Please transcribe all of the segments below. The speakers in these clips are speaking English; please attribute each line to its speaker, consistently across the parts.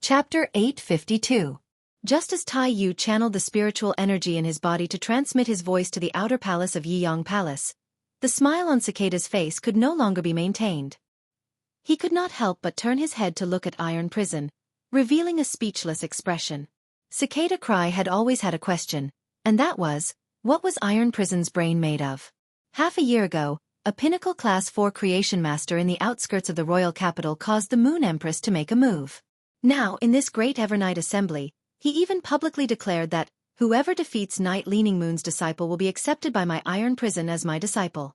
Speaker 1: Chapter 852. Just as Tai Yu channeled the spiritual energy in his body to transmit his voice to the outer palace of Yiyang Palace, the smile on Cicada's face could no longer be maintained. He could not help but turn his head to look at Iron Prison, revealing a speechless expression. Cicada Cry had always had a question, and that was, what was Iron Prison's brain made of? Half a year ago, a pinnacle Class 4 creation master in the outskirts of the royal capital caused the Moon Empress to make a move. Now, in this great Evernight assembly, he even publicly declared that, whoever defeats Night Leaning Moon's disciple will be accepted by my Iron Prison as my disciple.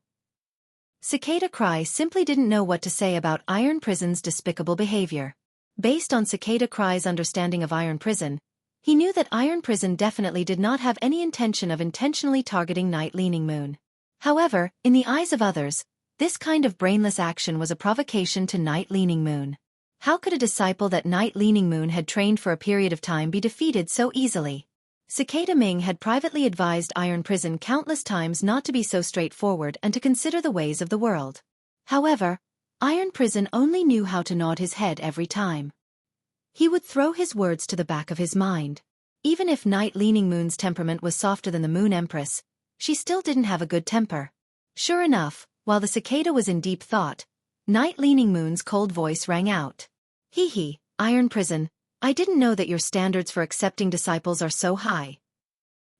Speaker 1: Cicada Cry simply didn't know what to say about Iron Prison's despicable behavior. Based on Cicada Cry's understanding of Iron Prison, he knew that Iron Prison definitely did not have any intention of intentionally targeting Night Leaning Moon. However, in the eyes of others, this kind of brainless action was a provocation to Night Leaning Moon. How could a disciple that Night Leaning Moon had trained for a period of time be defeated so easily? Cicada Ming had privately advised Iron Prison countless times not to be so straightforward and to consider the ways of the world. However, Iron Prison only knew how to nod his head every time. He would throw his words to the back of his mind. Even if Night Leaning Moon's temperament was softer than the Moon Empress, she still didn't have a good temper. Sure enough, while the cicada was in deep thought, Night Leaning Moon's cold voice rang out. Hee hee, Iron Prison, I didn't know that your standards for accepting disciples are so high.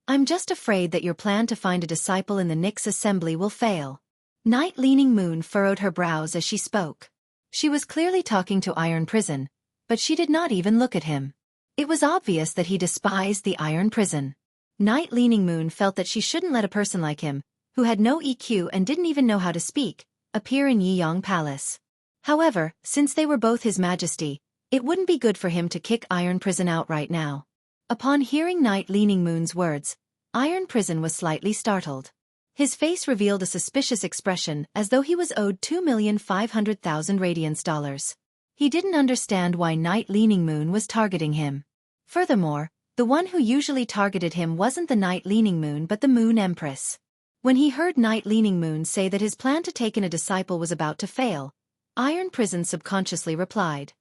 Speaker 1: I'm just afraid that your plan to find a disciple in the Nyx assembly will fail. Night Leaning Moon furrowed her brows as she spoke. She was clearly talking to Iron Prison, but she did not even look at him. It was obvious that he despised the Iron Prison. Night Leaning Moon felt that she shouldn't let a person like him, who had no EQ and didn't even know how to speak, appear in Yiyang Palace. However, since they were both His Majesty, it wouldn't be good for him to kick Iron Prison out right now. Upon hearing Night Leaning Moon's words, Iron Prison was slightly startled. His face revealed a suspicious expression as though he was owed 2,500,000 radiance dollars. He didn't understand why Night Leaning Moon was targeting him. Furthermore, the one who usually targeted him wasn't the Night Leaning Moon but the Moon Empress. When he heard Night Leaning Moon say that his plan to take in a disciple was about to fail, Iron Prison subconsciously replied.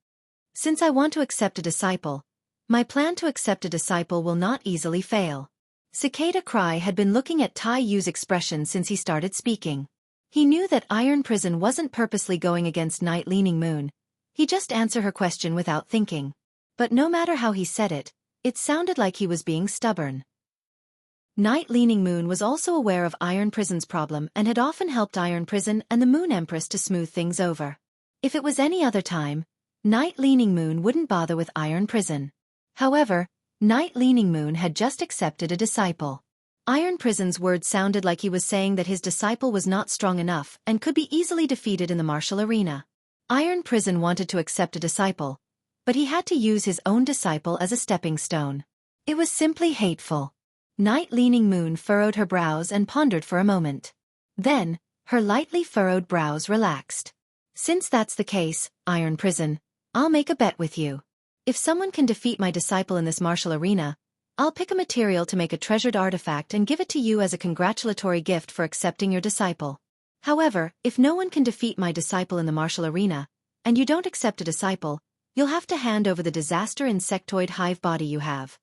Speaker 1: Since I want to accept a disciple, my plan to accept a disciple will not easily fail. Cicada Cry had been looking at Tai Yu's expression since he started speaking. He knew that Iron Prison wasn't purposely going against Night Leaning Moon. He just answered her question without thinking. But no matter how he said it, it sounded like he was being stubborn. Night Leaning Moon was also aware of Iron Prison's problem and had often helped Iron Prison and the Moon Empress to smooth things over. If it was any other time, Night Leaning Moon wouldn't bother with Iron Prison. However, Night Leaning Moon had just accepted a disciple. Iron Prison's words sounded like he was saying that his disciple was not strong enough and could be easily defeated in the martial arena. Iron Prison wanted to accept a disciple, but he had to use his own disciple as a stepping stone. It was simply hateful. Night Leaning Moon furrowed her brows and pondered for a moment. Then, her lightly furrowed brows relaxed. Since that's the case, Iron Prison, I'll make a bet with you. If someone can defeat my disciple in this martial arena, I'll pick a material to make a treasured artifact and give it to you as a congratulatory gift for accepting your disciple. However, if no one can defeat my disciple in the martial arena, and you don't accept a disciple, you'll have to hand over the disaster insectoid hive body you have.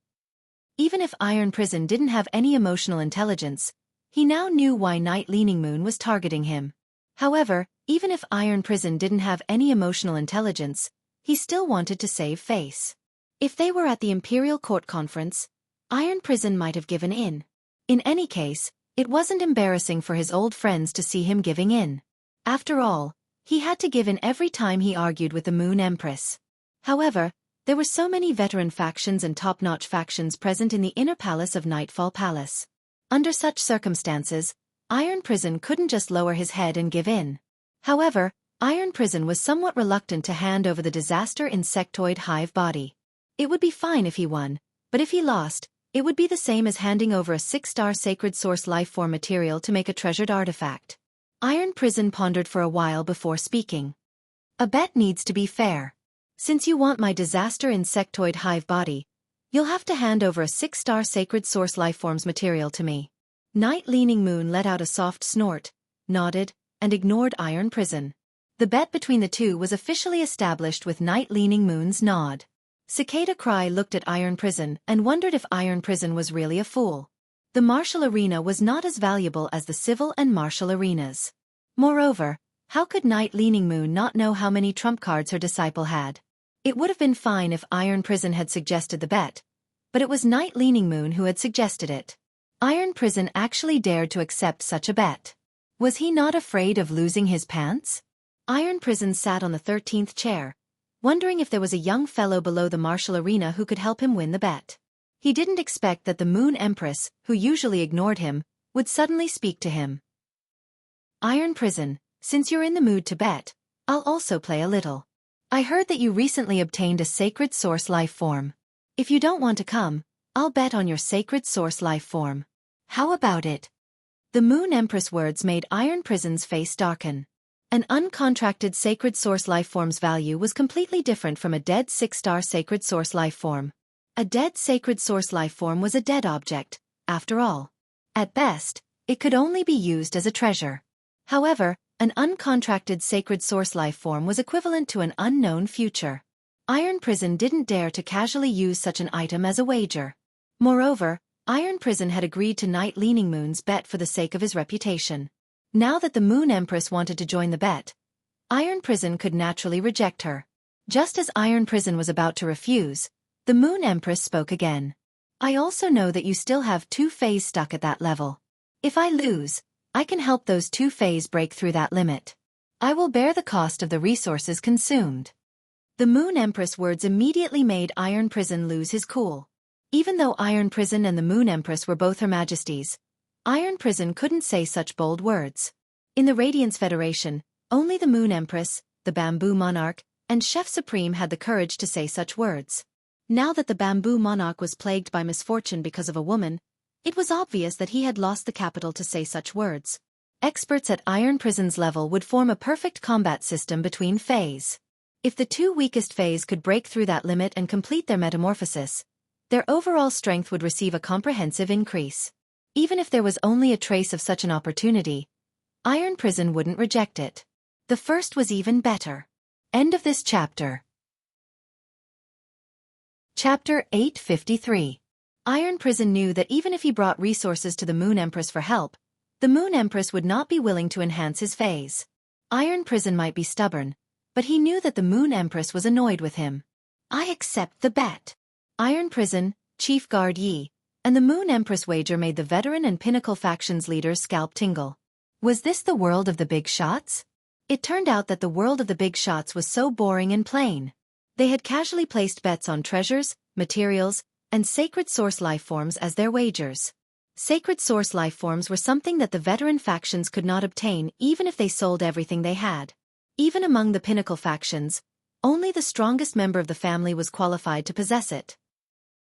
Speaker 1: Even if Iron Prison didn't have any emotional intelligence, he now knew why Night Leaning Moon was targeting him. However, even if Iron Prison didn't have any emotional intelligence, he still wanted to save face. If they were at the Imperial Court Conference, Iron Prison might have given in. In any case, it wasn't embarrassing for his old friends to see him giving in. After all, he had to give in every time he argued with the Moon Empress. However, there were so many veteran factions and top-notch factions present in the inner palace of Nightfall Palace. Under such circumstances, Iron Prison couldn't just lower his head and give in. However, Iron Prison was somewhat reluctant to hand over the disaster insectoid hive body. It would be fine if he won, but if he lost, it would be the same as handing over a 6-star sacred source lifeform material to make a treasured artifact. Iron Prison pondered for a while before speaking. A bet needs to be fair. Since you want my disaster insectoid hive body, you'll have to hand over a 6-star sacred source lifeforms material to me. Night Leaning Moon let out a soft snort, nodded, and ignored Iron Prison. The bet between the two was officially established with Night Leaning Moon's nod. Cicada Cry looked at Iron Prison and wondered if Iron Prison was really a fool. The martial arena was not as valuable as the civil and martial arenas. Moreover, how could Night Leaning Moon not know how many trump cards her disciple had? It would have been fine if Iron Prison had suggested the bet, but it was Night Leaning Moon who had suggested it. Iron Prison actually dared to accept such a bet. Was he not afraid of losing his pants? Iron Prison sat on the 13th chair, wondering if there was a young fellow below the martial arena who could help him win the bet. He didn't expect that the Moon Empress, who usually ignored him, would suddenly speak to him. Iron Prison, since you're in the mood to bet, I'll also play a little. I heard that you recently obtained a sacred source life form. If you don't want to come, I'll bet on your sacred source life form. How about it? The Moon Empress words made Iron Prison's face darken. An uncontracted sacred source life form's value was completely different from a dead 6-star sacred source life form. A dead sacred source life form was a dead object, after all. At best, it could only be used as a treasure. However, an uncontracted sacred source life form was equivalent to an unknown future. Iron Prison didn't dare to casually use such an item as a wager. Moreover, Iron Prison had agreed to Night Leaning Moon's bet for the sake of his reputation. Now that the Moon Empress wanted to join the bet, Iron Prison could naturally reject her. Just as Iron Prison was about to refuse, the Moon Empress spoke again. I also know that you still have 2 fays stuck at that level. If I lose, I can help those 2 fays break through that limit. I will bear the cost of the resources consumed. The Moon Empress words immediately made Iron Prison lose his cool. Even though Iron Prison and the Moon Empress were both Her Majesties, Iron Prison couldn't say such bold words. In the Radiance Federation, only the Moon Empress, the Bamboo Monarch, and Chef Supreme had the courage to say such words. Now that the Bamboo Monarch was plagued by misfortune because of a woman, it was obvious that he had lost the capital to say such words. Experts at Iron Prison's level would form a perfect combat system between fays. If the 2 weakest fays could break through that limit and complete their metamorphosis, their overall strength would receive a comprehensive increase. Even if there was only a trace of such an opportunity, Iron Prison wouldn't reject it. The first was even better. End of this chapter. Chapter 853. Iron Prison knew that even if he brought resources to the Moon Empress for help, the Moon Empress would not be willing to enhance his fays. Iron Prison might be stubborn, but he knew that the Moon Empress was annoyed with him. I accept the bet. Iron Prison, Chief Guard Yi, and the Moon Empress wager made the veteran and Pinnacle factions leaders' scalp tingle. Was this the world of the big shots? It turned out that the world of the big shots was so boring and plain. They had casually placed bets on treasures, materials, and sacred source life forms as their wagers. Sacred source life forms were something that the veteran factions could not obtain even if they sold everything they had. Even among the Pinnacle factions, only the strongest member of the family was qualified to possess it.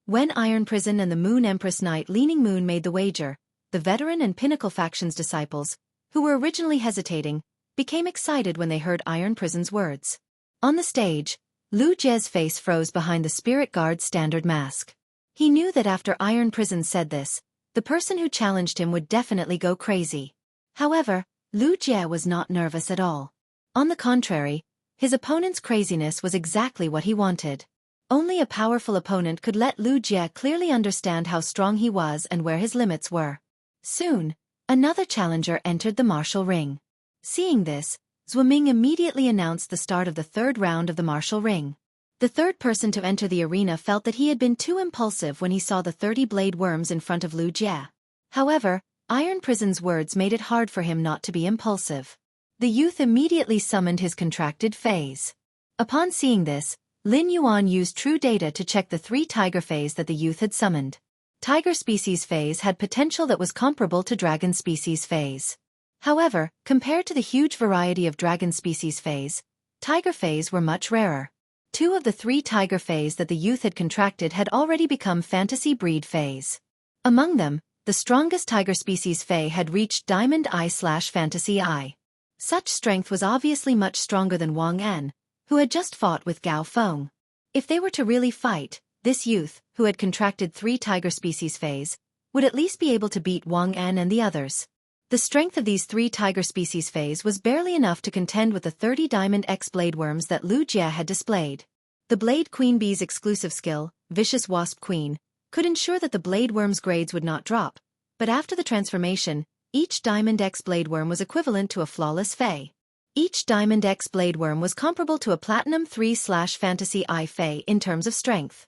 Speaker 1: When Iron Prison and the Moon Empress Night Leaning Moon made the wager, the veteran and Pinnacle factions disciples, who were originally hesitating, became excited when they heard Iron Prison's words. On the stage, Lu Jie's face froze behind the Spirit Guard's standard mask. He knew that after Iron Prison said this, the person who challenged him would definitely go crazy. However, Lu Jie was not nervous at all. On the contrary, his opponent's craziness was exactly what he wanted. Only a powerful opponent could let Lu Jie clearly understand how strong he was and where his limits were. Soon, another challenger entered the martial ring. Seeing this, Xueming immediately announced the start of the 3rd round of the martial ring. The 3rd person to enter the arena felt that he had been too impulsive when he saw the 30 blade worms in front of Lu Jie. However, Iron Prison's words made it hard for him not to be impulsive. The youth immediately summoned his contracted phase. Upon seeing this, Lin Yuan used true data to check the 3 tiger phase that the youth had summoned. Tiger species phase had potential that was comparable to dragon species phase. However, compared to the huge variety of dragon species phase, tiger phase were much rarer. 2 of the 3 tiger phase that the youth had contracted had already become fantasy breed phase. Among them, the strongest tiger species phase had reached Diamond Eye/Fantasy Eye. Such strength was obviously much stronger than Wang An, who had just fought with Gao Feng. If they were to really fight, this youth, who had contracted 3 tiger species phase, would at least be able to beat Wang An and the others. The strength of these 3 tiger species phase was barely enough to contend with the 30 diamond X blade worms that Lu Jie had displayed. The Blade Queen Bee's exclusive skill, Vicious Wasp Queen, could ensure that the Blade Worm's grades would not drop, but after the transformation, each Diamond X Blade Worm was equivalent to a flawless Fae. Each Diamond X Blade Worm was comparable to a Platinum 3/Fantasy I Fae in terms of strength.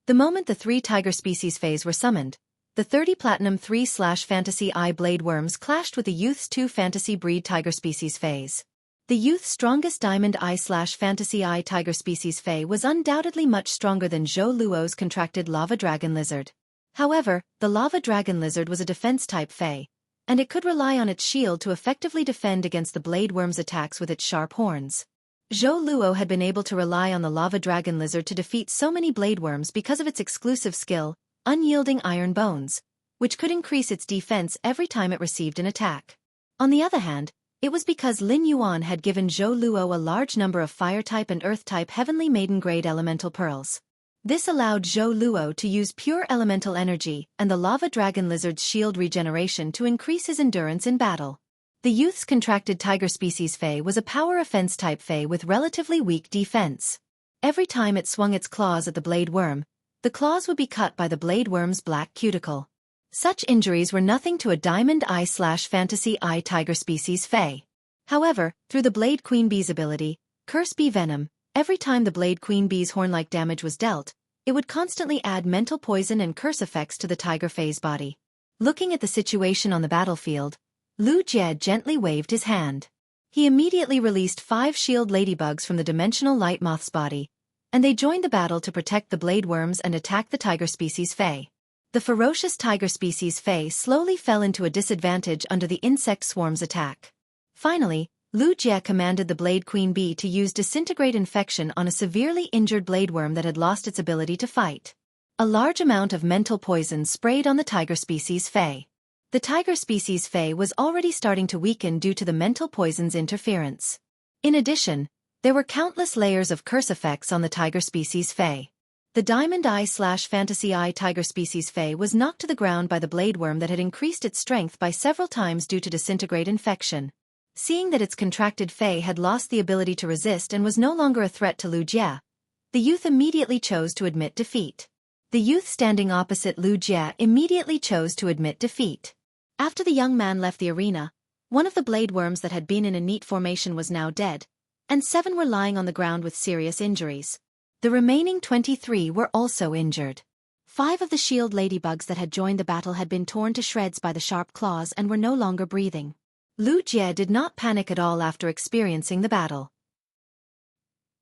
Speaker 1: The moment the 3 Tiger Species Faes were summoned, the 30 Platinum 3/Fantasy I Blade Worms clashed with the Youth's 2 Fantasy Breed Tiger Species Faes. The Youth's strongest Diamond I/Fantasy I Tiger Species Fae was undoubtedly much stronger than Zhou Luo's contracted Lava Dragon Lizard. However, the Lava Dragon Lizard was a defense-type Fae, and it could rely on its shield to effectively defend against the Blade Worm's attacks with its sharp horns. Zhou Luo had been able to rely on the Lava Dragon Lizard to defeat so many Blade Worms because of its exclusive skill, Unyielding Iron Bones, which could increase its defense every time it received an attack. On the other hand, it was because Lin Yuan had given Zhou Luo a large number of Fire-type and Earth-type Heavenly Maiden-grade elemental pearls. This allowed Zhou Luo to use pure elemental energy and the Lava Dragon Lizard's shield regeneration to increase his endurance in battle. The Youth's contracted Tiger Species Fae was a power offense-type Fae with relatively weak defense. Every time it swung its claws at the Blade Worm, the claws would be cut by the Blade Worm's black cuticle. Such injuries were nothing to a Diamond I/Fantasy I Tiger Species Fae. However, through the Blade Queen Bee's ability, Curse Bee Venom, every time the Blade Queen Bee's horn-like damage was dealt, it would constantly add mental poison and curse effects to the Tiger Fae's body. Looking at the situation on the battlefield, Lu Jie gently waved his hand. He immediately released 5 shield ladybugs from the dimensional light moth's body, and they joined the battle to protect the Blade Worms and attack the Tiger Species Fae. The ferocious Tiger Species Fae slowly fell into a disadvantage under the insect swarm's attack. Finally, Lu Jie commanded the Blade Queen Bee to use Disintegrate Infection on a severely injured Blade Worm that had lost its ability to fight. A large amount of mental poison sprayed on the Tiger Species Fae. The Tiger Species Fae was already starting to weaken due to the mental poison's interference. In addition, there were countless layers of curse effects on the Tiger Species Fae. The Diamond I/Fantasy I Tiger Species Fae was knocked to the ground by the Blade Worm that had increased its strength by several times due to Disintegrate Infection. Seeing that its contracted Fae had lost the ability to resist and was no longer a threat to Lu Jie, the youth immediately chose to admit defeat. The youth standing opposite Lu Jie immediately chose to admit defeat. After the young man left the arena, one of the Blade Worms that had been in a neat formation was now dead, and 7 were lying on the ground with serious injuries. The remaining 23 were also injured. 5 of the shield ladybugs that had joined the battle had been torn to shreds by the sharp claws and were no longer breathing. Lu Jie did not panic at all after experiencing the battle.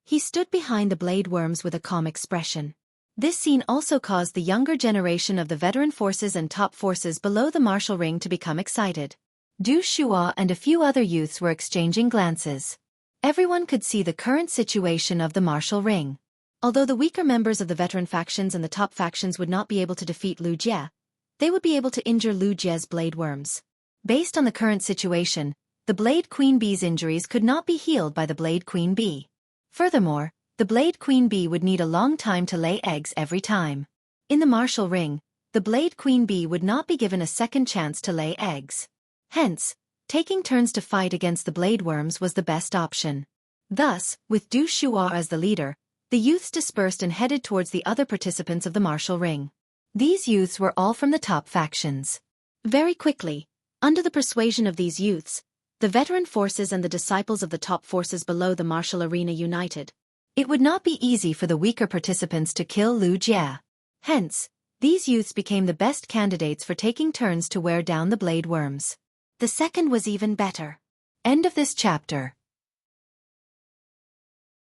Speaker 1: He stood behind the Blade Worms with a calm expression. This scene also caused the younger generation of the veteran forces and top forces below the martial ring to become excited. Du Shua and a few other youths were exchanging glances. Everyone could see the current situation of the martial ring. Although the weaker members of the veteran factions and the top factions would not be able to defeat Lu Jie, they would be able to injure Lu Jie's Blade Worms. Based on the current situation, the Blade Queen Bee's injuries could not be healed by the Blade Queen Bee. Furthermore, the Blade Queen Bee would need a long time to lay eggs every time. In the martial ring, the Blade Queen Bee would not be given a second chance to lay eggs. Hence, taking turns to fight against the Blade Worms was the best option. Thus, with Du Shua as the leader, the youths dispersed and headed towards the other participants of the martial ring. These youths were all from the top factions. Very quickly, under the persuasion of these youths, the veteran forces and the disciples of the top forces below the martial arena united. It would not be easy for the weaker participants to kill Lu Jie. Hence, these youths became the best candidates for taking turns to wear down the Blade Worms. The second was even better. End of this chapter.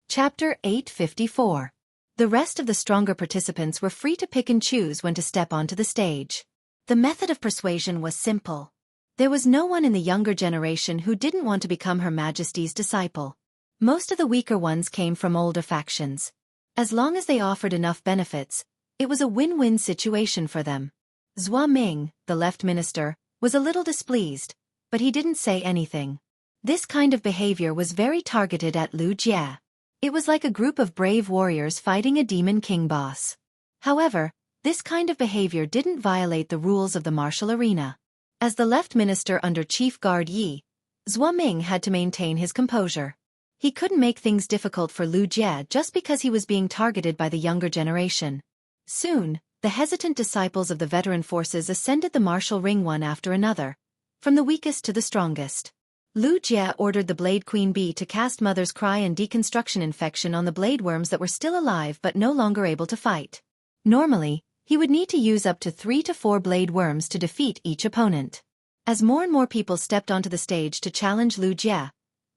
Speaker 1: Chapter 854. The rest of the stronger participants were free to pick and choose when to step onto the stage. The method of persuasion was simple. There was no one in the younger generation who didn't want to become Her Majesty's disciple. Most of the weaker ones came from older factions. As long as they offered enough benefits, it was a win-win situation for them. Zhua Ming, the left minister, was a little displeased, but he didn't say anything. This kind of behavior was very targeted at Lu Jie. It was like a group of brave warriors fighting a demon king boss. However, this kind of behavior didn't violate the rules of the martial arena. As the left minister under Chief Guard Yi, Zhua Ming had to maintain his composure. He couldn't make things difficult for Lu Jie just because he was being targeted by the younger generation. Soon, the hesitant disciples of the veteran forces ascended the martial ring one after another, from the weakest to the strongest. Lu Jie ordered the Blade Queen Bee to cast Mother's Cry and Deconstruction Infection on the blade worms that were still alive but no longer able to fight. Normally, he would need to use up to 3 to 4 blade worms to defeat each opponent. As more and more people stepped onto the stage to challenge Lu Jie,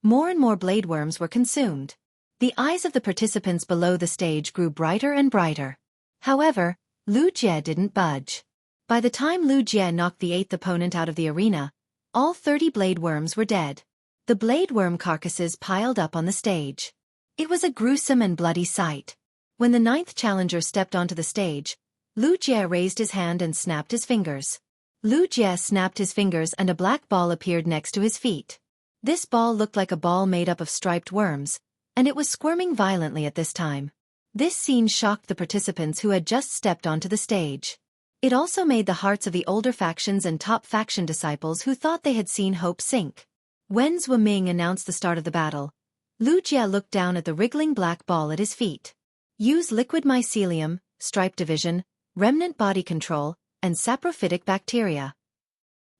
Speaker 1: more and more blade worms were consumed. The eyes of the participants below the stage grew brighter and brighter. However, Lu Jie didn't budge. By the time Lu Jie knocked the 8th opponent out of the arena, all 30 blade worms were dead. The blade worm carcasses piled up on the stage. It was a gruesome and bloody sight. When the 9th challenger stepped onto the stage, Lu Jie raised his hand and snapped his fingers. Lu Jie snapped his fingers and a black ball appeared next to his feet. This ball looked like a ball made up of striped worms, and it was squirming violently at this time. This scene shocked the participants who had just stepped onto the stage. It also made the hearts of the older factions and top faction disciples who thought they had seen hope sink. When Zhuo Ming announced the start of the battle, Lu Jie looked down at the wriggling black ball at his feet. Use liquid mycelium, stripe division, remnant body control, and saprophytic bacteria.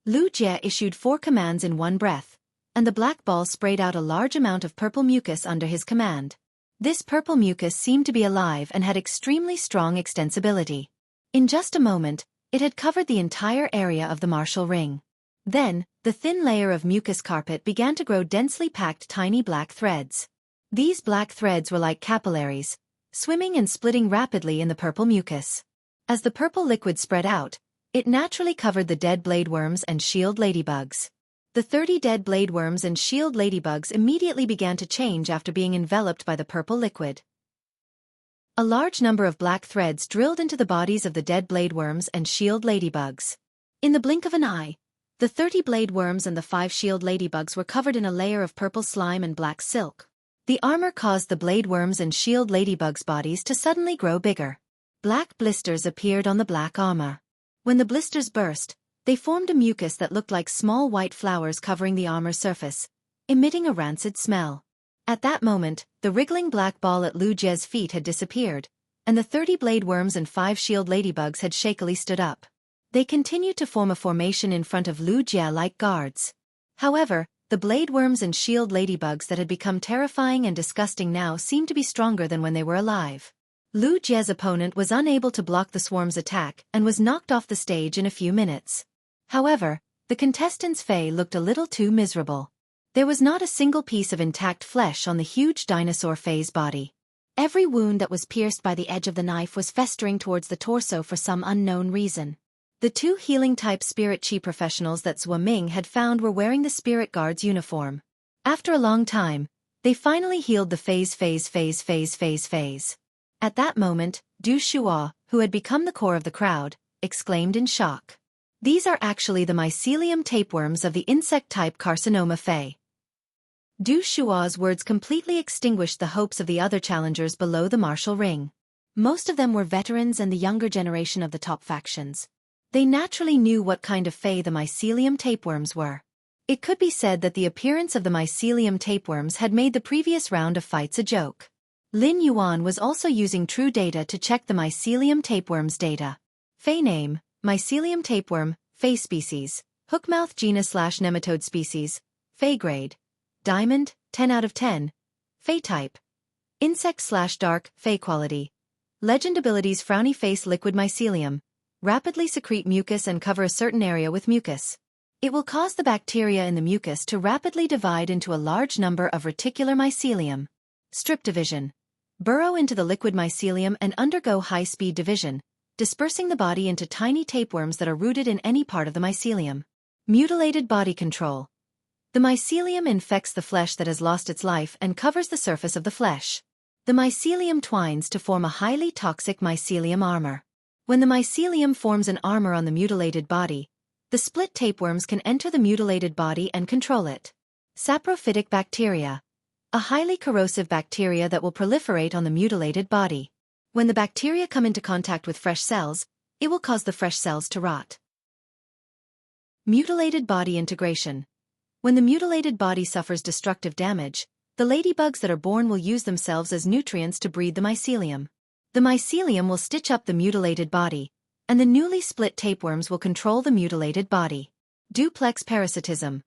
Speaker 1: Lu Jie issued 4 commands in one breath, and the black ball sprayed out a large amount of purple mucus under his command. This purple mucus seemed to be alive and had extremely strong extensibility. In just a moment, it had covered the entire area of the martial ring. Then, the thin layer of mucus carpet began to grow densely packed tiny black threads. These black threads were like capillaries, swimming and splitting rapidly in the purple mucus. As the purple liquid spread out, it naturally covered the dead blade worms and shield ladybugs. The 30 dead blade worms and shield ladybugs immediately began to change after being enveloped by the purple liquid. A large number of black threads drilled into the bodies of the dead blade worms and shield ladybugs. In the blink of an eye, the 30 blade worms and the 5 shield ladybugs were covered in a layer of purple slime and black silk. The armor caused the blade worms and shield ladybugs' bodies to suddenly grow bigger. Black blisters appeared on the black armor. When the blisters burst, they formed a mucus that looked like small white flowers covering the armor's surface, emitting a rancid smell. At that moment, the wriggling black ball at Lu Jie's feet had disappeared, and the 30 blade worms and 5 shield ladybugs had shakily stood up. They continued to form a formation in front of Lu Jie like guards. However, the blade worms and shield ladybugs that had become terrifying and disgusting now seemed to be stronger than when they were alive. Lu Jie's opponent was unable to block the swarm's attack and was knocked off the stage in a few minutes. However, the contestant's fate looked a little too miserable. There was not a single piece of intact flesh on the huge dinosaur Fei's body. Every wound that was pierced by the edge of the knife was festering towards the torso for some unknown reason. The 2 healing-type spirit chi professionals that Zhuo Ming had found were wearing the spirit guard's uniform. After a long time, they finally healed the Fei's. At that moment, Du Shuo, who had become the core of the crowd, exclaimed in shock. These are actually the mycelium tapeworms of the insect-type carcinoma Fei. Du Shuo's words completely extinguished the hopes of the other challengers below the martial ring. Most of them were veterans and the younger generation of the top factions. They naturally knew what kind of Fei the mycelium tapeworms were. It could be said that the appearance of the mycelium tapeworms had made the previous round of fights a joke. Lin Yuan was also using true data to check the mycelium tapeworms data. Fei name, mycelium tapeworm, Fei species, hookmouth genus/nematode species, Fei grade, diamond, 10 out of 10, Fei type, insect/dark, Fei quality, legend abilities frowny face liquid mycelium, rapidly secrete mucus and cover a certain area with mucus. It will cause the bacteria in the mucus to rapidly divide into a large number of reticular mycelium. Strip division. Burrow into the liquid mycelium and undergo high-speed division, dispersing the body into tiny tapeworms that are rooted in any part of the mycelium. Mutilated body control. The mycelium infects the flesh that has lost its life and covers the surface of the flesh. The mycelium twines to form a highly toxic mycelium armor. When the mycelium forms an armor on the mutilated body, the split tapeworms can enter the mutilated body and control it. Saprophytic bacteria. A highly corrosive bacteria that will proliferate on the mutilated body. When the bacteria come into contact with fresh cells, it will cause the fresh cells to rot. Mutilated body integration. When the mutilated body suffers destructive damage, The ladybugs that are born will use themselves as nutrients to breed the mycelium. The mycelium will stitch up the mutilated body, and the newly split tapeworms will control the mutilated body. Duplex parasitism.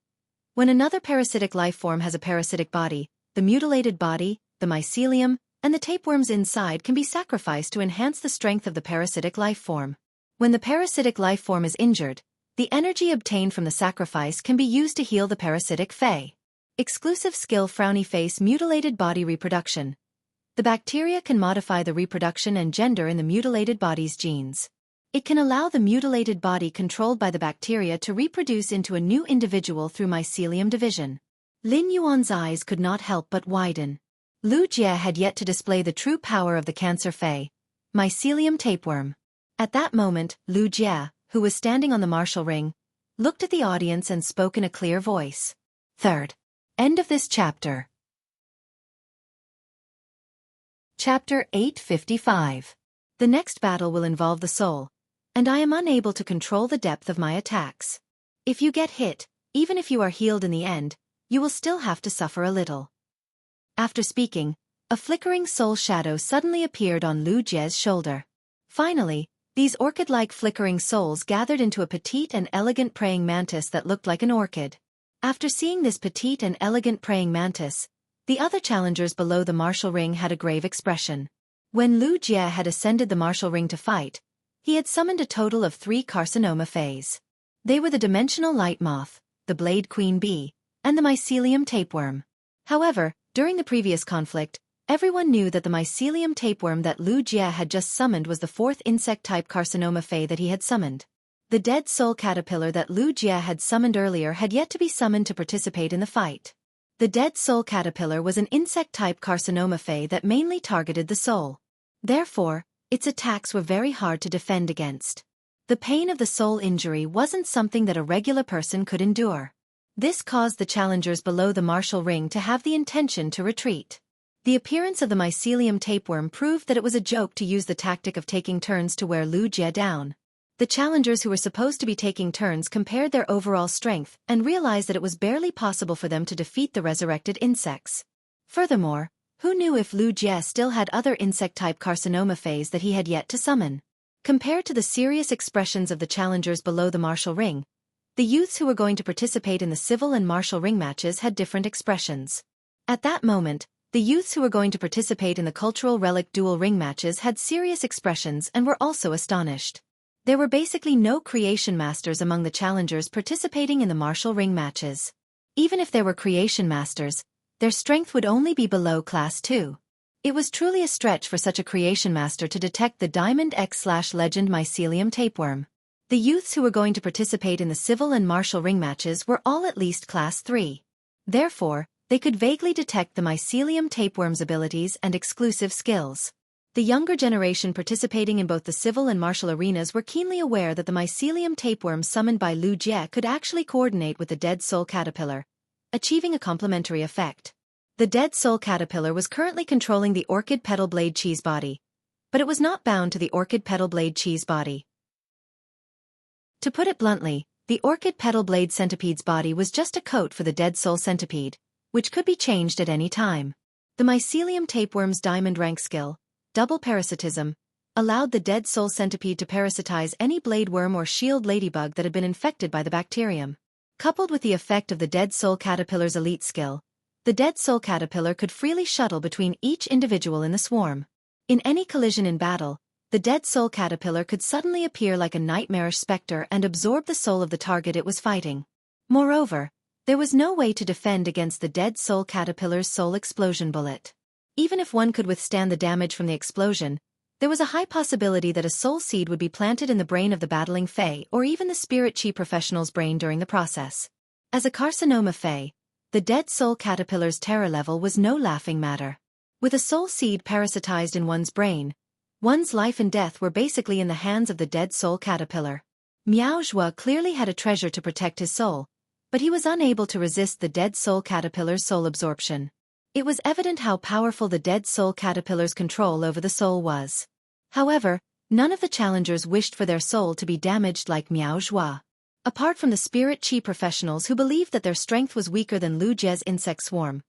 Speaker 1: When another parasitic life form has a parasitic body, the mutilated body, the mycelium, and the tapeworms inside can be sacrificed to enhance the strength of the parasitic life form. When the parasitic life form is injured, the energy obtained from the sacrifice can be used to heal the parasitic fey. Exclusive skill frowny face mutilated body reproduction. The bacteria can modify the reproduction and gender in the mutilated body's genes. It can allow the mutilated body controlled by the bacteria to reproduce into a new individual through mycelium division. Lin Yuan's eyes could not help but widen. Lu Jie had yet to display the true power of the cancer fey, mycelium tapeworm. At that moment, Lu Jie, who was standing on the martial ring, looked at the audience and spoke in a clear voice. Third. End of this chapter. Chapter 855. The next battle will involve the soul, and I am unable to control the depth of my attacks. If you get hit, even if you are healed in the end, you will still have to suffer a little. After speaking, a flickering soul shadow suddenly appeared on Lu Jie's shoulder. Finally, these orchid-like flickering souls gathered into a petite and elegant praying mantis that looked like an orchid. After seeing this petite and elegant praying mantis, the other challengers below the martial ring had a grave expression. When Lu Jie had ascended the martial ring to fight, he had summoned a total of 3 carcinoma fays. They were the dimensional light moth, the blade queen bee, and the mycelium tapeworm. However, during the previous conflict, everyone knew that the mycelium tapeworm that Lu Jie had just summoned was the 4th insect-type carcinoma fey that he had summoned. The dead soul caterpillar that Lu Jie had summoned earlier had yet to be summoned to participate in the fight. The dead soul caterpillar was an insect-type carcinoma fey that mainly targeted the soul. Therefore, its attacks were very hard to defend against. The pain of the soul injury wasn't something that a regular person could endure. This caused the challengers below the martial ring to have the intention to retreat. The appearance of the mycelium tapeworm proved that it was a joke to use the tactic of taking turns to wear Lu Jie down. The challengers who were supposed to be taking turns compared their overall strength and realized that it was barely possible for them to defeat the resurrected insects. Furthermore, who knew if Lu Jie still had other insect-type carcinoma fays that he had yet to summon? Compared to the serious expressions of the challengers below the martial ring, the youths who were going to participate in the civil and martial ring matches had different expressions. At that moment, the youths who were going to participate in the cultural relic duel ring matches had serious expressions and were also astonished. There were basically no creation masters among the challengers participating in the martial ring matches. Even if there were creation masters, their strength would only be below class 2. It was truly a stretch for such a creation master to detect the Diamond X/Legend mycelium tapeworm. The youths who were going to participate in the civil and martial ring matches were all at least class 3. Therefore, they could vaguely detect the mycelium tapeworm's abilities and exclusive skills. The younger generation participating in both the civil and martial arenas were keenly aware that the mycelium tapeworm summoned by Lu Jie could actually coordinate with the dead soul caterpillar, achieving a complementary effect. The dead soul caterpillar was currently controlling the orchid petal blade cheese body, but it was not bound to the orchid petal blade cheese body. To put it bluntly, the orchid petal blade centipede's body was just a coat for the dead soul centipede, which could be changed at any time. The mycelium tapeworm's diamond rank skill, double parasitism, allowed the dead soul centipede to parasitize any blade worm or shield ladybug that had been infected by the bacterium. Coupled with the effect of the dead soul caterpillar's elite skill, the dead soul caterpillar could freely shuttle between each individual in the swarm. In any collision in battle, the dead soul caterpillar could suddenly appear like a nightmarish specter and absorb the soul of the target it was fighting. Moreover, there was no way to defend against the dead soul caterpillar's soul explosion bullet. Even if one could withstand the damage from the explosion, there was a high possibility that a soul seed would be planted in the brain of the battling Fae or even the spirit chi professional's brain during the process. As a carcinoma Fae, the dead soul caterpillar's terror level was no laughing matter. With a soul seed parasitized in one's brain, one's life and death were basically in the hands of the dead soul caterpillar. Miao Zhua clearly had a treasure to protect his soul, but he was unable to resist the dead soul caterpillar's soul absorption. It was evident how powerful the dead soul caterpillar's control over the soul was. However, none of the challengers wished for their soul to be damaged like Miao Zhua. Apart from the spirit chi professionals who believed that their strength was weaker than Lu Jie's insect swarm,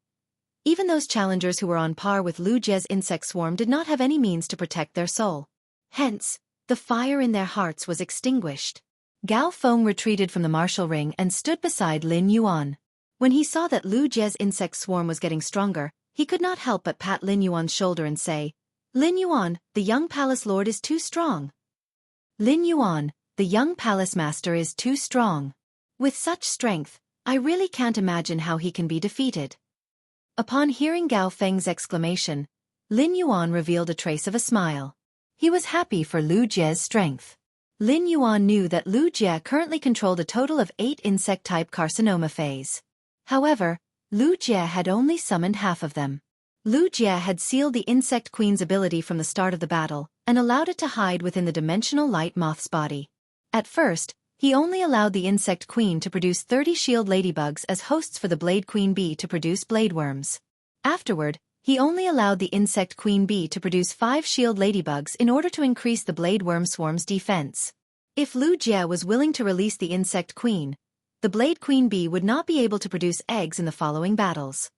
Speaker 1: Even those challengers who were on par with Lu Jie's insect swarm did not have any means to protect their soul. Hence, the fire in their hearts was extinguished. Gao Feng retreated from the martial ring and stood beside Lin Yuan. When he saw that Lu Jie's insect swarm was getting stronger, he could not help but pat Lin Yuan's shoulder and say, "Lin Yuan, the young palace lord is too strong. Lin Yuan, the young palace master is too strong. With such strength, I really can't imagine how he can be defeated." Upon hearing Gao Feng's exclamation, Lin Yuan revealed a trace of a smile. He was happy for Lu Jie's strength. Lin Yuan knew that Lu Jie currently controlled a total of 8 insect-type carcinoma phase. However, Lu Jie had only summoned half of them. Lu Jie had sealed the Insect Queen's ability from the start of the battle, and allowed it to hide within the dimensional light moth's body. At first, he only allowed the Insect Queen to produce 30 shield ladybugs as hosts for the Blade Queen Bee to produce bladeworms. Afterward, he only allowed the Insect Queen Bee to produce 5 shield ladybugs in order to increase the bladeworm swarm's defense. If Lu Jie was willing to release the Insect Queen, the Blade Queen Bee would not be able to produce eggs in the following battles.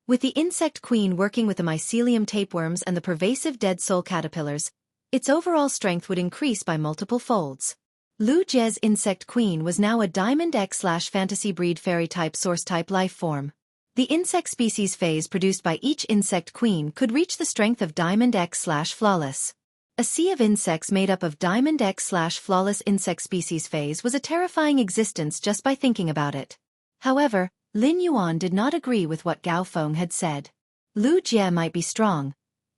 Speaker 1: With the Insect Queen working with the mycelium tapeworms and the pervasive dead soul caterpillars, its overall strength would increase by multiple folds. Lu Jie's Insect Queen was now a Diamond X/fantasy breed fairy-type source-type life form. The insect species phase produced by each Insect Queen could reach the strength of Diamond X/flawless. A sea of insects made up of Diamond X/flawless insect species phase was a terrifying existence just by thinking about it. However, Lin Yuan did not agree with what Gao Feng had said. Lu Jie might be strong,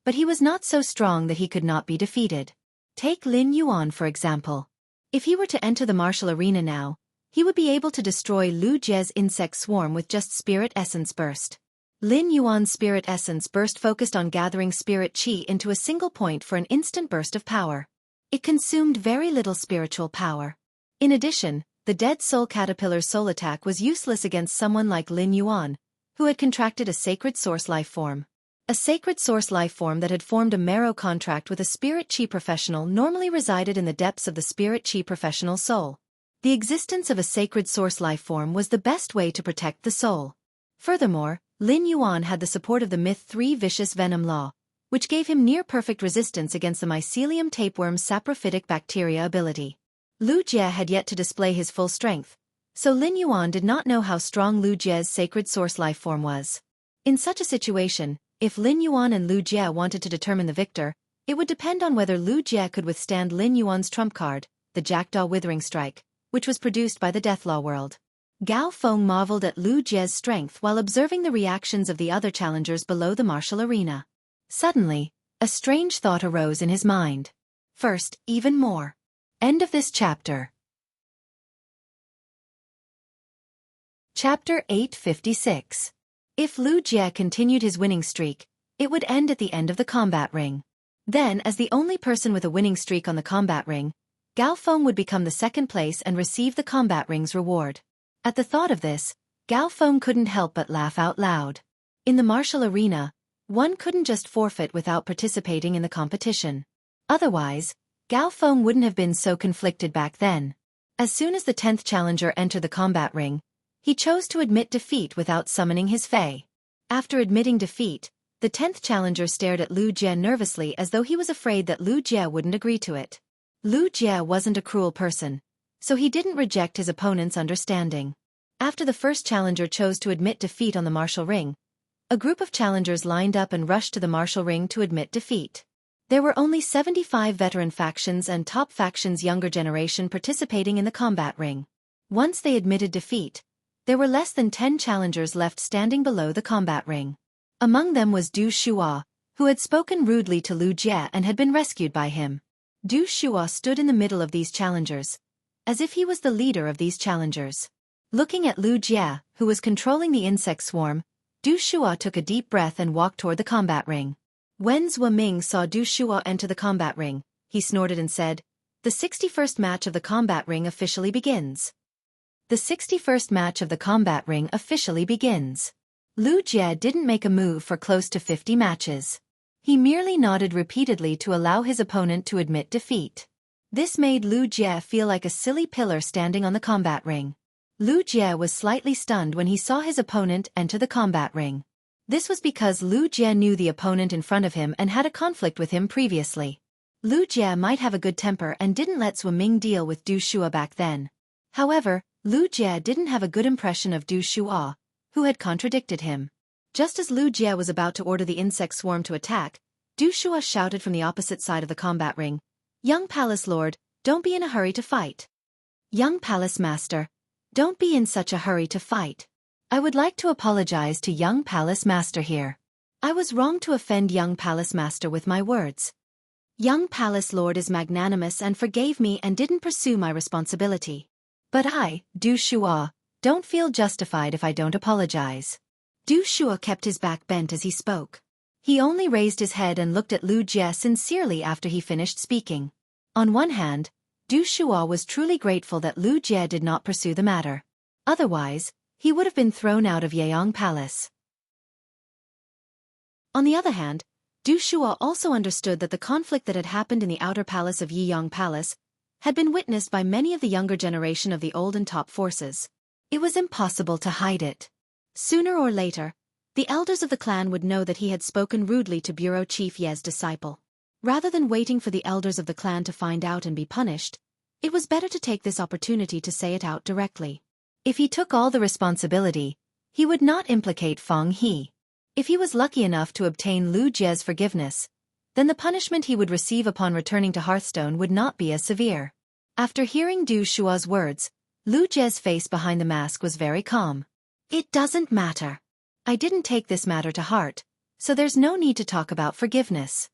Speaker 1: but he was not so strong that he could not be defeated. Take Lin Yuan for example. If he were to enter the martial arena now, he would be able to destroy Lu Jie's insect swarm with just Spirit Essence Burst. Lin Yuan's Spirit Essence Burst focused on gathering spirit qi into a single point for an instant burst of power. It consumed very little spiritual power. In addition, the Dead Soul Caterpillar's soul attack was useless against someone like Lin Yuan, who had contracted a Sacred Source life form. A Sacred Source life form that had formed a marrow contract with a Spirit Qi professional normally resided in the depths of the Spirit Qi professional soul. The existence of a Sacred Source life form was the best way to protect the soul. Furthermore, Lin Yuan had the support of the Myth 3 Vicious Venom Law, which gave him near-perfect resistance against the mycelium tapeworm's saprophytic bacteria ability. Lu Jie had yet to display his full strength, so Lin Yuan did not know how strong Lu Jie's Sacred Source life form was. In such a situation, if Lin Yuan and Lu Jie wanted to determine the victor, it would depend on whether Lu Jie could withstand Lin Yuan's trump card, the Jackdaw Withering Strike, which was produced by the Deathlaw world. Gao Feng marveled at Lu Jie's strength while observing the reactions of the other challengers below the martial arena. Suddenly, a strange thought arose in his mind. First, even more. End of this chapter. Chapter 856. If Lu Jie continued his winning streak, it would end at the end of the combat ring. Then, as the only person with a winning streak on the combat ring, Gao Feng would become the second place and receive the combat ring's reward. At the thought of this, Gao Feng couldn't help but laugh out loud. In the martial arena, one couldn't just forfeit without participating in the competition. Otherwise, Gao Feng wouldn't have been so conflicted back then. As soon as the 10th challenger entered the combat ring, he chose to admit defeat without summoning his fae. After admitting defeat, the 10th challenger stared at Lu Jie nervously as though he was afraid that Lu Jie wouldn't agree to it. Lu Jie wasn't a cruel person, so he didn't reject his opponent's understanding. After the first challenger chose to admit defeat on the martial ring, a group of challengers lined up and rushed to the martial ring to admit defeat. There were only 75 veteran factions and top factions younger generation participating in the combat ring. Once they admitted defeat, there were less than 10 challengers left standing below the combat ring. Among them was Du Shua, who had spoken rudely to Lu Jie and had been rescued by him. Du Shua stood in the middle of these challengers, as if he was the leader of these challengers. Looking at Lu Jie, who was controlling the insect swarm, Du Shua took a deep breath and walked toward the combat ring. When Zhuo Ming saw Du Shua enter the combat ring, he snorted and said, "The 61st match of the combat ring officially begins." The 61st match of the combat ring officially begins. Lu Jie didn't make a move for close to 50 matches. He merely nodded repeatedly to allow his opponent to admit defeat. This made Lu Jie feel like a silly pillar standing on the combat ring. Lu Jie was slightly stunned when he saw his opponent enter the combat ring. This was because Lu Jie knew the opponent in front of him and had a conflict with him previously. Lu Jie might have a good temper and didn't let Xueming deal with Du Shua back then. However, Lu Jie didn't have a good impression of Du Shua, who had contradicted him. Just as Lu Jie was about to order the insect swarm to attack, Du Shua shouted from the opposite side of the combat ring, "Young Palace Lord, don't be in a hurry to fight." "Young Palace Master, don't be in such a hurry to fight. I would like to apologize to Young Palace Master here. I was wrong to offend Young Palace Master with my words. Young Palace Lord is magnanimous and forgave me and didn't pursue my responsibility. But I, Du Shua, don't feel justified if I don't apologize." Du Shua kept his back bent as he spoke. He only raised his head and looked at Lu Jie sincerely after he finished speaking. On one hand, Du Shua was truly grateful that Lu Jie did not pursue the matter. Otherwise, he would have been thrown out of Yeong Palace. On the other hand, Du Shua also understood that the conflict that had happened in the outer palace of Yeong Palace had been witnessed by many of the younger generation of the old and top forces. It was impossible to hide it. Sooner or later, the elders of the clan would know that he had spoken rudely to Bureau Chief Ye's disciple. Rather than waiting for the elders of the clan to find out and be punished, it was better to take this opportunity to say it out directly. If he took all the responsibility, he would not implicate Feng He. If he was lucky enough to obtain Lu Jie's forgiveness, then the punishment he would receive upon returning to Hearthstone would not be as severe. After hearing Du Shua's words, Lu Jie's face behind the mask was very calm. "It doesn't matter. I didn't take this matter to heart, so there's no need to talk about forgiveness.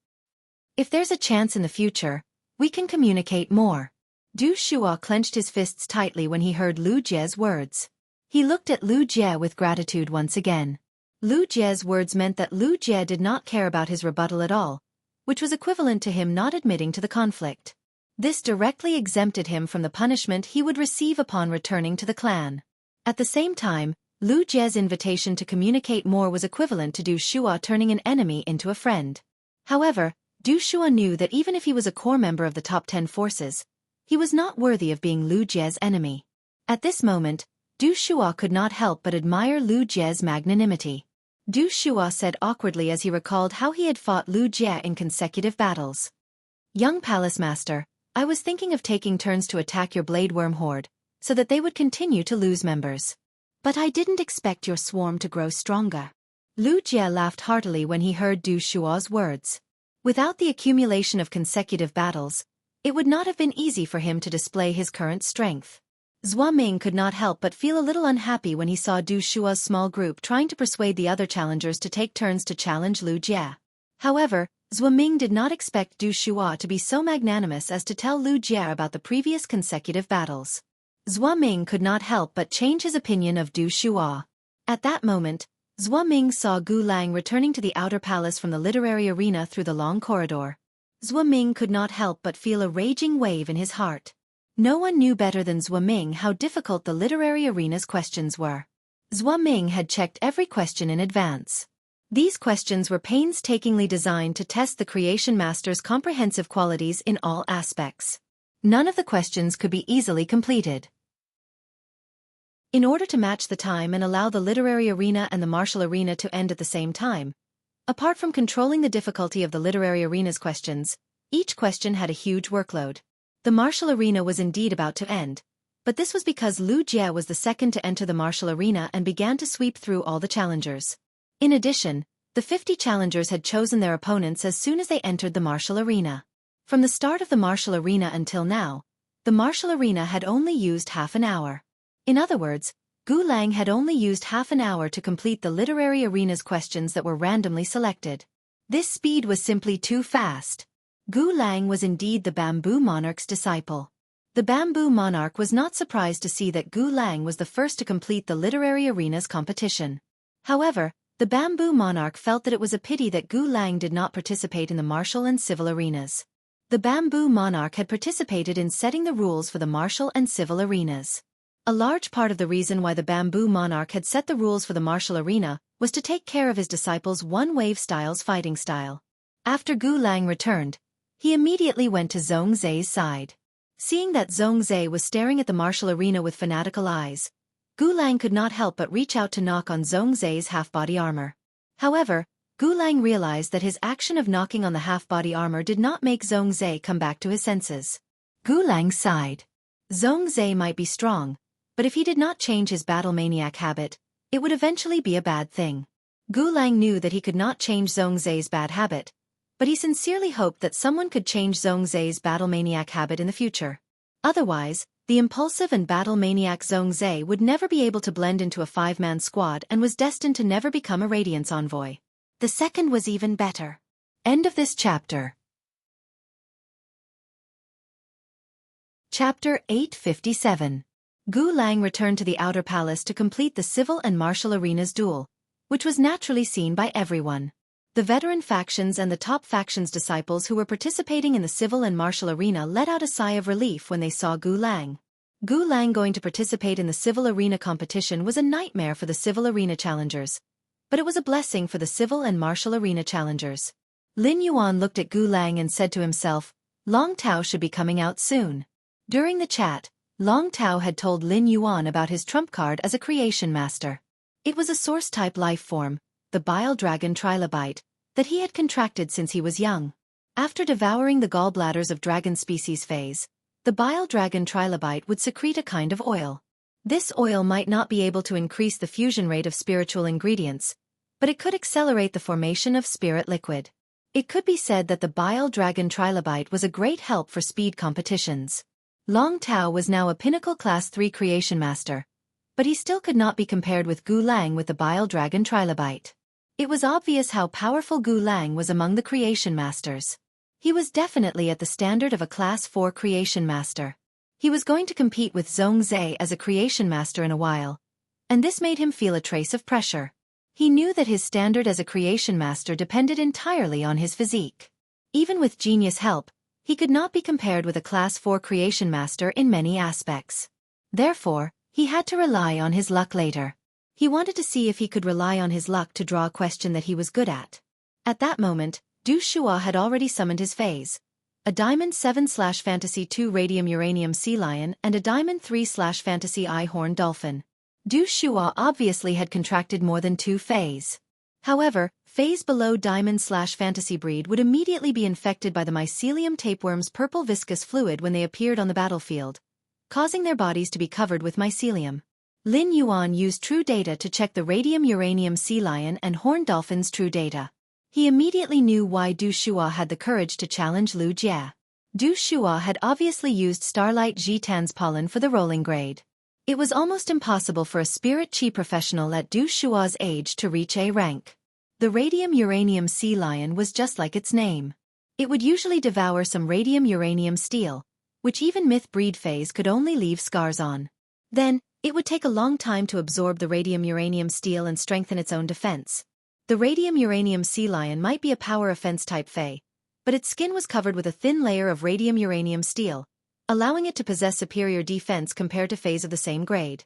Speaker 1: If there's a chance in the future, we can communicate more." Du Shua clenched his fists tightly when he heard Lu Jie's words. He looked at Lu Jie with gratitude once again. Lu Jie's words meant that Lu Jie did not care about his rebuttal at all, which was equivalent to him not admitting to the conflict. This directly exempted him from the punishment he would receive upon returning to the clan. At the same time, Lu Jie's invitation to communicate more was equivalent to Du Shua turning an enemy into a friend. However, Du Shua knew that even if he was a core member of the top 10 forces, he was not worthy of being Lu Jie's enemy. At this moment, Du Shua could not help but admire Lu Jie's magnanimity. Du Shua said awkwardly as he recalled how he had fought Lu Jie in consecutive battles. "Young Palace Master, I was thinking of taking turns to attack your Blade Worm Horde, so that they would continue to lose members. But I didn't expect your swarm to grow stronger." Lu Jie laughed heartily when he heard Du Shua's words. Without the accumulation of consecutive battles, it would not have been easy for him to display his current strength. Xueming could not help but feel a little unhappy when he saw Du Shua's small group trying to persuade the other challengers to take turns to challenge Lu Jie. However, Xueming did not expect Du Shua to be so magnanimous as to tell Lu Jie about the previous consecutive battles. Xueming could not help but change his opinion of Du Shua. At that moment, Xueming saw Gu Lang returning to the outer palace from the literary arena through the long corridor. Xueming could not help but feel a raging wave in his heart. No one knew better than Xueming how difficult the literary arena's questions were. Xueming had checked every question in advance. These questions were painstakingly designed to test the creation master's comprehensive qualities in all aspects. None of the questions could be easily completed. In order to match the time and allow the literary arena and the martial arena to end at the same time, apart from controlling the difficulty of the literary arena's questions, each question had a huge workload. The martial arena was indeed about to end, but this was because Lu Jie was the second to enter the martial arena and began to sweep through all the challengers. In addition, the 50 challengers had chosen their opponents as soon as they entered the martial arena. From the start of the martial arena until now, the martial arena had only used half an hour. In other words, Gu Lang had only used half an hour to complete the literary arena's questions that were randomly selected. This speed was simply too fast. Gu Lang was indeed the Bamboo Monarch's disciple. The Bamboo Monarch was not surprised to see that Gu Lang was the first to complete the literary arena's competition. However, the Bamboo Monarch felt that it was a pity that Gu Lang did not participate in the martial and civil arenas. The Bamboo Monarch had participated in setting the rules for the martial and civil arenas. A large part of the reason why the Bamboo Monarch had set the rules for the martial arena was to take care of his disciples' one-wave style's fighting style. After Gu Lang returned, he immediately went to Zhongzai's side. Seeing that Zhongzai was staring at the martial arena with fanatical eyes, Gu Lang could not help but reach out to knock on Zhongzai's half-body armor. However, Gu Lang realized that his action of knocking on the half-body armor did not make Zhongzai come back to his senses. Gu Lang sighed. Zhongzai might be strong, but if he did not change his battle maniac habit, it would eventually be a bad thing. Gu Lang knew that he could not change Zhongzai's bad habit, but he sincerely hoped that someone could change Zhongzai's battle maniac habit in the future. Otherwise, the impulsive and battle maniac Zhongzai would never be able to blend into a 5-man squad and was destined to never become a Radiance envoy. The second was even better. End of this chapter. Chapter 857. Gu Lang returned to the Outer Palace to complete the civil and martial arenas duel, which was naturally seen by everyone. The veteran factions and the top factions' disciples who were participating in the civil and martial arena let out a sigh of relief when they saw Gu Lang. Gu Lang going to participate in the civil arena competition was a nightmare for the civil arena challengers, but it was a blessing for the civil and martial arena challengers. Lin Yuan looked at Gu Lang and said to himself, Long Tao should be coming out soon. During the chat, Long Tao had told Lin Yuan about his trump card as a creation master. It was a source-type life form, the bile dragon trilobite, that he had contracted since he was young. After devouring the gallbladders of dragon species phase, the bile dragon trilobite would secrete a kind of oil. This oil might not be able to increase the fusion rate of spiritual ingredients, but it could accelerate the formation of spirit liquid. It could be said that the bile dragon trilobite was a great help for speed competitions. Long Tao was now a pinnacle class 3 creation master, but he still could not be compared with Gu Lang with the bile dragon trilobite. It was obvious how powerful Gu Lang was among the creation masters. He was definitely at the standard of a class 4 creation master. He was going to compete with Zhongzai as a creation master in a while, and this made him feel a trace of pressure. He knew that his standard as a creation master depended entirely on his physique. Even with genius help, he could not be compared with a class 4 creation master in many aspects. Therefore, he had to rely on his luck later. He wanted to see if he could rely on his luck to draw a question that he was good at. At that moment, Du Shua had already summoned his phase. A Diamond 7/Fantasy 2 Radium Uranium Sea Lion and a Diamond 3/Fantasy Eye Horn Dolphin. Du Shua obviously had contracted more than 2 phase. However, phase below Diamond/Fantasy breed would immediately be infected by the mycelium tapeworm's purple viscous fluid when they appeared on the battlefield, causing their bodies to be covered with mycelium. Lin Yuan used true data to check the Radium Uranium Sea Lion and Horn Dolphin's true data. He immediately knew why Du Shua had the courage to challenge Lu Jie. Du Shua had obviously used Starlight Jitan's pollen for the rolling grade. It was almost impossible for a spirit chi professional at Du Shua's age to reach A rank. The Radium Uranium Sea Lion was just like its name. It would usually devour some Radium Uranium steel, which even Myth breed phase could only leave scars on. Then, it would take a long time to absorb the Radium Uranium steel and strengthen its own defense. The Radium Uranium Sea Lion might be a power offense type Fae, but its skin was covered with a thin layer of Radium Uranium steel, allowing it to possess superior defense compared to Faes of the same grade.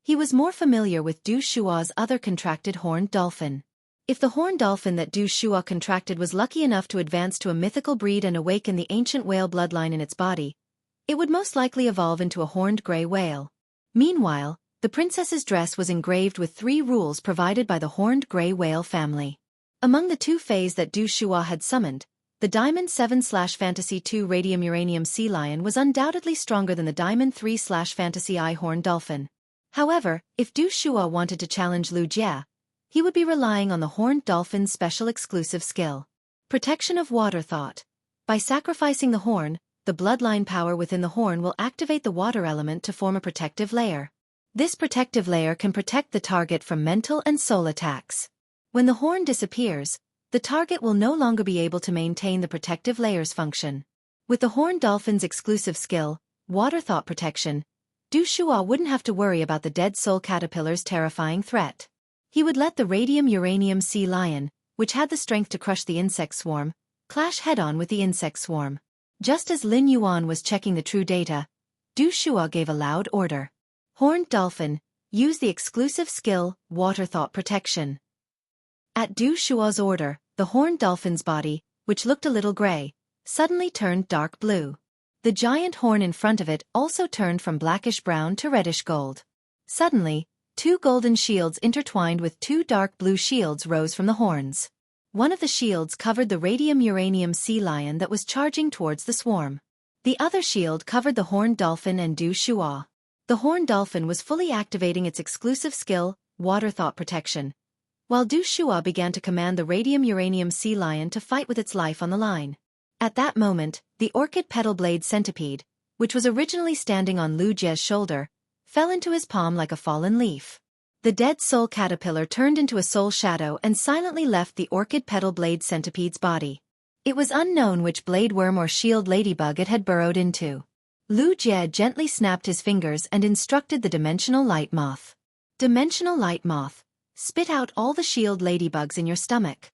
Speaker 1: He was more familiar with Du Shua's other contracted horned dolphin. If the horned dolphin that Du Shua contracted was lucky enough to advance to a mythical breed and awaken the ancient whale bloodline in its body, it would most likely evolve into a horned gray whale. Meanwhile, the princess's dress was engraved with 3 rules provided by the horned gray whale family. Among the 2 Faes that Du Shua had summoned, the Diamond 7/Fantasy 2 Radium Uranium Sea Lion was undoubtedly stronger than the Diamond 3/Fantasy Eye Horn Dolphin. However, if Du Shua wanted to challenge Lu Jie, he would be relying on the horned dolphin's special exclusive skill. Protection of Water Thought. By sacrificing the horn, the bloodline power within the horn will activate the water element to form a protective layer. This protective layer can protect the target from mental and soul attacks. When the horn disappears, the target will no longer be able to maintain the protective layer's function. With the horned dolphin's exclusive skill, Water Thought Protection, Du Shua wouldn't have to worry about the dead soul caterpillar's terrifying threat. He would let the Radium Uranium Sea Lion, which had the strength to crush the insect swarm, clash head-on with the insect swarm. Just as Lin Yuan was checking the true data, Du Shua gave a loud order. Horned Dolphin, use the exclusive skill, Water Thought Protection. At Du Shua's order, the horned dolphin's body, which looked a little gray, suddenly turned dark blue. The giant horn in front of it also turned from blackish-brown to reddish-gold. Suddenly, two golden shields intertwined with two dark blue shields rose from the horns. One of the shields covered the radium-uranium sea lion that was charging towards the swarm. The other shield covered the horned dolphin and Du Shua. The horned dolphin was fully activating its exclusive skill, water thought protection, while Du Shua began to command the radium-uranium sea lion to fight with its life on the line. At that moment, the orchid petal blade centipede, which was originally standing on Lu Jie's shoulder, fell into his palm like a fallen leaf. The dead soul caterpillar turned into a soul shadow and silently left the orchid petal blade centipede's body. It was unknown which blade worm or shield ladybug it had burrowed into. Lu Jie gently snapped his fingers and instructed the dimensional light moth. Dimensional light moth, spit out all the shield ladybugs in your stomach.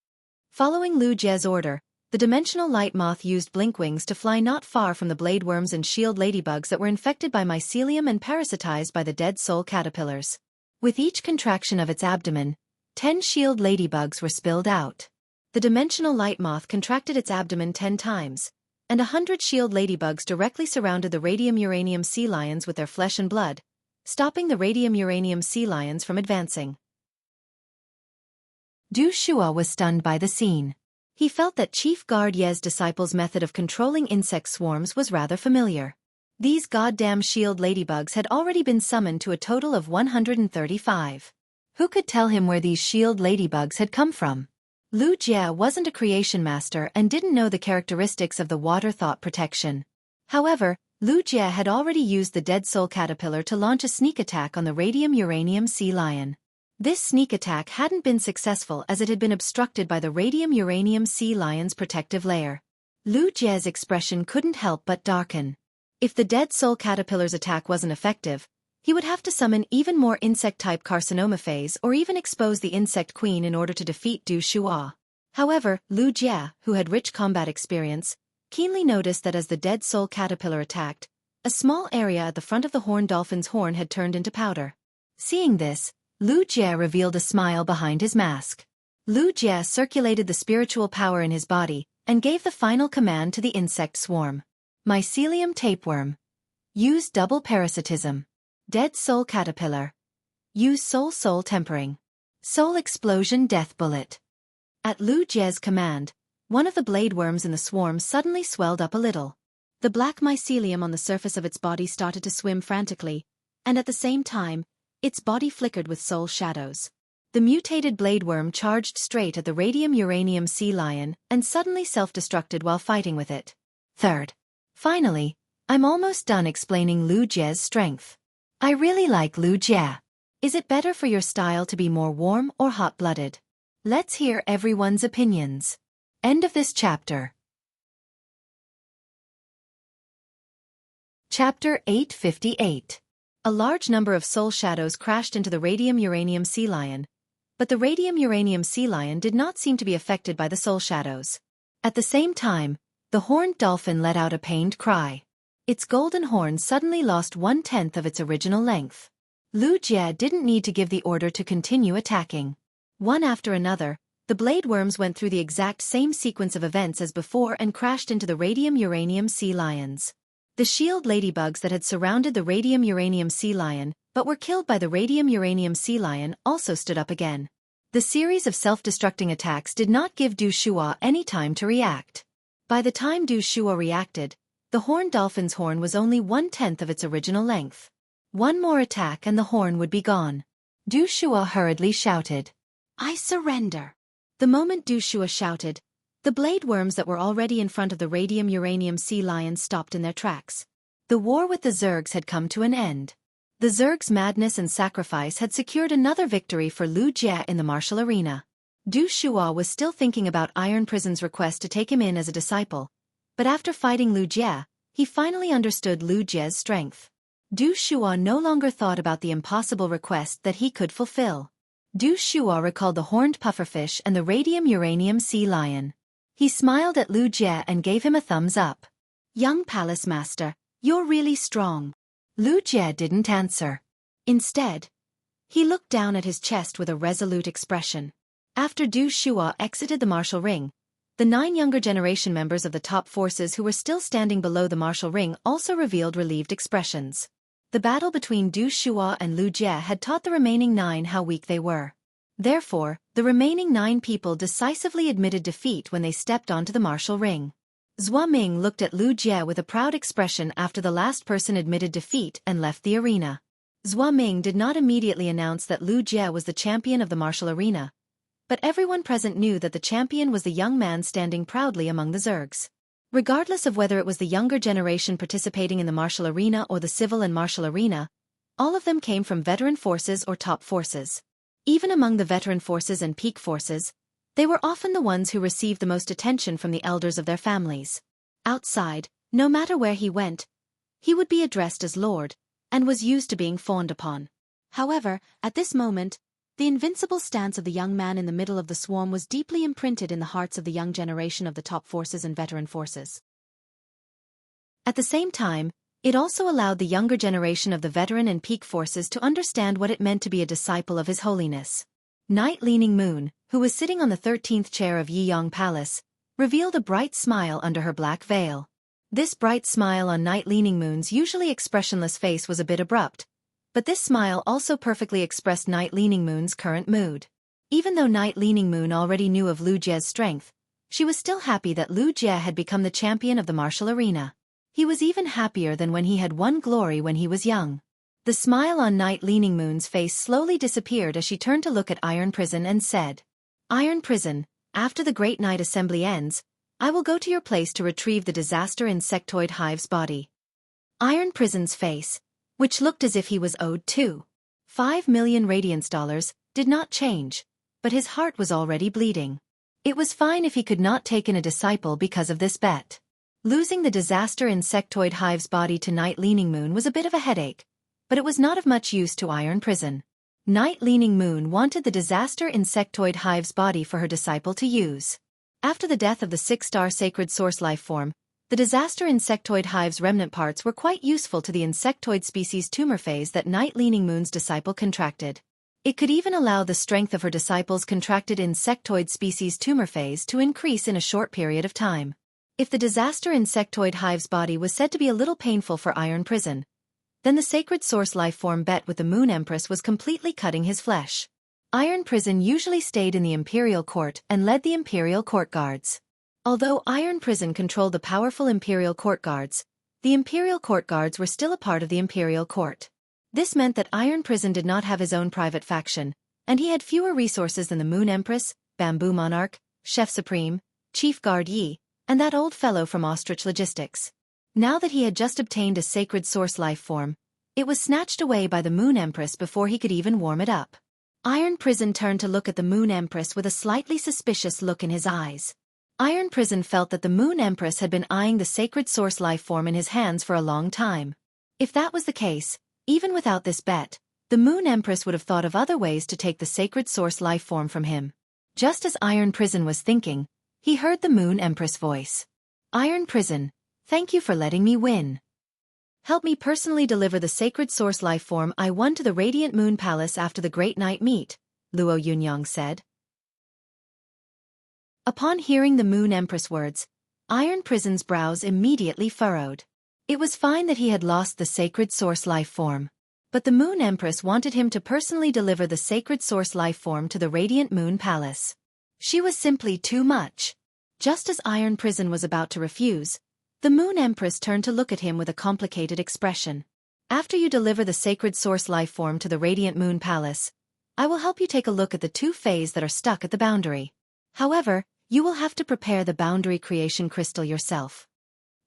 Speaker 1: Following Lu Jie's order, the dimensional light moth used blink wings to fly not far from the blade worms and shield ladybugs that were infected by mycelium and parasitized by the dead soul caterpillars. With each contraction of its abdomen, 10 shield ladybugs were spilled out. The dimensional light moth contracted its abdomen 10 times, and 100 shield ladybugs directly surrounded the radium-uranium sea lions with their flesh and blood, stopping the radium-uranium sea lions from advancing. Du Shua was stunned by the scene. He felt that Chief Guard Ye's disciple's method of controlling insect swarms was rather familiar. These goddamn shield ladybugs had already been summoned to a total of 135. Who could tell him where these shield ladybugs had come from? Lu Jie wasn't a creation master and didn't know the characteristics of the water thought protection. However, Lu Jie had already used the dead soul caterpillar to launch a sneak attack on the radium-uranium sea lion. This sneak attack hadn't been successful as it had been obstructed by the radium-uranium sea lion's protective layer. Lu Jie's expression couldn't help but darken. If the dead soul caterpillar's attack wasn't effective, he would have to summon even more insect-type carcinomophase or even expose the insect queen in order to defeat Du Shua. However, Lu Jie, who had rich combat experience, keenly noticed that as the dead soul caterpillar attacked, a small area at the front of the horned dolphin's horn had turned into powder. Seeing this, Lu Jie revealed a smile behind his mask. Lu Jie circulated the spiritual power in his body and gave the final command to the insect swarm. Mycelium tapeworm. Use double parasitism. Dead soul caterpillar. Use soul tempering. Soul explosion death bullet. At Lu Jie's command, one of the blade worms in the swarm suddenly swelled up a little. The black mycelium on the surface of its body started to swim frantically, and at the same time, its body flickered with soul shadows. The mutated blade worm charged straight at the radium-uranium sea lion and suddenly self-destructed while fighting with it. Third. Finally, I'm almost done explaining Lu Jie's strength. I really like Lu Jie. Is it better for your style to be more warm or hot-blooded? Let's hear everyone's opinions. End of this chapter. Chapter 858. A large number of soul shadows crashed into the radium-uranium sea lion, but the radium-uranium sea lion did not seem to be affected by the soul shadows. At the same time, the horned dolphin let out a pained cry. Its golden horn suddenly lost 1/10 of its original length. Lu Jie didn't need to give the order to continue attacking. One after another, the blade worms went through the exact same sequence of events as before and crashed into the radium-uranium sea lions. The shield ladybugs that had surrounded the radium-uranium sea lion, but were killed by the radium-uranium sea lion, also stood up again. The series of self-destructing attacks did not give Du Shua any time to react. By the time Du Shua reacted, the horned dolphin's horn was only 1/10 of its original length. One more attack and the horn would be gone. Du Shua hurriedly shouted, "I surrender." The moment Du Shua shouted, the blade worms that were already in front of the radium-uranium sea lion stopped in their tracks. The war with the Zergs had come to an end. The Zergs' madness and sacrifice had secured another victory for Lu Jie in the martial arena. Du Shua was still thinking about Iron Prison's request to take him in as a disciple, but after fighting Lu Jie, he finally understood Lu Jie's strength. Du Shua no longer thought about the impossible request that he could fulfill. Du Shua recalled the horned pufferfish and the radium-uranium sea lion. He smiled at Lu Jie and gave him a thumbs up. "Young Palace Master, you're really strong." Lu Jie didn't answer. Instead, he looked down at his chest with a resolute expression. After Du Shua exited the martial ring, The 9 younger generation members of the top forces who were still standing below the martial ring also revealed relieved expressions. The battle between Du Shuo and Lu Jie had taught the remaining 9 how weak they were. Therefore, the remaining 9 people decisively admitted defeat when they stepped onto the martial ring. Zhua Ming looked at Lu Jie with a proud expression after the last person admitted defeat and left the arena. Zhua Ming did not immediately announce that Lu Jie was the champion of the martial arena, but everyone present knew that the champion was the young man standing proudly among the Zergs. Regardless of whether it was the younger generation participating in the martial arena or the civil and martial arena, all of them came from veteran forces or top forces. Even among the veteran forces and peak forces, they were often the ones who received the most attention from the elders of their families. Outside, no matter where he went, he would be addressed as Lord, and was used to being fawned upon. However, at this moment, the invincible stance of the young man in the middle of the swarm was deeply imprinted in the hearts of the young generation of the top forces and veteran forces. At the same time, it also allowed the younger generation of the veteran and peak forces to understand what it meant to be a disciple of His Holiness. Night Leaning Moon, who was sitting on the 13th chair of Yiyang Palace, revealed a bright smile under her black veil. This bright smile on Night Leaning Moon's usually expressionless face was a bit abrupt, but this smile also perfectly expressed Night Leaning Moon's current mood. Even though Night Leaning Moon already knew of Lu Jie's strength, she was still happy that Lu Jie had become the champion of the martial arena. He was even happier than when he had won glory when he was young. The smile on Night Leaning Moon's face slowly disappeared as she turned to look at Iron Prison and said, "Iron Prison, after the Great Night Assembly ends, I will go to your place to retrieve the disaster insectoid hive's body." Iron Prison's face, which looked as if he was owed $5 million radiance dollars, did not change, but his heart was already bleeding. It was fine if he could not take in a disciple because of this bet. Losing the disaster insectoid hive's body to Night Leaning Moon was a bit of a headache, but it was not of much use to Iron Prison. Night Leaning Moon wanted the disaster insectoid hive's body for her disciple to use. After the death of the 6-star sacred source life form, the disaster insectoid hive's remnant parts were quite useful to the insectoid species tumor phase that Night Leaning Moon's disciple contracted. It could even allow the strength of her disciple's contracted insectoid species tumor phase to increase in a short period of time. If the disaster insectoid hive's body was said to be a little painful for Iron Prison, then the sacred source life form bet with the Moon Empress was completely cutting his flesh. Iron Prison usually stayed in the Imperial Court and led the Imperial Court Guards. Although Iron Prison controlled the powerful Imperial Court Guards, the Imperial Court Guards were still a part of the Imperial Court. This meant that Iron Prison did not have his own private faction, and he had fewer resources than the Moon Empress, Bamboo Monarch, Chef Supreme, Chief Guard Yi, and that old fellow from Ostrich Logistics. Now that he had just obtained a sacred source life form, it was snatched away by the Moon Empress before he could even warm it up. Iron Prison turned to look at the Moon Empress with a slightly suspicious look in his eyes. Iron Prison felt that the Moon Empress had been eyeing the sacred source life form in his hands for a long time. If that was the case, even without this bet, the Moon Empress would have thought of other ways to take the sacred source life form from him. Just as Iron Prison was thinking, he heard the Moon Empress voice. "Iron Prison, thank you for letting me win. Help me personally deliver the sacred source life form I won to the Radiant Moon Palace after the Great Night Meet," Luo Yunyang said. Upon hearing the Moon Empress words, Iron Prison's brows immediately furrowed. It was fine that he had lost the sacred source life form, but the Moon Empress wanted him to personally deliver the sacred source life form to the Radiant Moon Palace. She was simply too much. Just as Iron Prison was about to refuse, the Moon Empress turned to look at him with a complicated expression. "After you deliver the sacred source life form to the Radiant Moon Palace, I will help you take a look at the 2 phases that are stuck at the boundary. However, you will have to prepare the boundary creation crystal yourself."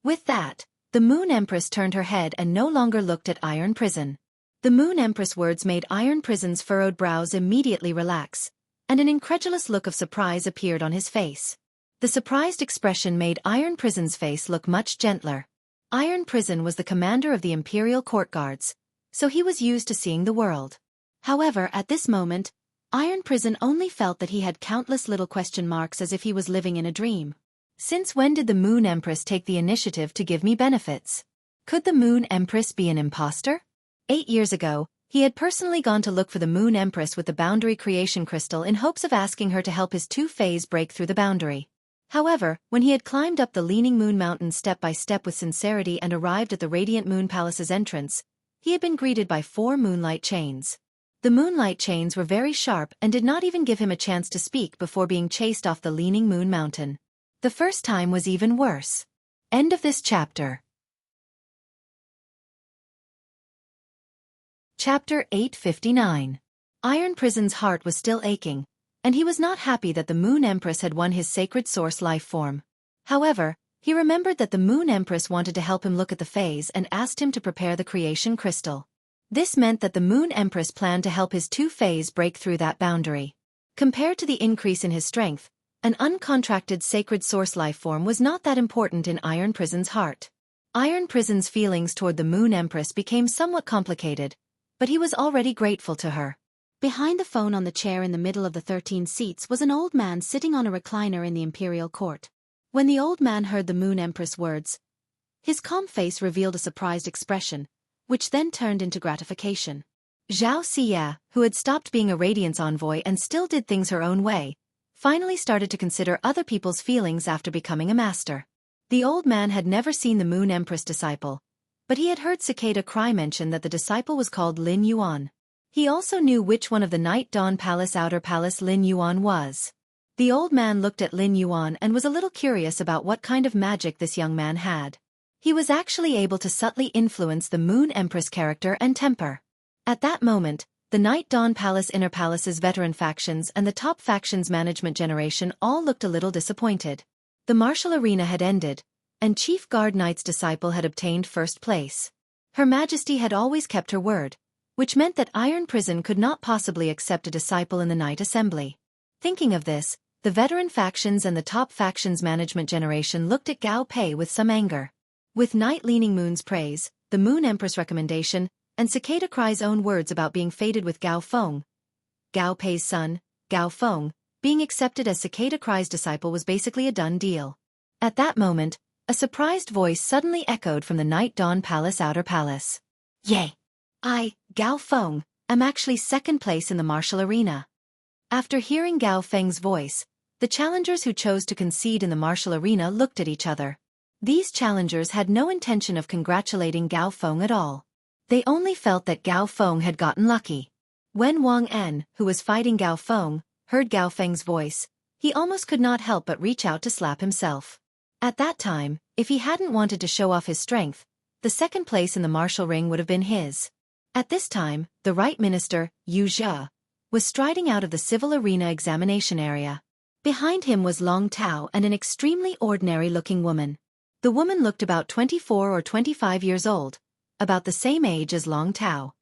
Speaker 1: With that, the Moon Empress turned her head and no longer looked at Iron Prison. The Moon Empress words made Iron Prison's furrowed brows immediately relax, and an incredulous look of surprise appeared on his face. The surprised expression made Iron Prison's face look much gentler. Iron Prison was the commander of the Imperial Court Guards, so he was used to seeing the world. However, at this moment, Iron Prison only felt that he had countless little question marks as if he was living in a dream. Since when did the Moon Empress take the initiative to give me benefits? Could the Moon Empress be an imposter? 8 years ago, he had personally gone to look for the Moon Empress with the boundary creation crystal in hopes of asking her to help his 2 phase break through the boundary. However, when he had climbed up the leaning moon mountain step by step with sincerity and arrived at the radiant moon palace's entrance, he had been greeted by 4 moonlight chains. The moonlight chains were very sharp and did not even give him a chance to speak before being chased off the leaning moon mountain. The first time was even worse. End of this chapter. Chapter 859. Iron Prison's heart was still aching, and he was not happy that the Moon Empress had won his sacred source life form. However, he remembered that the Moon Empress wanted to help him look at the phase and asked him to prepare the creation crystal. This meant that the Moon Empress planned to help his 2-phase break through that boundary. Compared to the increase in his strength, an uncontracted sacred source life form was not that important in Iron Prison's heart. Iron Prison's feelings toward the Moon Empress became somewhat complicated, but he was already grateful to her. Behind the phone on the chair in the middle of the 13 seats was an old man sitting on a recliner in the imperial court. When the old man heard the Moon Empress' words, his calm face revealed a surprised expression, which then turned into gratification. Xueqi, who had stopped being a Radiance envoy and still did things her own way, finally started to consider other people's feelings after becoming a master. The old man had never seen the Moon Empress disciple, but he had heard Cicada Cry mention that the disciple was called Lin Yuan. He also knew which one of the Night Dawn Palace Outer Palace Lin Yuan was. The old man looked at Lin Yuan and was a little curious about what kind of magic this young man had. He was actually able to subtly influence the Moon Empress character and temper. At that moment, the Night Dawn Palace Inner Palace's veteran factions and the top factions management generation all looked a little disappointed. The martial arena had ended, and Chief Guard Knight's disciple had obtained first place. Her Majesty had always kept her word, which meant that Iron Prison could not possibly accept a disciple in the Night Assembly. Thinking of this, the veteran factions and the top factions management generation looked at Gao Pei with some anger. With Night Leaning Moon's praise, the Moon Empress recommendation, and Cicada Cry's own words about being fated with Gao Feng, Gao Pei's son, Gao Feng, being accepted as Cicada Cry's disciple was basically a done deal. At that moment, a surprised voice suddenly echoed from the Night Dawn Palace Outer Palace. Yay! I, Gao Feng, am actually second place in the martial arena. After hearing Gao Feng's voice, the challengers who chose to concede in the martial arena looked at each other. These challengers had no intention of congratulating Gao Feng at all. They only felt that Gao Feng had gotten lucky. When Wang En, who was fighting Gao Feng, heard Gao Feng's voice, he almost could not help but reach out to slap himself. At that time, if he hadn't wanted to show off his strength, the second place in the martial ring would have been his. At this time, the Right Minister, Yu Zhe, was striding out of the civil arena examination area. Behind him was Long Tao and an extremely ordinary-looking woman. The woman looked about 24 or 25 years old, about the same age as Long Tao.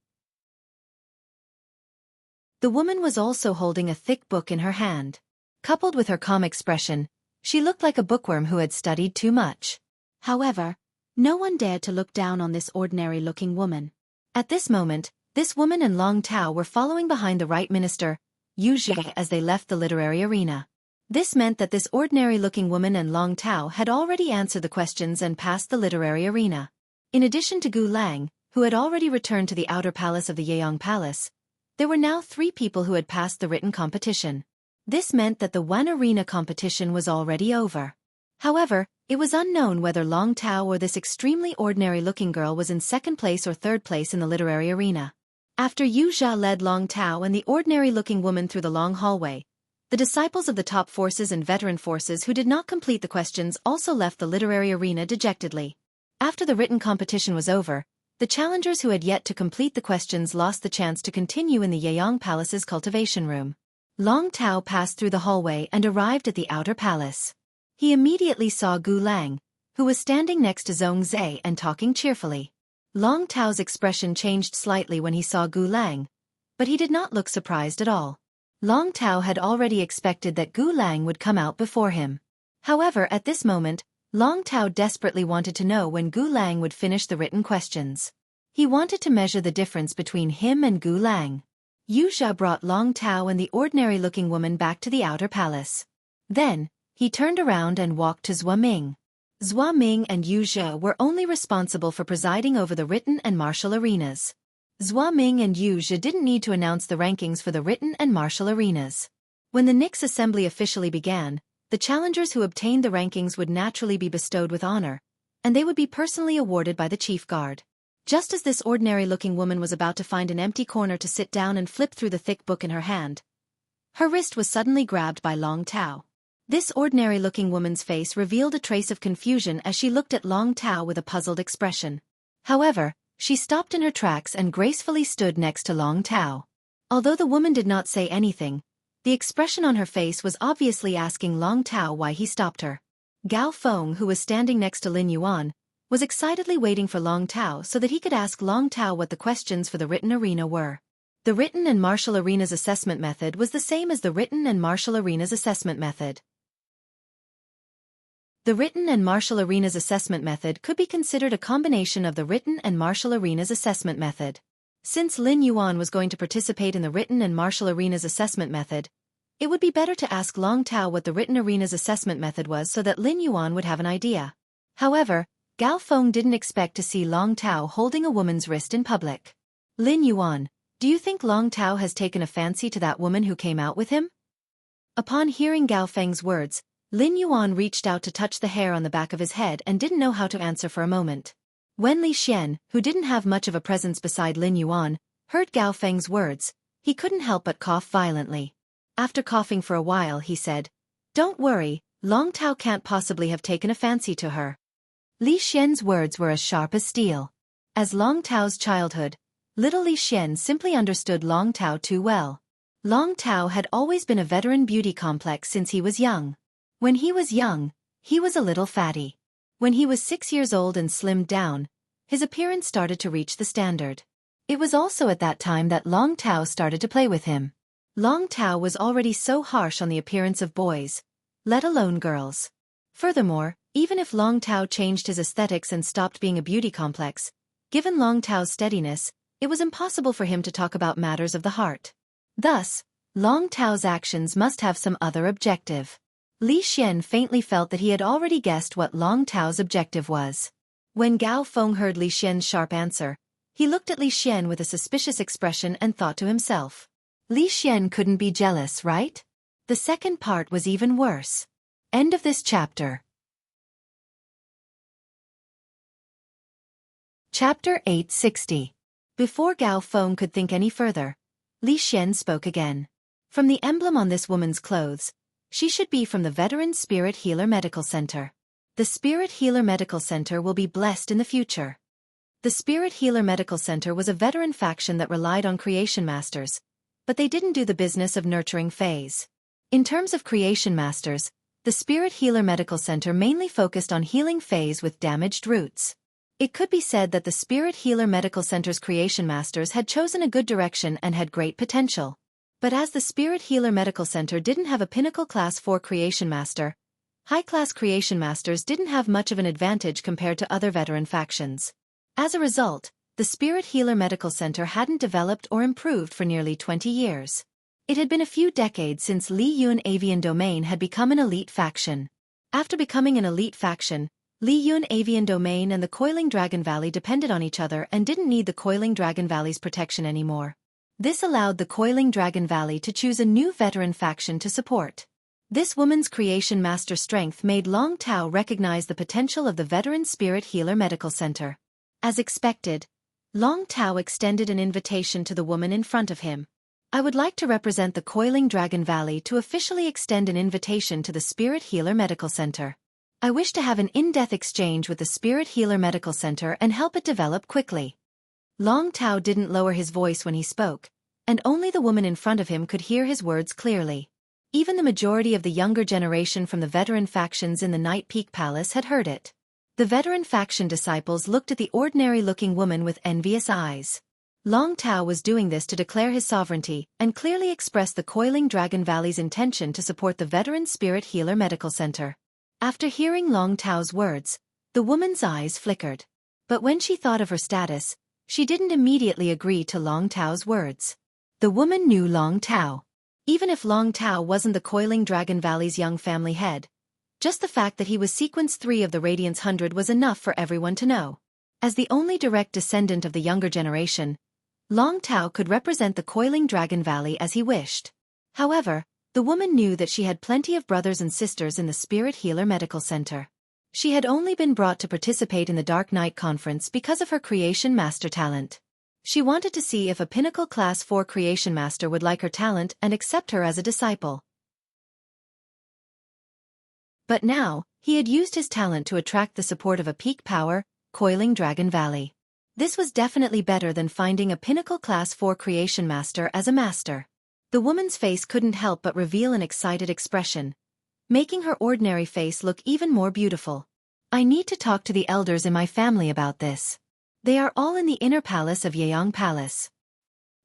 Speaker 1: The woman was also holding a thick book in her hand. Coupled with her calm expression, she looked like a bookworm who had studied too much. However, no one dared to look down on this ordinary-looking woman. At this moment, this woman and Long Tao were following behind the Right Minister, Yu Zhe, as they left the literary arena. This meant that this ordinary-looking woman and Long Tao had already answered the questions and passed the literary arena. In addition to Gu Lang, who had already returned to the outer palace of the Yeyang Palace, there were now 3 people who had passed the written competition. This meant that the Wan Arena competition was already over. However, it was unknown whether Long Tao or this extremely ordinary-looking girl was in second place or third place in the literary arena. After Yu Zhe led Long Tao and the ordinary-looking woman through the long hallway, the disciples of the top forces and veteran forces who did not complete the questions also left the literary arena dejectedly. After the written competition was over, the challengers who had yet to complete the questions lost the chance to continue in the Yeyang Palace's cultivation room. Long Tao passed through the hallway and arrived at the outer palace. He immediately saw Gu Lang, who was standing next to Zhong Zhe and talking cheerfully. Long Tao's expression changed slightly when he saw Gu Lang, but he did not look surprised at all. Long Tao had already expected that Gu Lang would come out before him. However, at this moment, Long Tao desperately wanted to know when Gu Lang would finish the written questions. He wanted to measure the difference between him and Gu Lang. Yu Zhe brought Long Tao and the ordinary-looking woman back to the outer palace. Then, he turned around and walked to Zhua Ming. Zhua Ming and Yu Zhe were only responsible for presiding over the written and martial arenas. Zhua Ming and Yu Zhe didn't need to announce the rankings for the written and martial arenas. When the Nix assembly officially began, the challengers who obtained the rankings would naturally be bestowed with honor, and they would be personally awarded by the chief guard. Just as this ordinary-looking woman was about to find an empty corner to sit down and flip through the thick book in her hand, her wrist was suddenly grabbed by Long Tao. This ordinary-looking woman's face revealed a trace of confusion as she looked at Long Tao with a puzzled expression. However, she stopped in her tracks and gracefully stood next to Long Tao. Although the woman did not say anything, the expression on her face was obviously asking Long Tao why he stopped her. Gao Feng, who was standing next to Lin Yuan, was excitedly waiting for Long Tao so that he could ask Long Tao what the questions for the written arena were. The written and martial arenas assessment method was the same as the written and martial arenas assessment method. The written and martial arenas assessment method could be considered a combination of the written and martial arenas assessment method. Since Lin Yuan was going to participate in the written and martial arenas assessment method, it would be better to ask Long Tao what the written arenas assessment method was so that Lin Yuan would have an idea. However, Gao Feng didn't expect to see Long Tao holding a woman's wrist in public. Lin Yuan, do you think Long Tao has taken a fancy to that woman who came out with him? Upon hearing Gao Feng's words, Lin Yuan reached out to touch the hair on the back of his head and didn't know how to answer for a moment. When Li Xian, who didn't have much of a presence beside Lin Yuan, heard Gao Feng's words, he couldn't help but cough violently. After coughing for a while, he said, "Don't worry, Long Tao can't possibly have taken a fancy to her." Li Xian's words were as sharp as steel. As Long Tao's childhood, little Li Xian simply understood Long Tao too well. Long Tao had always been a veteran beauty complex since he was young. When he was young, he was a little fatty. When he was 6 years old and slimmed down, his appearance started to reach the standard. It was also at that time that Long Tao started to play with him. Long Tao was already so harsh on the appearance of boys, let alone girls. Furthermore, even if Long Tao changed his aesthetics and stopped being a beauty complex, given Long Tao's steadiness, it was impossible for him to talk about matters of the heart. Thus, Long Tao's actions must have some other objective. Li Xian faintly felt that he had already guessed what Long Tao's objective was. When Gao Feng heard Li Xian's sharp answer, he looked at Li Xian with a suspicious expression and thought to himself, Li Xian couldn't be jealous, right? The second part was even worse. End of this chapter. Chapter 860. Before Gao Feng could think any further, Li Xian spoke again. From the emblem on this woman's clothes, she should be from the Veteran Spirit Healer Medical Center. The Spirit Healer Medical Center will be blessed in the future. The Spirit Healer Medical Center was a veteran faction that relied on creation masters, but they didn't do the business of nurturing phase. In terms of creation masters, the Spirit Healer Medical Center mainly focused on healing phase with damaged roots. It could be said that the Spirit Healer Medical Center's creation masters had chosen a good direction and had great potential. But as the Spirit Healer Medical Center didn't have a pinnacle class 4 creation master, high-class creation masters didn't have much of an advantage compared to other veteran factions. As a result, the Spirit Healer Medical Center hadn't developed or improved for nearly 20 years. It had been a few decades since Li Yun Avian Domain had become an elite faction. After becoming an elite faction, Li Yun Avian Domain and the Coiling Dragon Valley depended on each other and didn't need the Coiling Dragon Valley's protection anymore. This allowed the Coiling Dragon Valley to choose a new veteran faction to support. This woman's creation master strength made Long Tao recognize the potential of the Veteran Spirit Healer Medical Center. As expected, Long Tao extended an invitation to the woman in front of him. I would like to represent the Coiling Dragon Valley to officially extend an invitation to the Spirit Healer Medical Center. I wish to have an in-depth exchange with the Spirit Healer Medical Center and help it develop quickly. Long Tao didn't lower his voice when he spoke, and only the woman in front of him could hear his words clearly. Even the majority of the younger generation from the veteran factions in the Night Peak Palace had heard it. The veteran faction disciples looked at the ordinary-looking woman with envious eyes. Long Tao was doing this to declare his sovereignty and clearly express the Coiling Dragon Valley's intention to support the Veteran Spirit Healer Medical Center. After hearing Long Tao's words, the woman's eyes flickered. But when she thought of her status, she didn't immediately agree to Long Tao's words. The woman knew Long Tao. Even if Long Tao wasn't the Coiling Dragon Valley's young family head, just the fact that he was Sequence 3 of the Radiance 100 was enough for everyone to know. As the only direct descendant of the younger generation, Long Tao could represent the Coiling Dragon Valley as he wished. However, The woman knew that she had plenty of brothers and sisters in the Spirit Healer Medical Center. She had only been brought to participate in the Dark Knight Conference because of her Creation Master talent. She wanted to see if a Pinnacle Class 4 Creation Master would like her talent and accept her as a disciple. But now, he had used his talent to attract the support of a peak power, Coiling Dragon Valley. This was definitely better than finding a Pinnacle Class 4 Creation Master as a master. The woman's face couldn't help but reveal an excited expression, making her ordinary face look even more beautiful. I need to talk to the elders in my family about this. They are all in the inner palace of Yeyang Palace.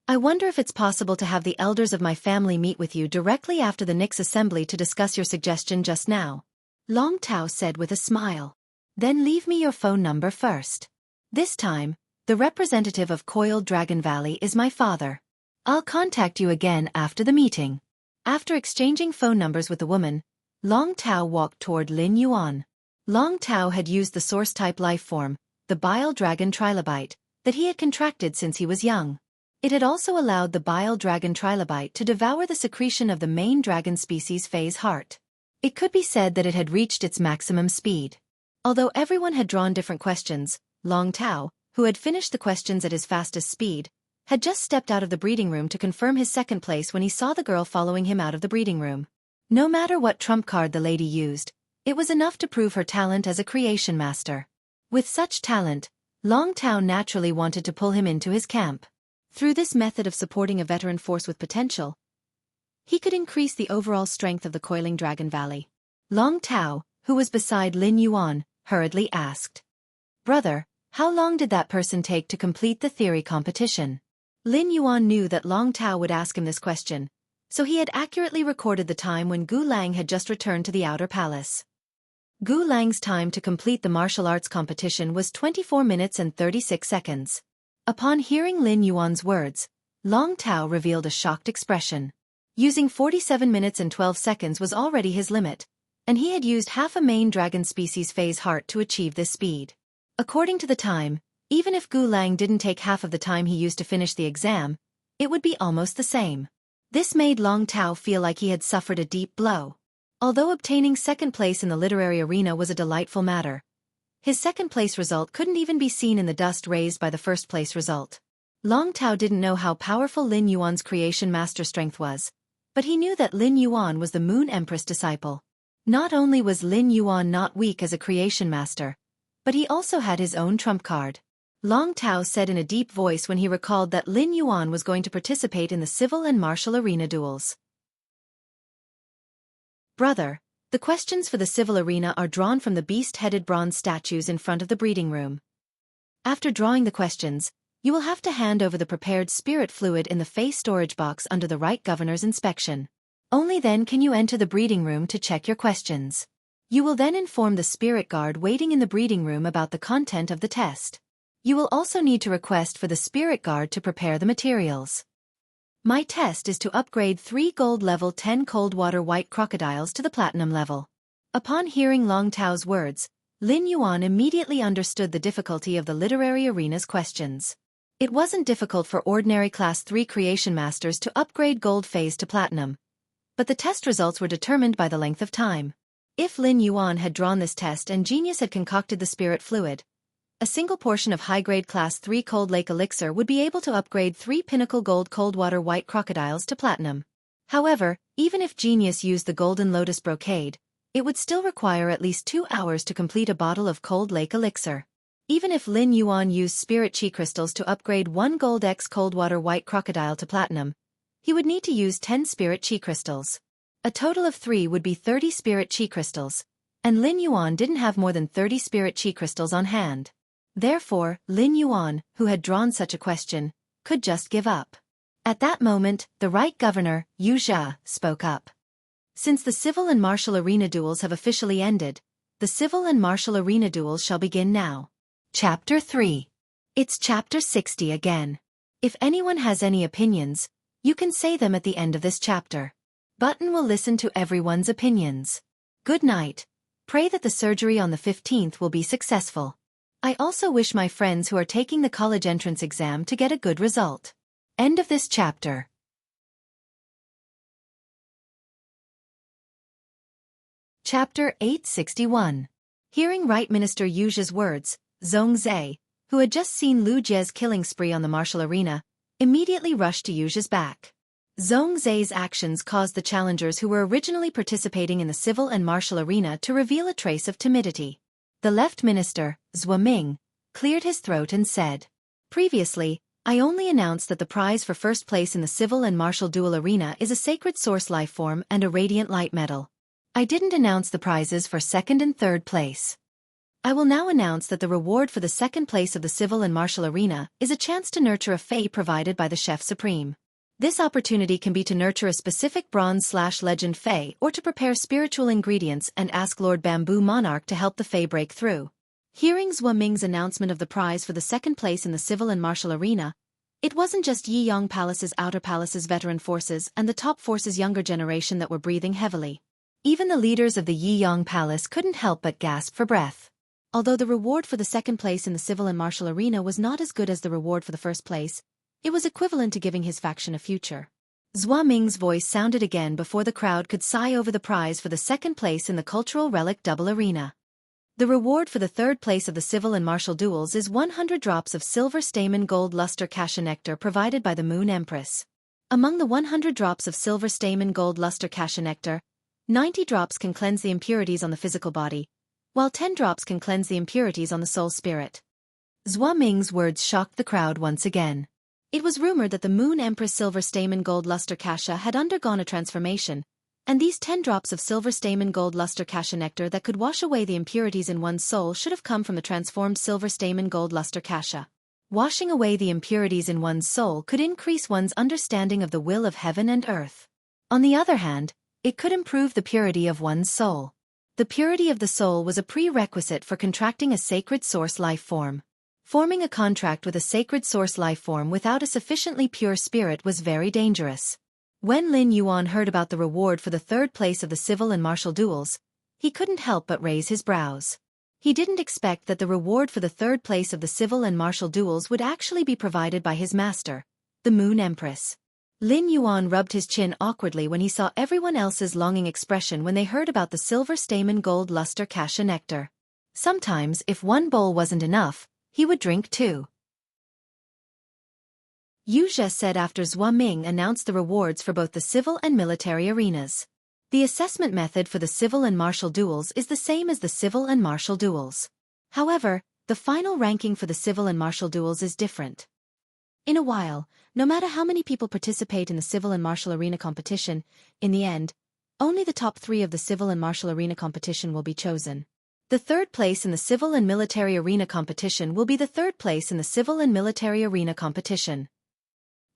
Speaker 1: I wonder if it's possible to have the elders of my family meet with you directly after the Nyx assembly to discuss your suggestion just now. Long Tao said with a smile. Then leave me your phone number first. This time, the representative of Coiled Dragon Valley is my father. I'll contact you again after the meeting. After exchanging phone numbers with the woman, Long Tao walked toward Lin Yuan. Long Tao had used the source-type life form, the Bile Dragon Trilobite, that he had contracted since he was young. It had also allowed the Bile Dragon Trilobite to devour the secretion of the main dragon species phase heart. It could be said that it had reached its maximum speed. Although everyone had drawn different questions, Long Tao, who had finished the questions at his fastest speed, had just stepped out of the breeding room to confirm his second place when he saw the girl following him out of the breeding room. No matter what trump card the lady used, it was enough to prove her talent as a creation master. With such talent, Long Tao naturally wanted to pull him into his camp. Through this method of supporting a veteran force with potential, he could increase the overall strength of the Coiling Dragon Valley. Long Tao, who was beside Lin Yuan, hurriedly asked, "Brother, how long did that person take to complete the theory competition?" Lin Yuan knew that Long Tao would ask him this question, so he had accurately recorded the time when Gu Lang had just returned to the outer palace. Gu Lang's time to complete the martial arts competition was 24 minutes and 36 seconds. Upon hearing Lin Yuan's words, Long Tao revealed a shocked expression. Using 47 minutes and 12 seconds was already his limit, and he had used half a main dragon species phase heart to achieve this speed. According to the time, even if Gu Lang didn't take half of the time he used to finish the exam, it would be almost the same. This made Long Tao feel like he had suffered a deep blow. Although obtaining second place in the literary arena was a delightful matter, his second place result couldn't even be seen in the dust raised by the first place result. Long Tao didn't know how powerful Lin Yuan's creation master strength was, but he knew that Lin Yuan was the Moon Empress disciple. Not only was Lin Yuan not weak as a creation master, but he also had his own trump card. Long Tao said in a deep voice when he recalled that Lin Yuan was going to participate in the civil and martial arena duels. "Brother, the questions for the civil arena are drawn from the beast-headed bronze statues in front of the breeding room. After drawing the questions, you will have to hand over the prepared spirit fluid in the face storage box under the right governor's inspection. Only then can you enter the breeding room to check your questions. You will then inform the spirit guard waiting in the breeding room about the content of the test. You will also need to request for the spirit guard to prepare the materials. My test is to upgrade 3 gold level 10 cold water white crocodiles to the platinum level." Upon hearing Long Tao's words, Lin Yuan immediately understood the difficulty of the literary arena's questions. It wasn't difficult for ordinary class 3 creation masters to upgrade gold phase to platinum, but the test results were determined by the length of time. If Lin Yuan had drawn this test and Genius had concocted the spirit fluid, a single portion of high-grade Class 3 Cold Lake Elixir would be able to upgrade 3 Pinnacle Gold Cold Water White Crocodiles to Platinum. However, even if Genius used the Golden Lotus Brocade, it would still require at least 2 hours to complete a bottle of Cold Lake Elixir. Even if Lin Yuan used Spirit Chi Crystals to upgrade 1 Gold X Cold Water White Crocodile to Platinum, he would need to use 10 Spirit Chi Crystals. A total of 3 would be 30 Spirit Chi Crystals, and Lin Yuan didn't have more than 30 Spirit Chi Crystals on hand. Therefore, Lin Yuan, who had drawn such a question, could just give up. At that moment, the right governor, Yu Jia, spoke up. "Since the civil and martial arena duels have officially ended, the civil and martial arena duels shall begin now." Chapter 3. It's Chapter 60 again. If anyone has any opinions, you can say them at the end of this chapter. Button will listen to everyone's opinions. Good night. Pray that the surgery on the 15th will be successful. I also wish my friends who are taking the college entrance exam to get a good result. End of this chapter. Chapter 861. Hearing Right Minister Yu's words, Zhongzhe, who had just seen Lu Jie's killing spree on the martial arena, immediately rushed to Yu's back. Zhongzhe's actions caused the challengers who were originally participating in the civil and martial arena to reveal a trace of timidity. The left minister, Xueqi, cleared his throat and said, "Previously, I only announced that the prize for first place in the civil and martial duel arena is a sacred source life form and a radiant light medal. I didn't announce the prizes for second and third place. I will now announce that the reward for the second place of the civil and martial arena is a chance to nurture a fae provided by the Chef Supreme. This opportunity can be to nurture a specific bronze/legend fae or to prepare spiritual ingredients and ask Lord Bamboo Monarch to help the fae break through." Hearing Xueqing's announcement of the prize for the second place in the civil and martial arena, it wasn't just Yiyang Palace's outer palace's veteran forces and the top force's younger generation that were breathing heavily. Even the leaders of the Yiyang Palace couldn't help but gasp for breath. Although the reward for the second place in the civil and martial arena was not as good as the reward for the first place, it was equivalent to giving his faction a future. Xueqing's voice sounded again before the crowd could sigh over the prize for the second place in the cultural relic double arena. The reward for the third place of the civil and martial duels is 100 drops of silver stamen gold luster kasha nectar provided by the Moon Empress. Among the 100 drops of silver stamen gold luster kasha nectar, 90 drops can cleanse the impurities on the physical body, while 10 drops can cleanse the impurities on the soul spirit. Xueqing's words shocked the crowd once again. It was rumored that the Moon Empress silver stamen gold luster kasha had undergone a transformation, and these 10 drops of silver stamen gold luster kasha nectar that could wash away the impurities in one's soul should have come from the transformed silver stamen gold luster kasha. Washing away the impurities in one's soul could increase one's understanding of the will of heaven and earth. On the other hand, it could improve the purity of one's soul. The purity of the soul was a prerequisite for contracting a sacred source life form. Forming a contract with a sacred source life form without a sufficiently pure spirit was very dangerous. When Lin Yuan heard about the reward for the third place of the civil and martial duels, he couldn't help but raise his brows. He didn't expect that the reward for the third place of the civil and martial duels would actually be provided by his master, the Moon Empress. Lin Yuan rubbed his chin awkwardly when he saw everyone else's longing expression when they heard about the silver stamen gold luster kasha nectar. Sometimes, if one bowl wasn't enough, he would drink two. Yu Zhe said after Xueqing announced the rewards for both the civil and military arenas. The assessment method for the civil and martial duels is the same as the civil and martial duels. However, the final ranking for the civil and martial duels is different. In a while, no matter how many people participate in the civil and martial arena competition, in the end, only the top 3 of the civil and martial arena competition will be chosen. The third place in the civil and military arena competition will be the third place in the civil and military arena competition.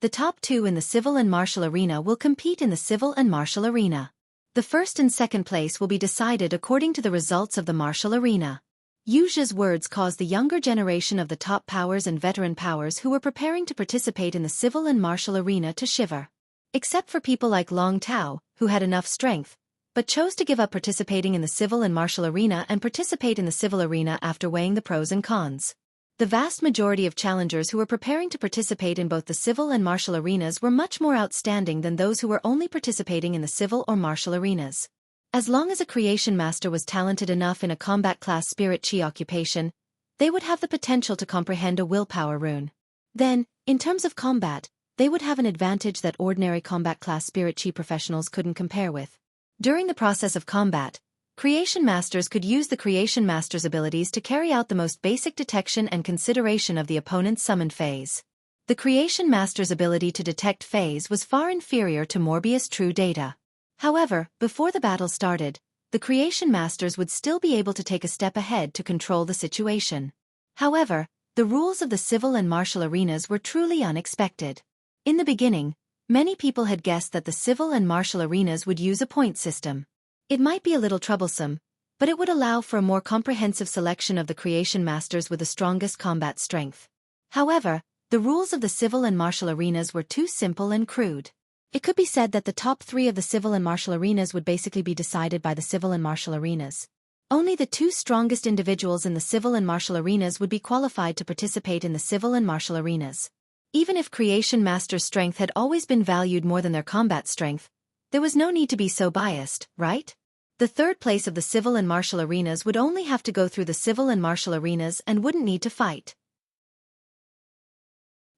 Speaker 1: The top 2 in the civil and martial arena will compete in the civil and martial arena. The first and second place will be decided according to the results of the martial arena. Yu Zhe's words caused the younger generation of the top powers and veteran powers who were preparing to participate in the civil and martial arena to shiver. Except for people like Long Tao, who had enough strength, but chose to give up participating in the civil and martial arena and participate in the civil arena after weighing the pros and cons. The vast majority of challengers who were preparing to participate in both the civil and martial arenas were much more outstanding than those who were only participating in the civil or martial arenas. As long as a creation master was talented enough in a combat class spirit chi occupation, they would have the potential to comprehend a willpower rune. Then, in terms of combat, they would have an advantage that ordinary combat class spirit chi professionals couldn't compare with. During the process of combat, creation masters could use the creation master's abilities to carry out the most basic detection and consideration of the opponent's summoned phase. The creation master's ability to detect phase was far inferior to Morbius' true data. However, before the battle started, the creation masters would still be able to take a step ahead to control the situation. However, the rules of the civil and martial arenas were truly unexpected. In the beginning, many people had guessed that the civil and martial arenas would use a point system. It might be a little troublesome, but it would allow for a more comprehensive selection of the creation masters with the strongest combat strength. However, the rules of the civil and martial arenas were too simple and crude. It could be said that the top 3 of the civil and martial arenas would basically be decided by the civil and martial arenas. Only the 2 strongest individuals in the civil and martial arenas would be qualified to participate in the civil and martial arenas. Even if creation master's strength had always been valued more than their combat strength, there was no need to be so biased, right? The third place of the civil and martial arenas would only have to go through the civil and martial arenas and wouldn't need to fight.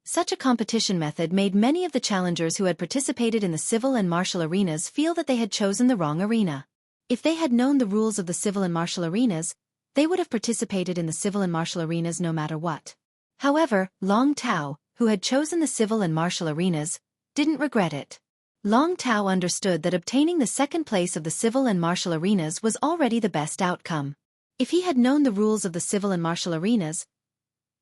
Speaker 1: Such a competition method made many of the challengers who had participated in the civil and martial arenas feel that they had chosen the wrong arena. If they had known the rules of the civil and martial arenas, they would have participated in the civil and martial arenas no matter what. However, Long Tao, who had chosen the civil and martial arenas, didn't regret it. Long Tao understood that obtaining the second place of the civil and martial arenas was already the best outcome. If he had known the rules of the civil and martial arenas,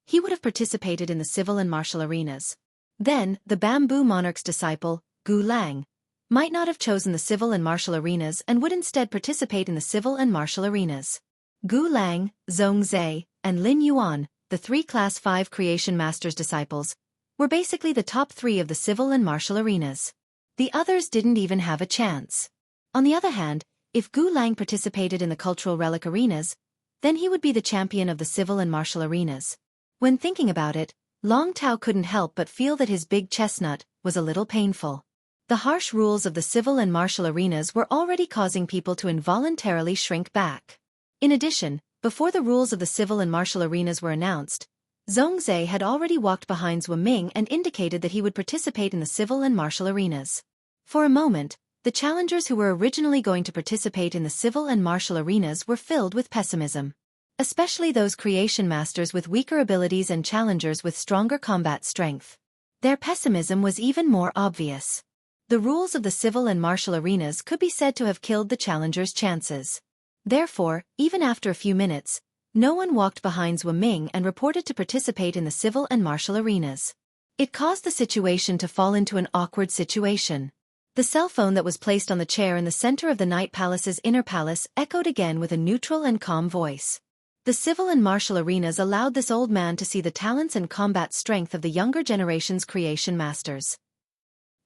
Speaker 1: he would have participated in the civil and martial arenas. Then, the Bamboo Monarch's disciple, Gu Lang, might not have chosen the civil and martial arenas and would instead participate in the civil and martial arenas. Gu Lang, Zhongzhe, and Lin Yuan, the three Class 5 Creation Masters disciples, were basically the top 3 of the civil and martial arenas. The others didn't even have a chance. On the other hand, if Gu Lang participated in the cultural relic arenas, then he would be the champion of the civil and martial arenas. When thinking about it, Long Tao couldn't help but feel that his big chestnut was a little painful. The harsh rules of the civil and martial arenas were already causing people to involuntarily shrink back. In addition, before the rules of the civil and martial arenas were announced, Zhongzhe had already walked behind Zhuo Ming and indicated that he would participate in the civil and martial arenas. For a moment, the challengers who were originally going to participate in the civil and martial arenas were filled with pessimism. Especially those creation masters with weaker abilities and challengers with stronger combat strength. Their pessimism was even more obvious. The rules of the civil and martial arenas could be said to have killed the challengers' chances. Therefore, even after a few minutes, no one walked behind Zhuo Ming and reported to participate in the civil and martial arenas. It caused the situation to fall into an awkward situation. The cell phone that was placed on the chair in the center of the Night Palace's inner palace echoed again with a neutral and calm voice. The civil and martial arenas allowed this old man to see the talents and combat strength of the younger generation's creation masters.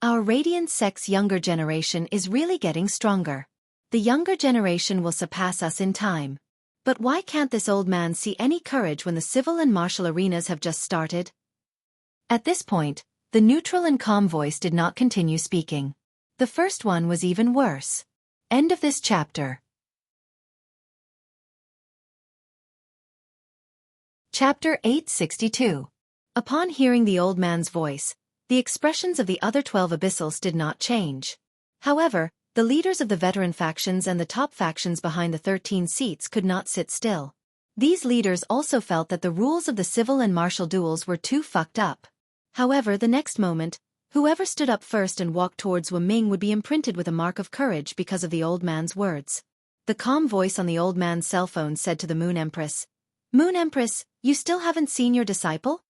Speaker 1: Our Radiant Sect's younger generation is really getting stronger. The younger generation will surpass us in time. But why can't this old man see any courage when the civil and martial arenas have just started? At this point, the neutral and calm voice did not continue speaking. The first one was even worse. End of this chapter. Chapter 862. Upon hearing the old man's voice, the expressions of the other 12 abyssals did not change. However, the leaders of the veteran factions and the top factions behind the 13 seats could not sit still. These leaders also felt that the rules of the civil and martial duels were too fucked up. However, the next moment, whoever stood up first and walked towards Wu Ming would be imprinted with a mark of courage because of the old man's words. The calm voice on the old man's cell phone said to the Moon Empress, "Moon Empress, you still haven't seen your disciple?"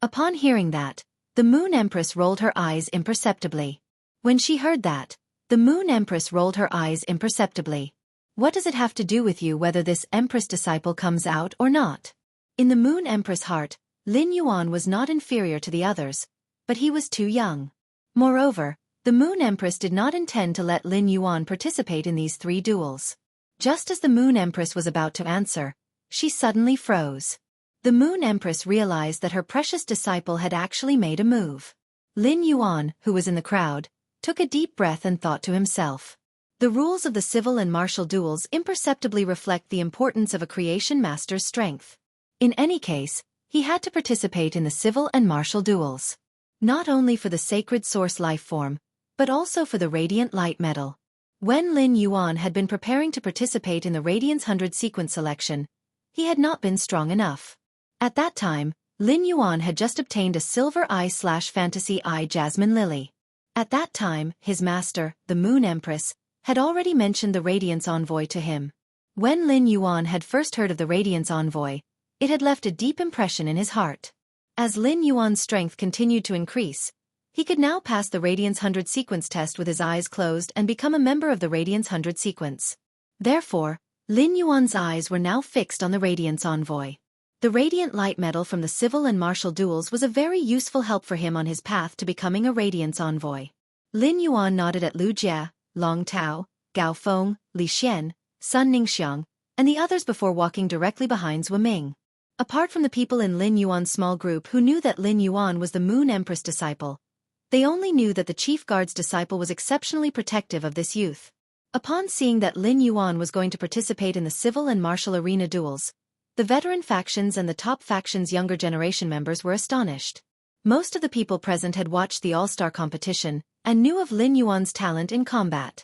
Speaker 1: Upon hearing that, the Moon Empress rolled her eyes imperceptibly. When she heard that, the Moon Empress rolled her eyes imperceptibly. What does it have to do with you whether this Empress disciple comes out or not? In the Moon Empress' heart, Lin Yuan was not inferior to the others, but he was too young. Moreover, the Moon Empress did not intend to let Lin Yuan participate in these 3 duels. Just as the Moon Empress was about to answer, she suddenly froze. The Moon Empress realized that her precious disciple had actually made a move. Lin Yuan, who was in the crowd, took a deep breath and thought to himself. The rules of the civil and martial duels imperceptibly reflect the importance of a creation master's strength. In any case, he had to participate in the civil and martial duels. Not only for the sacred source life form, but also for the radiant light metal. When Lin Yuan had been preparing to participate in the Radiance 100 sequence selection, he had not been strong enough. At that time, Lin Yuan had just obtained a Silver Eye/Fantasy Eye Jasmine Lily. At that time, his master, the Moon Empress, had already mentioned the Radiance Envoy to him. When Lin Yuan had first heard of the Radiance Envoy, it had left a deep impression in his heart. As Lin Yuan's strength continued to increase, he could now pass the Radiance 100 sequence test with his eyes closed and become a member of the Radiance 100 sequence. Therefore, Lin Yuan's eyes were now fixed on the Radiance Envoy. The radiant light metal from the civil and martial duels was a very useful help for him on his path to becoming a Radiance Envoy. Lin Yuan nodded at Lu Jie, Long Tao, Gao Feng, Li Xian, Sun Ningxiang, and the others before walking directly behind Zhuo Ming. Apart from the people in Lin Yuan's small group who knew that Lin Yuan was the Moon Empress disciple, they only knew that the chief guard's disciple was exceptionally protective of this youth. Upon seeing that Lin Yuan was going to participate in the civil and martial arena duels, the veteran factions and the top factions' younger generation members were astonished. Most of the people present had watched the all-star competition and knew of Lin Yuan's talent in combat.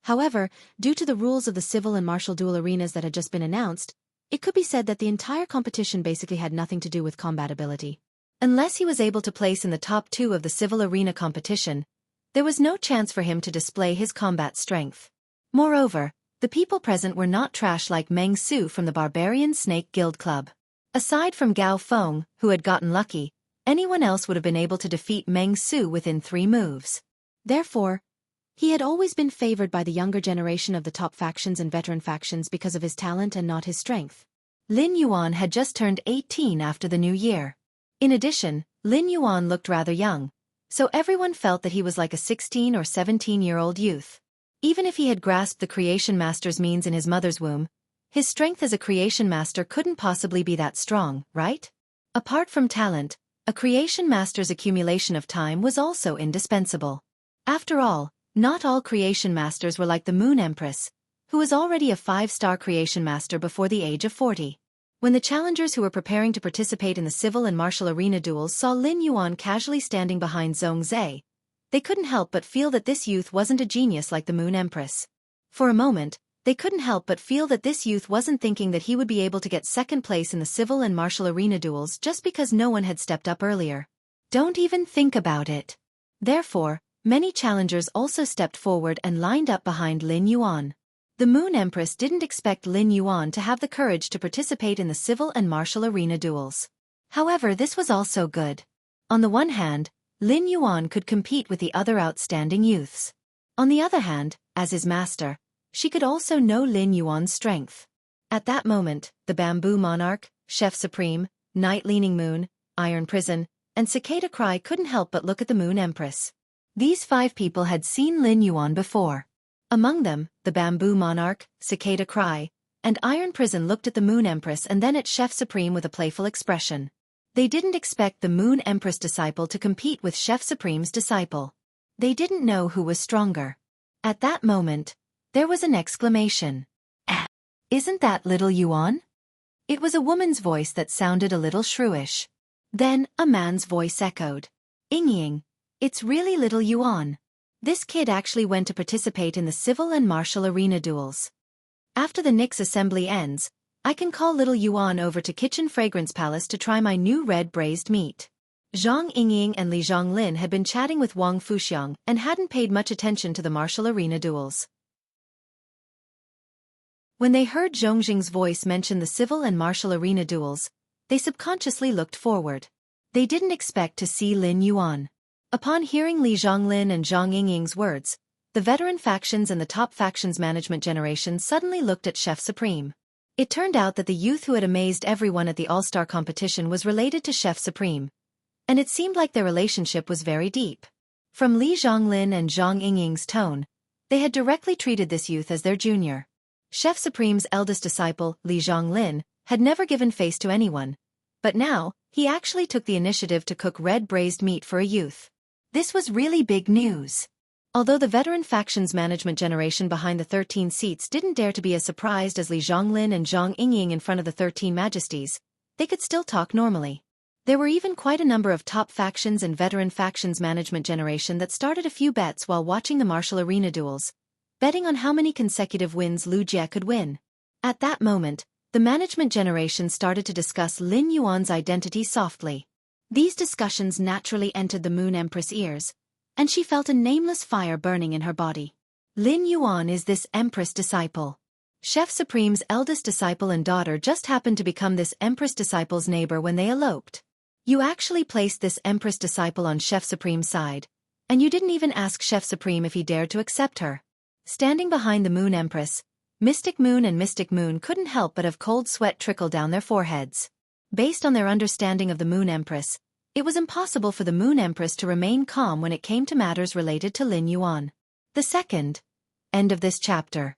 Speaker 1: However, due to the rules of the civil and martial duel arenas that had just been announced, it could be said that the entire competition basically had nothing to do with combat ability. Unless he was able to place in the top 2 of the civil arena competition, there was no chance for him to display his combat strength. Moreover, the people present were not trash like Meng Su from the Barbarian Snake Guild Club. Aside from Gao Feng, who had gotten lucky, anyone else would have been able to defeat Meng Su within 3 moves. Therefore, he had always been favored by the younger generation of the top factions and veteran factions because of his talent and not his strength. Lin Yuan had just turned 18 after the new year. In addition, Lin Yuan looked rather young, so everyone felt that he was like a 16 or 17-year-old youth. Even if he had grasped the Creation Master's means in his mother's womb, his strength as a Creation Master couldn't possibly be that strong, right? Apart from talent, a Creation Master's accumulation of time was also indispensable. After all, not all Creation Masters were like the Moon Empress, who was already a 5-star Creation Master before the age of 40. When the challengers who were preparing to participate in the civil and martial arena duels saw Lin Yuan casually standing behind Zhongzhe, they couldn't help but feel that this youth wasn't a genius like the Moon Empress. For a moment, they couldn't help but feel that this youth wasn't thinking that he would be able to get second place in the civil and martial arena duels just because no one had stepped up earlier. Don't even think about it. Therefore, many challengers also stepped forward and lined up behind Lin Yuan. The Moon Empress didn't expect Lin Yuan to have the courage to participate in the civil and martial arena duels. However, this was also good. On the one hand, Lin Yuan could compete with the other outstanding youths. On the other hand, as his master, she could also know Lin Yuan's strength. At that moment, the Bamboo Monarch, Chef Supreme, Night Leaning Moon, Iron Prison, and Cicada Cry couldn't help but look at the Moon Empress. These 5 people had seen Lin Yuan before. Among them, the Bamboo Monarch, Cicada Cry, and Iron Prison looked at the Moon Empress and then at Chef Supreme with a playful expression. They didn't expect the Moon Empress disciple to compete with Chef Supreme's disciple. They didn't know who was stronger. At that moment, there was an exclamation. Isn't that little Yuan? It was a woman's voice that sounded a little shrewish. Then, a man's voice echoed. Ying. It's really little Yuan. This kid actually went to participate in the civil and martial arena duels. After the Nix assembly ends, I can call little Yuan over to Kitchen Fragrance Palace to try my new red braised meat. Zhang Yingying and Li Zhonglin had been chatting with Wang Fuxiang and hadn't paid much attention to the martial arena duels. When they heard Zhongjing's voice mention the civil and martial arena duels, they subconsciously looked forward. They didn't expect to see Lin Yuan. Upon hearing Li Zhonglin and Zhang Yingying's words, the veteran factions and the top factions management generation suddenly looked at Chef Supreme. It turned out that the youth who had amazed everyone at the All-Star competition was related to Chef Supreme, and it seemed like their relationship was very deep. From Li Zhonglin and Zhang Yingying's tone, they had directly treated this youth as their junior. Chef Supreme's eldest disciple, Li Zhonglin, had never given face to anyone, but now, he actually took the initiative to cook red braised meat for a youth. This was really big news. Although the veteran factions management generation behind the 13 seats didn't dare to be as surprised as Li Zhonglin and Zhang Yingying in front of the 13 majesties, they could still talk normally. There were even quite a number of top factions and veteran factions management generation that started a few bets while watching the martial arena duels, betting on how many consecutive wins Lu Jie could win. At that moment, the management generation started to discuss Lin Yuan's identity softly. These discussions naturally entered the Moon Empress' ears, and she felt a nameless fire burning in her body. Lin Yuan is this Empress disciple. Chef Supreme's eldest disciple and daughter just happened to become this Empress disciple's neighbor when they eloped. You actually placed this Empress disciple on Chef Supreme's side, and you didn't even ask Chef Supreme if he dared to accept her. Standing behind the Moon Empress, Mystic Moon and Mystic Moon couldn't help but have cold sweat trickle down their foreheads. Based on their understanding of the Moon Empress, it was impossible for the Moon Empress to remain calm when it came to matters related to Lin Yuan. The second end of this chapter.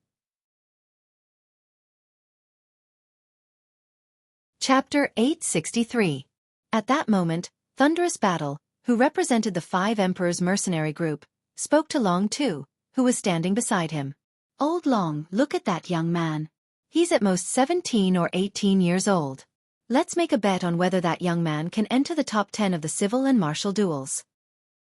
Speaker 1: Chapter 863. At that moment, Thunderous Battle, who represented the 5 Emperors mercenary group, spoke to Long Tu, who was standing beside him. "Old Long, look at that young man. He's at most 17 or 18 years old. Let's make a bet on whether that young man can enter the top 10 of the civil and martial duels."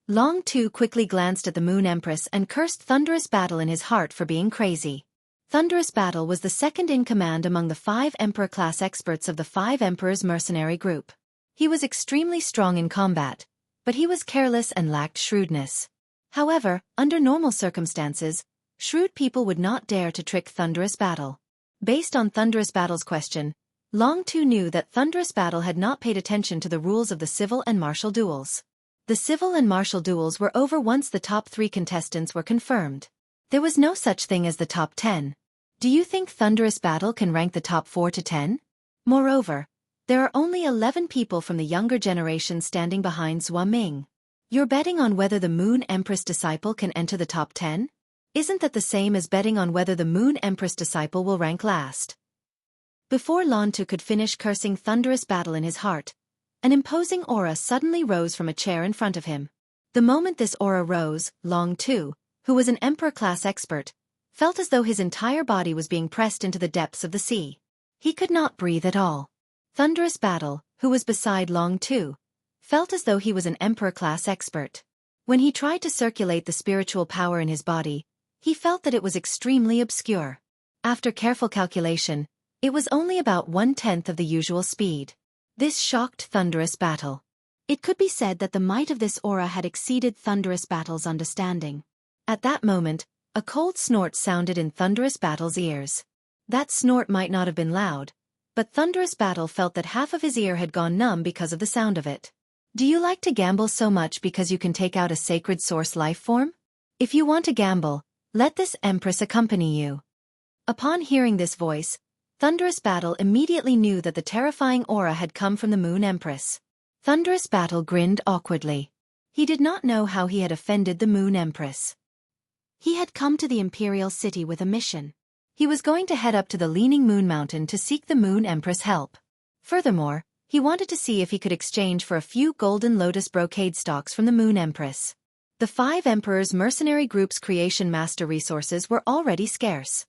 Speaker 1: Long Tu quickly glanced at the Moon Empress and cursed Thunderous Battle in his heart for being crazy. Thunderous Battle was the second in command among the 5 Emperor-class experts of the 5 Emperors mercenary group. He was extremely strong in combat, but he was careless and lacked shrewdness. However, under normal circumstances, shrewd people would not dare to trick Thunderous Battle. Based on Thunderous Battle's question, Long Tu knew that Thunderous Battle had not paid attention to the rules of the civil and martial duels. The civil and martial duels were over once the top 3 contestants were confirmed. There was no such thing as the top 10. Do you think Thunderous Battle can rank the top 4 to 10? Moreover, there are only 11 people from the younger generation standing behind Xueqi. You're betting on whether the Moon Empress disciple can enter the top 10? Isn't that the same as betting on whether the Moon Empress disciple will rank last? Before Long Tu could finish cursing Thunderous Battle in his heart, an imposing aura suddenly rose from a chair in front of him. The moment this aura rose, Long Tu, who was an Emperor-class expert, felt as though his entire body was being pressed into the depths of the sea. He could not breathe at all. Thunderous Battle, who was beside Long Tu, felt as though he was an Emperor-class expert. When he tried to circulate the spiritual power in his body, he felt that it was extremely obscure. After careful calculation, it was only about 1/10 of the usual speed. This shocked Thunderous Battle. It could be said that the might of this aura had exceeded Thunderous Battle's understanding. At that moment, a cold snort sounded in Thunderous Battle's ears. That snort might not have been loud, but Thunderous Battle felt that half of his ear had gone numb because of the sound of it. Do you like to gamble so much because you can take out a sacred source life form? If you want to gamble, let this Empress accompany you. Upon hearing this voice, Thunderous Battle immediately knew that the terrifying aura had come from the Moon Empress. Thunderous Battle grinned awkwardly. He did not know how he had offended the Moon Empress. He had come to the Imperial City with a mission. He was going to head up to the Leaning Moon Mountain to seek the Moon Empress' help. Furthermore, he wanted to see if he could exchange for a few golden lotus brocade stalks from the Moon Empress. The 5 Emperors' mercenary group's creation master resources were already scarce.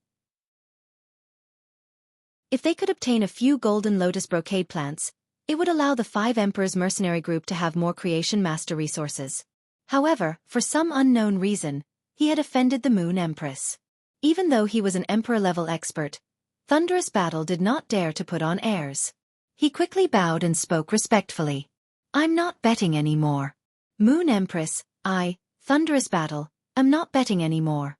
Speaker 1: If they could obtain a few golden lotus brocade plants, it would allow the 5 Emperors mercenary group to have more creation master resources. However, for some unknown reason, he had offended the Moon Empress. Even though he was an Emperor-level expert, Thunderous Battle did not dare to put on airs. He quickly bowed and spoke respectfully. "I'm not betting anymore. Moon Empress, Thunderous Battle, am not betting anymore."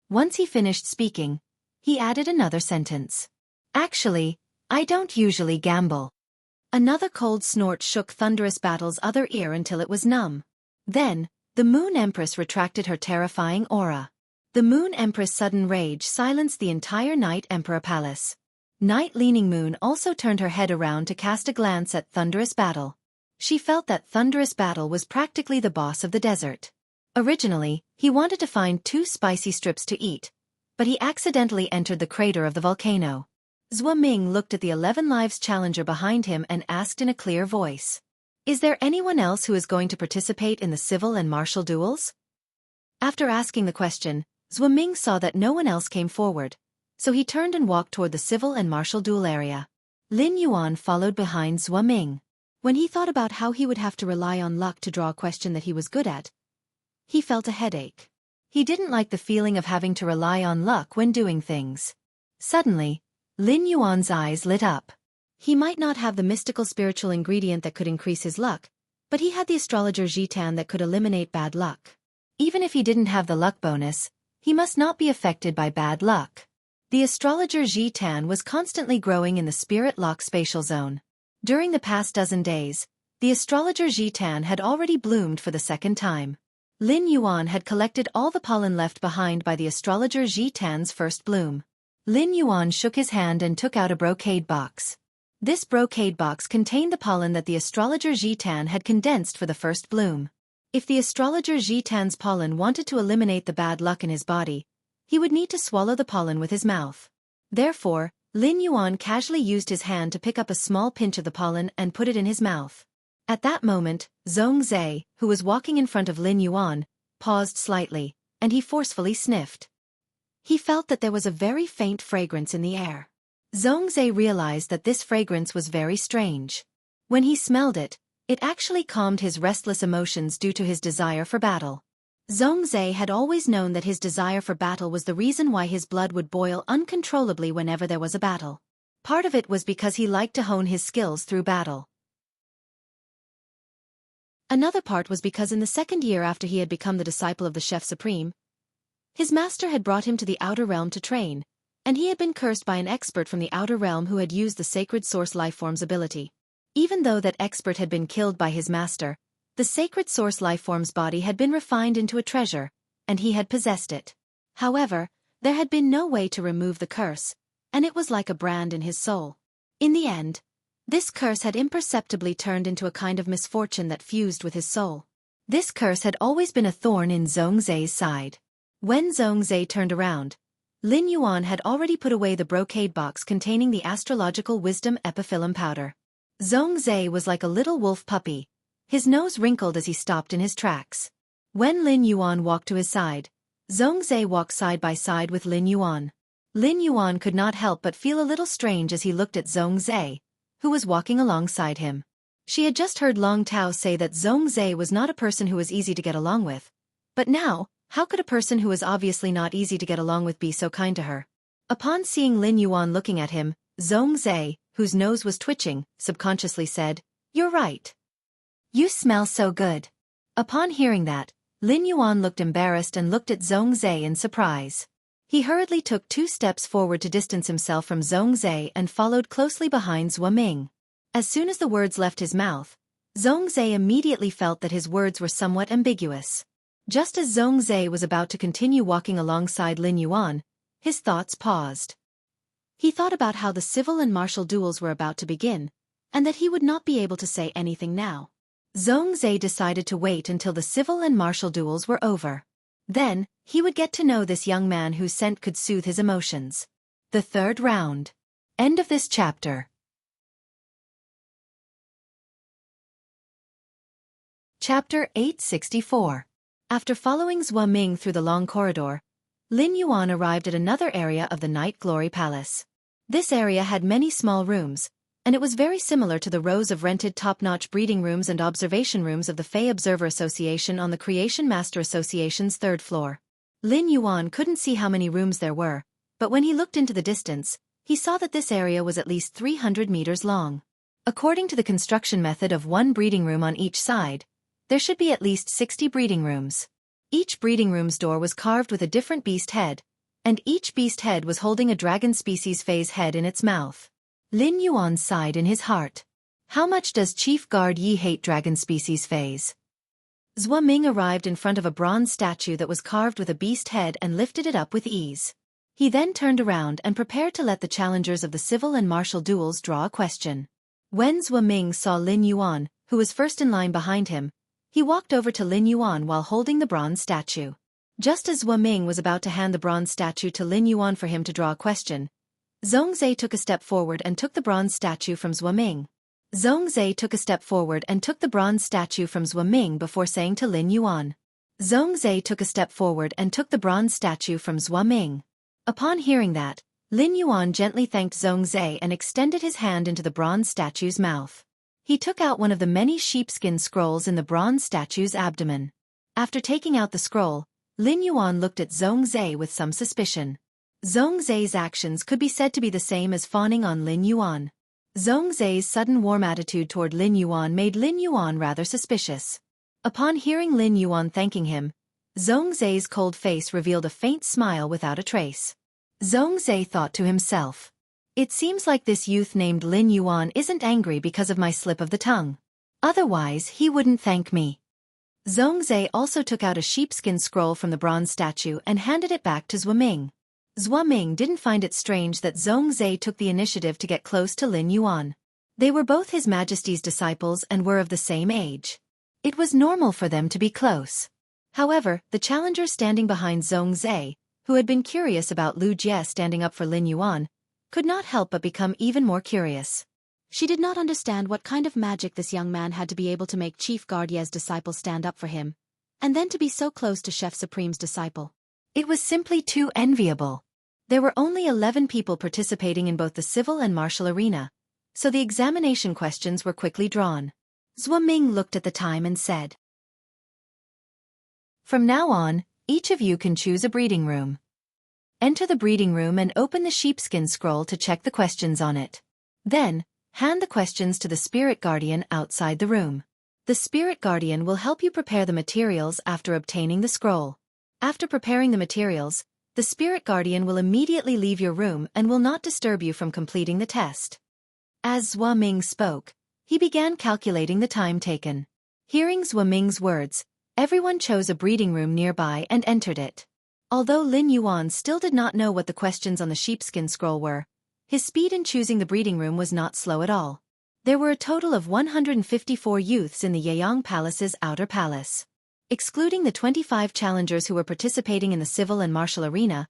Speaker 1: Once he finished speaking, he added another sentence. "Actually, I don't usually gamble." Another cold snort shook Thunderous Battle's other ear until it was numb. Then, the Moon Empress retracted her terrifying aura. The Moon Empress' sudden rage silenced the entire Night Emperor Palace. Night Leaning Moon also turned her head around to cast a glance at Thunderous Battle. She felt that Thunderous Battle was practically the boss of the desert. Originally, he wanted to find 2 spicy strips to eat, but he accidentally entered the crater of the volcano. Xueqi looked at the 11 Lives challenger behind him and asked in a clear voice, "Is there anyone else who is going to participate in the civil and martial duels?" After asking the question, Xueqi saw that no one else came forward, so he turned and walked toward the civil and martial duel area. Lin Yuan followed behind Xueqi. When he thought about how he would have to rely on luck to draw a question that he was good at, he felt a headache. He didn't like the feeling of having to rely on luck when doing things. Suddenly, Lin Yuan's eyes lit up. He might not have the mystical spiritual ingredient that could increase his luck, but he had the astrologer Jitan that could eliminate bad luck. Even if he didn't have the luck bonus, he must not be affected by bad luck. The astrologer Jitan was constantly growing in the spirit lock spatial zone. During the past dozen days, the astrologer Jitan had already bloomed for the second time. Lin Yuan had collected all the pollen left behind by the astrologer Jitan's first bloom. Lin Yuan shook his hand and took out a brocade box. This brocade box contained the pollen that the astrologer Jitan had condensed for the first bloom. If the astrologer Jitan's pollen wanted to eliminate the bad luck in his body, he would need to swallow the pollen with his mouth. Therefore, Lin Yuan casually used his hand to pick up a small pinch of the pollen and put it in his mouth. At that moment, Zhongzhe, who was walking in front of Lin Yuan, paused slightly, and he forcefully sniffed. He felt that there was a very faint fragrance in the air. Zhongzhe realized that this fragrance was very strange. When he smelled it, it actually calmed his restless emotions due to his desire for battle. Zhongzhe had always known that his desire for battle was the reason why his blood would boil uncontrollably whenever there was a battle. Part of it was because he liked to hone his skills through battle. Another part was because in the second year after he had become the disciple of the Chef Supreme, his master had brought him to the Outer Realm to train, and he had been cursed by an expert from the Outer Realm who had used the Sacred Source Lifeform's ability. Even though that expert had been killed by his master, the Sacred Source Lifeform's body had been refined into a treasure, and he had possessed it. However, there had been no way to remove the curse, and it was like a brand in his soul. In the end, this curse had imperceptibly turned into a kind of misfortune that fused with his soul. This curse had always been a thorn in Zhongzhe's side. When Zhongzhe turned around, Lin Yuan had already put away the brocade box containing the astrological wisdom epiphyllum powder. Zhongzhe was like a little wolf puppy, his nose wrinkled as he stopped in his tracks. When Lin Yuan walked to his side, Zhongzhe walked side by side with Lin Yuan. Lin Yuan could not help but feel a little strange as he looked at Zhongzhe, who was walking alongside him. She had just heard Long Tao say that Zhongzhe was not a person who was easy to get along with. But now, how could a person who was obviously not easy to get along with be so kind to her? Upon seeing Lin Yuan looking at him, Zhongzhe, whose nose was twitching, subconsciously said, "You're right. You smell so good." Upon hearing that, Lin Yuan looked embarrassed and looked at Zhongzhe in surprise. He hurriedly took 2 steps forward to distance himself from Zhongzhe and followed closely behind Xueqi. As soon as the words left his mouth, Zhongzhe immediately felt that his words were somewhat ambiguous. Just as Zhongzhe was about to continue walking alongside Lin Yuan, his thoughts paused. He thought about how the civil and martial duels were about to begin, and that he would not be able to say anything now. Zhongzhe decided to wait until the civil and martial duels were over. Then, he would get to know this young man whose scent could soothe his emotions. The 3rd round. End of this chapter. Chapter 864. After following Xueqi through the long corridor, Lin Yuan arrived at another area of the Night Glory Palace. This area had many small rooms, and it was very similar to the rows of rented top-notch breeding rooms and observation rooms of the Fey Observer Association on the Creation Master Association's 3rd floor. Lin Yuan couldn't see how many rooms there were, but when he looked into the distance, he saw that this area was at least 300 meters long. According to the construction method of 1 breeding room on each side, there should be at least 60 breeding rooms. Each breeding room's door was carved with a different beast head, and each beast head was holding a dragon species phase head in its mouth. Lin Yuan sighed in his heart. How much does Chief Guard Yi hate dragon species phase? Xueqi arrived in front of a bronze statue that was carved with a beast head and lifted it up with ease. He then turned around and prepared to let the challengers of the civil and martial duels draw a question. When Xueqi saw Lin Yuan, who was first in line behind him, he walked over to Lin Yuan while holding the bronze statue. Just as Xueqi was about to hand the bronze statue to Lin Yuan for him to draw a question, Zhongzhe took a step forward and took the bronze statue from Xueqi. Zhongzhe took a step forward and took the bronze statue from Xueqi before saying to Lin Yuan. Zhongzhe took a step forward and took the bronze statue from Xueqi. Upon hearing that, Lin Yuan gently thanked Zhongzhe and extended his hand into the bronze statue's mouth. He took out one of the many sheepskin scrolls in the bronze statue's abdomen. After taking out the scroll, Lin Yuan looked at Zhongzhe with some suspicion. Zhongzhe's actions could be said to be the same as fawning on Lin Yuan. Zhongzhe's sudden warm attitude toward Lin Yuan made Lin Yuan rather suspicious. Upon hearing Lin Yuan thanking him, Zhongzhe's cold face revealed a faint smile without a trace. Zhongzhe thought to himself, "It seems like this youth named Lin Yuan isn't angry because of my slip of the tongue. Otherwise he wouldn't thank me." Zhongzhe also took out a sheepskin scroll from the bronze statue and handed it back to Xueqi. Xueqi didn't find it strange that Zhongzhe took the initiative to get close to Lin Yuan. They were both His Majesty's disciples and were of the same age. It was normal for them to be close. However, the challenger standing behind Zhongzhe, who had been curious about Lu Jie standing up for Lin Yuan, could not help but become even more curious. She did not understand what kind of magic this young man had to be able to make Chief Guard Ye's disciple stand up for him, And then to be so close to Chef Supreme's disciple. It was simply too enviable. There were only 11 people participating in both the civil and martial arena, so the examination questions were quickly drawn. Xueqi looked at the time and said, "From now on, each of you can choose a breeding room. Enter the breeding room and open the sheepskin scroll to check the questions on it. Then, hand the questions to the spirit guardian outside the room. The spirit guardian will help you prepare the materials after obtaining the scroll. After preparing the materials, the spirit guardian will immediately leave your room and will not disturb you from completing the test." As Xueqi spoke, he began calculating the time taken. Hearing Xueqi's words, everyone chose a breeding room nearby and entered it. Although Lin Yuan still did not know what the questions on the sheepskin scroll were, his speed in choosing the breeding room was not slow at all. There were a total of 154 youths in the Yeyang Palace's outer palace. Excluding the 25 challengers who were participating in the civil and martial arena,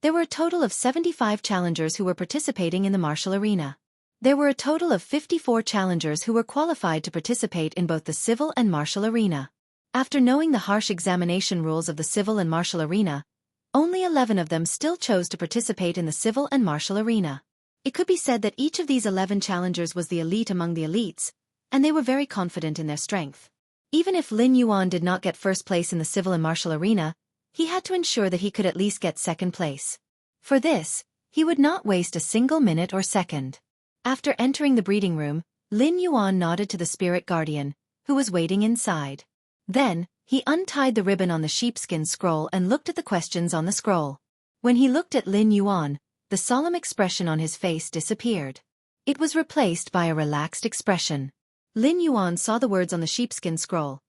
Speaker 1: there were a total of 75 challengers who were participating in the martial arena. There were a total of 54 challengers who were qualified to participate in both the civil and martial arena. After knowing the harsh examination rules of the civil and martial arena, only 11 of them still chose to participate in the civil and martial arena. It could be said that each of these 11 challengers was the elite among the elites, and they were very confident in their strength. Even if Lin Yuan did not get first place in the civil and martial arena, he had to ensure that he could at least get second place. For this, he would not waste a single minute or second. After entering the breeding room, Lin Yuan nodded to the spirit guardian, who was waiting inside. Then, he untied the ribbon on the sheepskin scroll and looked at the questions on the scroll. When he looked at Lin Yuan, the solemn expression on his face disappeared. It was replaced by a relaxed expression. Lin Yuan saw the words on the sheepskin scroll.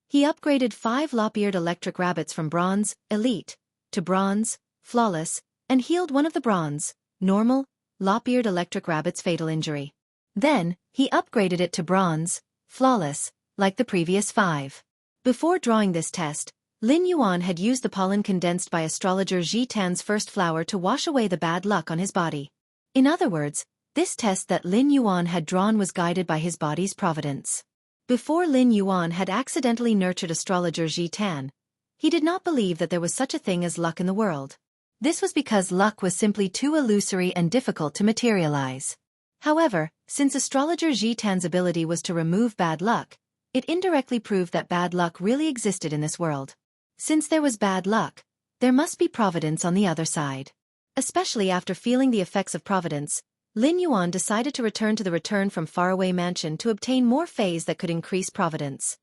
Speaker 1: He upgraded 5 lop-eared electric rabbits from bronze, elite, to bronze, flawless, and healed one of the bronze, normal, lop-eared electric rabbit's fatal injury. Then, he upgraded it to bronze, flawless, like the previous 5. Before drawing this test, Lin Yuan had used the pollen condensed by astrologer Ji Tan's first flower to wash away the bad luck on his body. In other words, this test that Lin Yuan had drawn was guided by his body's providence. Before Lin Yuan had accidentally nurtured astrologer Ji Tan, he did not believe that there was such a thing as luck in the world. This was because luck was simply too illusory and difficult to materialize. However, since astrologer Ji Tan's ability was to remove bad luck, it indirectly proved that bad luck really existed in this world. Since there was bad luck, there must be providence on the other side. Especially after feeling the effects of providence, Lin Yuan decided to return to the return from faraway mansion to obtain more phase that could increase providence.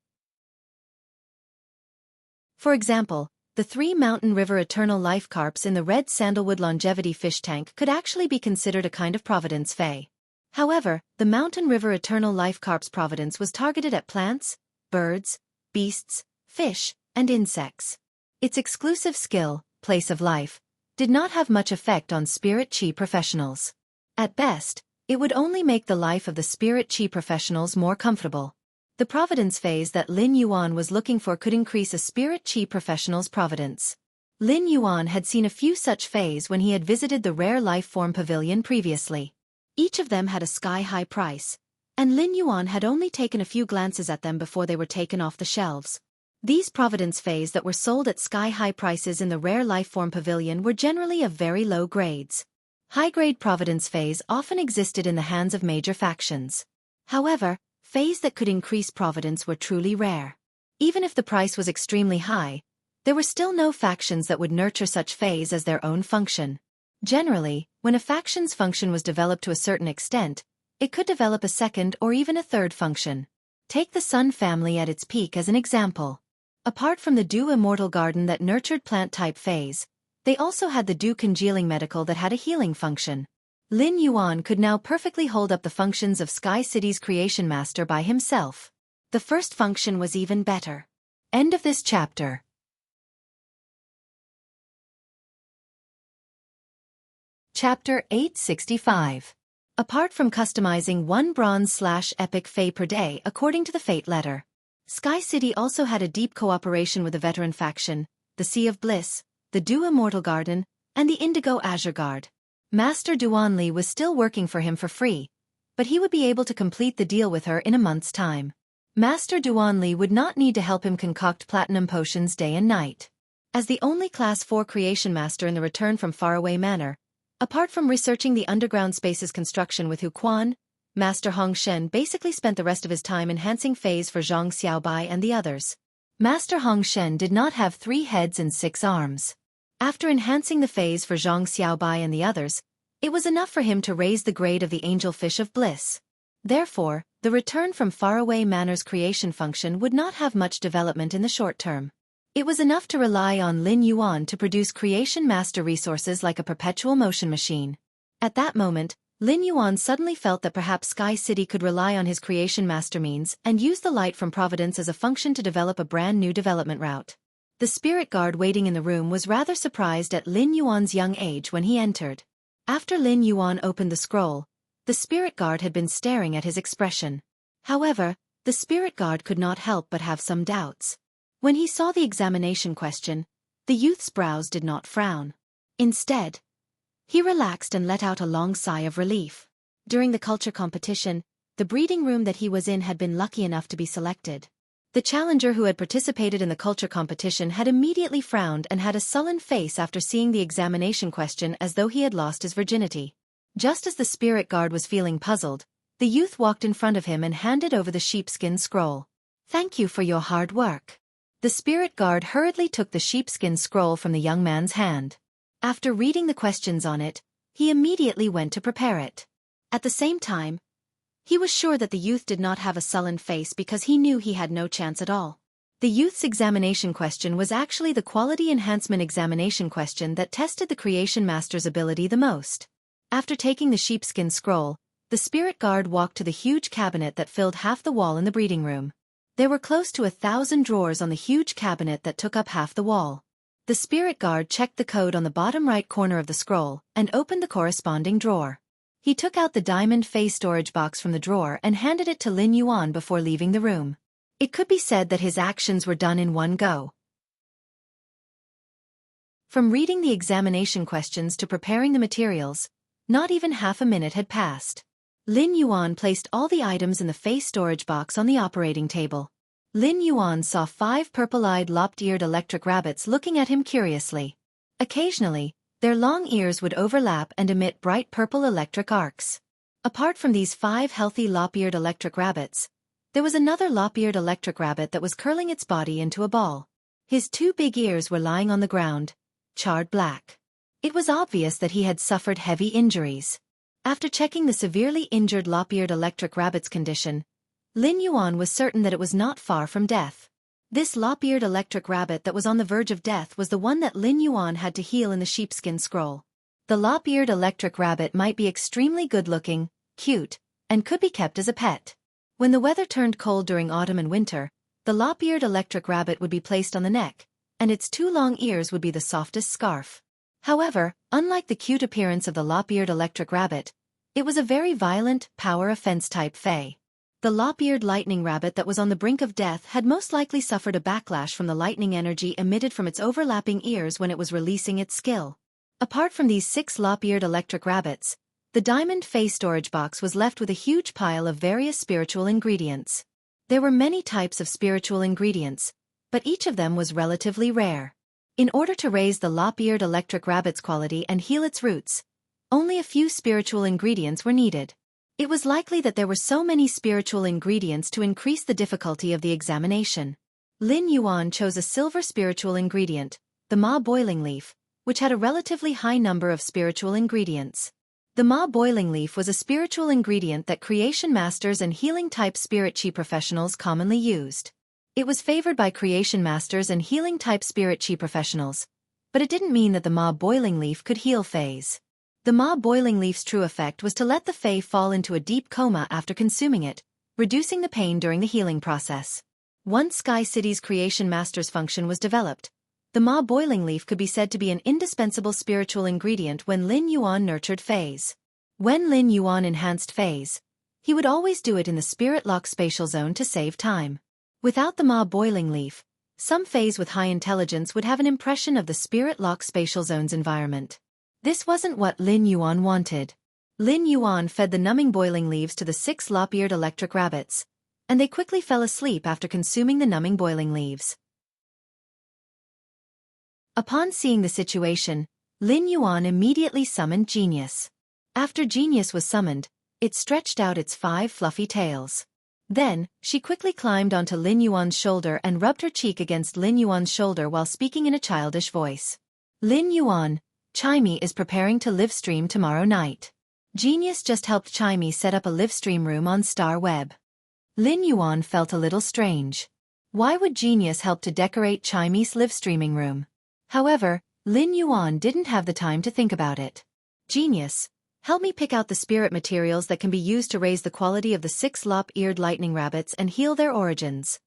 Speaker 1: For example, the 3 mountain river eternal life carps in the red sandalwood longevity fish tank could actually be considered a kind of providence fey. However, the mountain river eternal life carp's providence was targeted at plants, birds, beasts, fish, and insects. Its exclusive skill, place of life, did not have much effect on spirit chi professionals. At best, it would only make the life of the spirit chi professionals more comfortable. The providence phase that Lin Yuan was looking for could increase a spirit chi professional's providence. Lin Yuan had seen a few such phase when he had visited the rare life form pavilion previously. Each of them had a sky-high price, and Lin Yuan had only taken a few glances at them before they were taken off the shelves. These providence phase that were sold at sky-high prices in the rare life form pavilion were generally of very low grades. High-grade providence phase often existed in the hands of major factions. However, phase that could increase providence were truly rare. Even if the price was extremely high, there were still no factions that would nurture such phase as their own function. Generally, when a faction's function was developed to a certain extent, it could develop a second or even a third function. Take the Sun family at its peak as an example. Apart from the Dew Immortal Garden that nurtured plant-type phase, they also had the Dew Congealing Medical that had a healing function. Lin Yuan could now perfectly hold up the functions of Sky City's Creation Master by himself. The first function was even better. End of this chapter. Chapter 865. Apart from customizing 1 bronze/epic Fey per day according to the fate letter, Sky City also had a deep cooperation with the veteran faction, the Sea of Bliss, the Dew Immortal Garden, and the Indigo Azure Guard. Master Duanli was still working for him for free, but he would be able to complete the deal with her in a month's time. Master Duanli would not need to help him concoct platinum potions day and night. As the only Class 4 creation master in the Return from Faraway Manor, apart from researching the underground space's construction with Xueqi, Master Hong Shen basically spent the rest of his time enhancing phase for Zhang Xiaobai and the others. Master Hong Shen did not have 3 heads and 6 arms. After enhancing the phase for Zhang Xiaobai and the others, it was enough for him to raise the grade of the Angelfish of Bliss. Therefore, the Return from Faraway Manor's creation function would not have much development in the short term. It was enough to rely on Lin Yuan to produce creation master resources like a perpetual motion machine. At that moment, Lin Yuan suddenly felt that perhaps Sky City could rely on his creation master means and use the light from Providence as a function to develop a brand new development route. The spirit guard waiting in the room was rather surprised at Lin Yuan's young age when he entered. After Lin Yuan opened the scroll, the spirit guard had been staring at his expression. However, the spirit guard could not help but have some doubts. When he saw the examination question, the youth's brows did not frown. Instead, he relaxed and let out a long sigh of relief. During the culture competition, the breeding room that he was in had been lucky enough to be selected. The challenger who had participated in the culture competition had immediately frowned and had a sullen face after seeing the examination question as though he had lost his virginity. Just as the spirit guard was feeling puzzled, the youth walked in front of him and handed over the sheepskin scroll. "Thank you for your hard work." The spirit guard hurriedly took the sheepskin scroll from the young man's hand. After reading the questions on it, he immediately went to prepare it. At the same time, he was sure that the youth did not have a sullen face because he knew he had no chance at all. The youth's examination question was actually the quality enhancement examination question that tested the creation master's ability the most. After taking the sheepskin scroll, the spirit guard walked to the huge cabinet that filled half the wall in the breeding room. There were close to 1,000 drawers on the huge cabinet that took up half the wall. The spirit guard checked the code on the bottom right corner of the scroll and opened the corresponding drawer. He took out the diamond face storage box from the drawer and handed it to Lin Yuan before leaving the room. It could be said that his actions were done in one go. From reading the examination questions to preparing the materials, not even half a minute had passed. Lin Yuan placed all the items in the face storage box on the operating table. Lin Yuan saw 5 purple-eyed lop-eared electric rabbits looking at him curiously. Occasionally, their long ears would overlap and emit bright purple electric arcs. Apart from these 5 healthy lop-eared electric rabbits, there was another lop-eared electric rabbit that was curling its body into a ball. His 2 big ears were lying on the ground, charred black. It was obvious that he had suffered heavy injuries. After checking the severely injured lop-eared electric rabbit's condition, Lin Yuan was certain that it was not far from death. This lop-eared electric rabbit that was on the verge of death was the one that Lin Yuan had to heal in the sheepskin scroll. The lop-eared electric rabbit might be extremely good-looking, cute, and could be kept as a pet. When the weather turned cold during autumn and winter, the lop-eared electric rabbit would be placed on the neck, and its 2 long ears would be the softest scarf. However, unlike the cute appearance of the lop-eared electric rabbit, it was a very violent, power offense-type fae. The lop-eared lightning rabbit that was on the brink of death had most likely suffered a backlash from the lightning energy emitted from its overlapping ears when it was releasing its skill. Apart from these 6 lop-eared electric rabbits, the diamond face storage box was left with a huge pile of various spiritual ingredients. There were many types of spiritual ingredients, but each of them was relatively rare. In order to raise the lop-eared electric rabbit's quality and heal its roots, only a few spiritual ingredients were needed. It was likely that there were so many spiritual ingredients to increase the difficulty of the examination. Lin Yuan chose a silver spiritual ingredient, the Ma boiling leaf, which had a relatively high number of spiritual ingredients. The Ma boiling leaf was a spiritual ingredient that creation masters and healing-type spirit chi professionals commonly used. It was favored by creation masters and healing-type spirit chi professionals, but it didn't mean that the Ma boiling leaf could heal fays. The Ma boiling leaf's true effect was to let the fae fall into a deep coma after consuming it, reducing the pain during the healing process. Once Sky City's creation master's function was developed, the Ma boiling leaf could be said to be an indispensable spiritual ingredient when Lin Yuan nurtured fays. When Lin Yuan enhanced fays, he would always do it in the spirit lock spatial zone to save time. Without the Ma boiling leaf, some fays with high intelligence would have an impression of the spirit lock spatial zone's environment. This wasn't what Lin Yuan wanted. Lin Yuan fed the numbing boiling leaves to the 6 lop-eared electric rabbits, and they quickly fell asleep after consuming the numbing boiling leaves. Upon seeing the situation, Lin Yuan immediately summoned Genius. After Genius was summoned, it stretched out its 5 fluffy tails. Then, she quickly climbed onto Lin Yuan's shoulder and rubbed her cheek against Lin Yuan's shoulder while speaking in a childish voice. Lin Yuan, Chimey is preparing to live stream tomorrow night. Genius just helped Chimey set up a live stream room on Star Web. Lin Yuan felt a little strange. Why would Genius help to decorate Chimey's live streaming room? However, Lin Yuan didn't have the time to think about it. Genius, help me pick out the spirit materials that can be used to raise the quality of the 6 lop-eared lightning rabbits and heal their origins.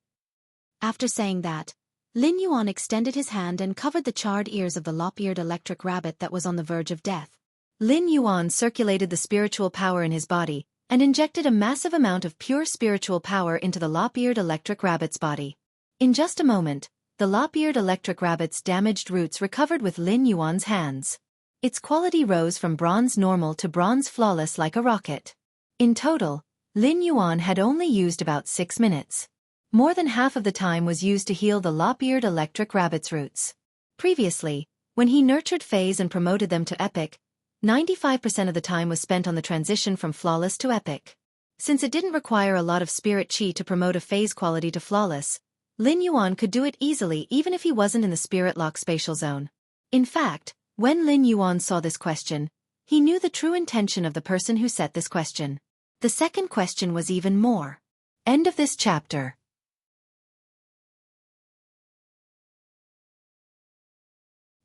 Speaker 1: After saying that, Lin Yuan extended his hand and covered the charred ears of the lop-eared electric rabbit that was on the verge of death. Lin Yuan circulated the spiritual power in his body and injected a massive amount of pure spiritual power into the lop-eared electric rabbit's body. In just a moment, the lop-eared electric rabbit's damaged roots recovered with Lin Yuan's hands. Its quality rose from bronze normal to bronze flawless like a rocket. In total, Lin Yuan had only used about 6 minutes. More than half of the time was used to heal the lop-eared electric rabbit's roots. Previously, when he nurtured phase and promoted them to epic, 95% of the time was spent on the transition from flawless to epic. Since it didn't require a lot of spirit chi to promote a phase quality to flawless, Lin Yuan could do it easily even if he wasn't in the spirit lock spatial zone. In fact, when Lin Yuan saw this question, he knew the true intention of the person who set this question. The second question was even more. End of this chapter.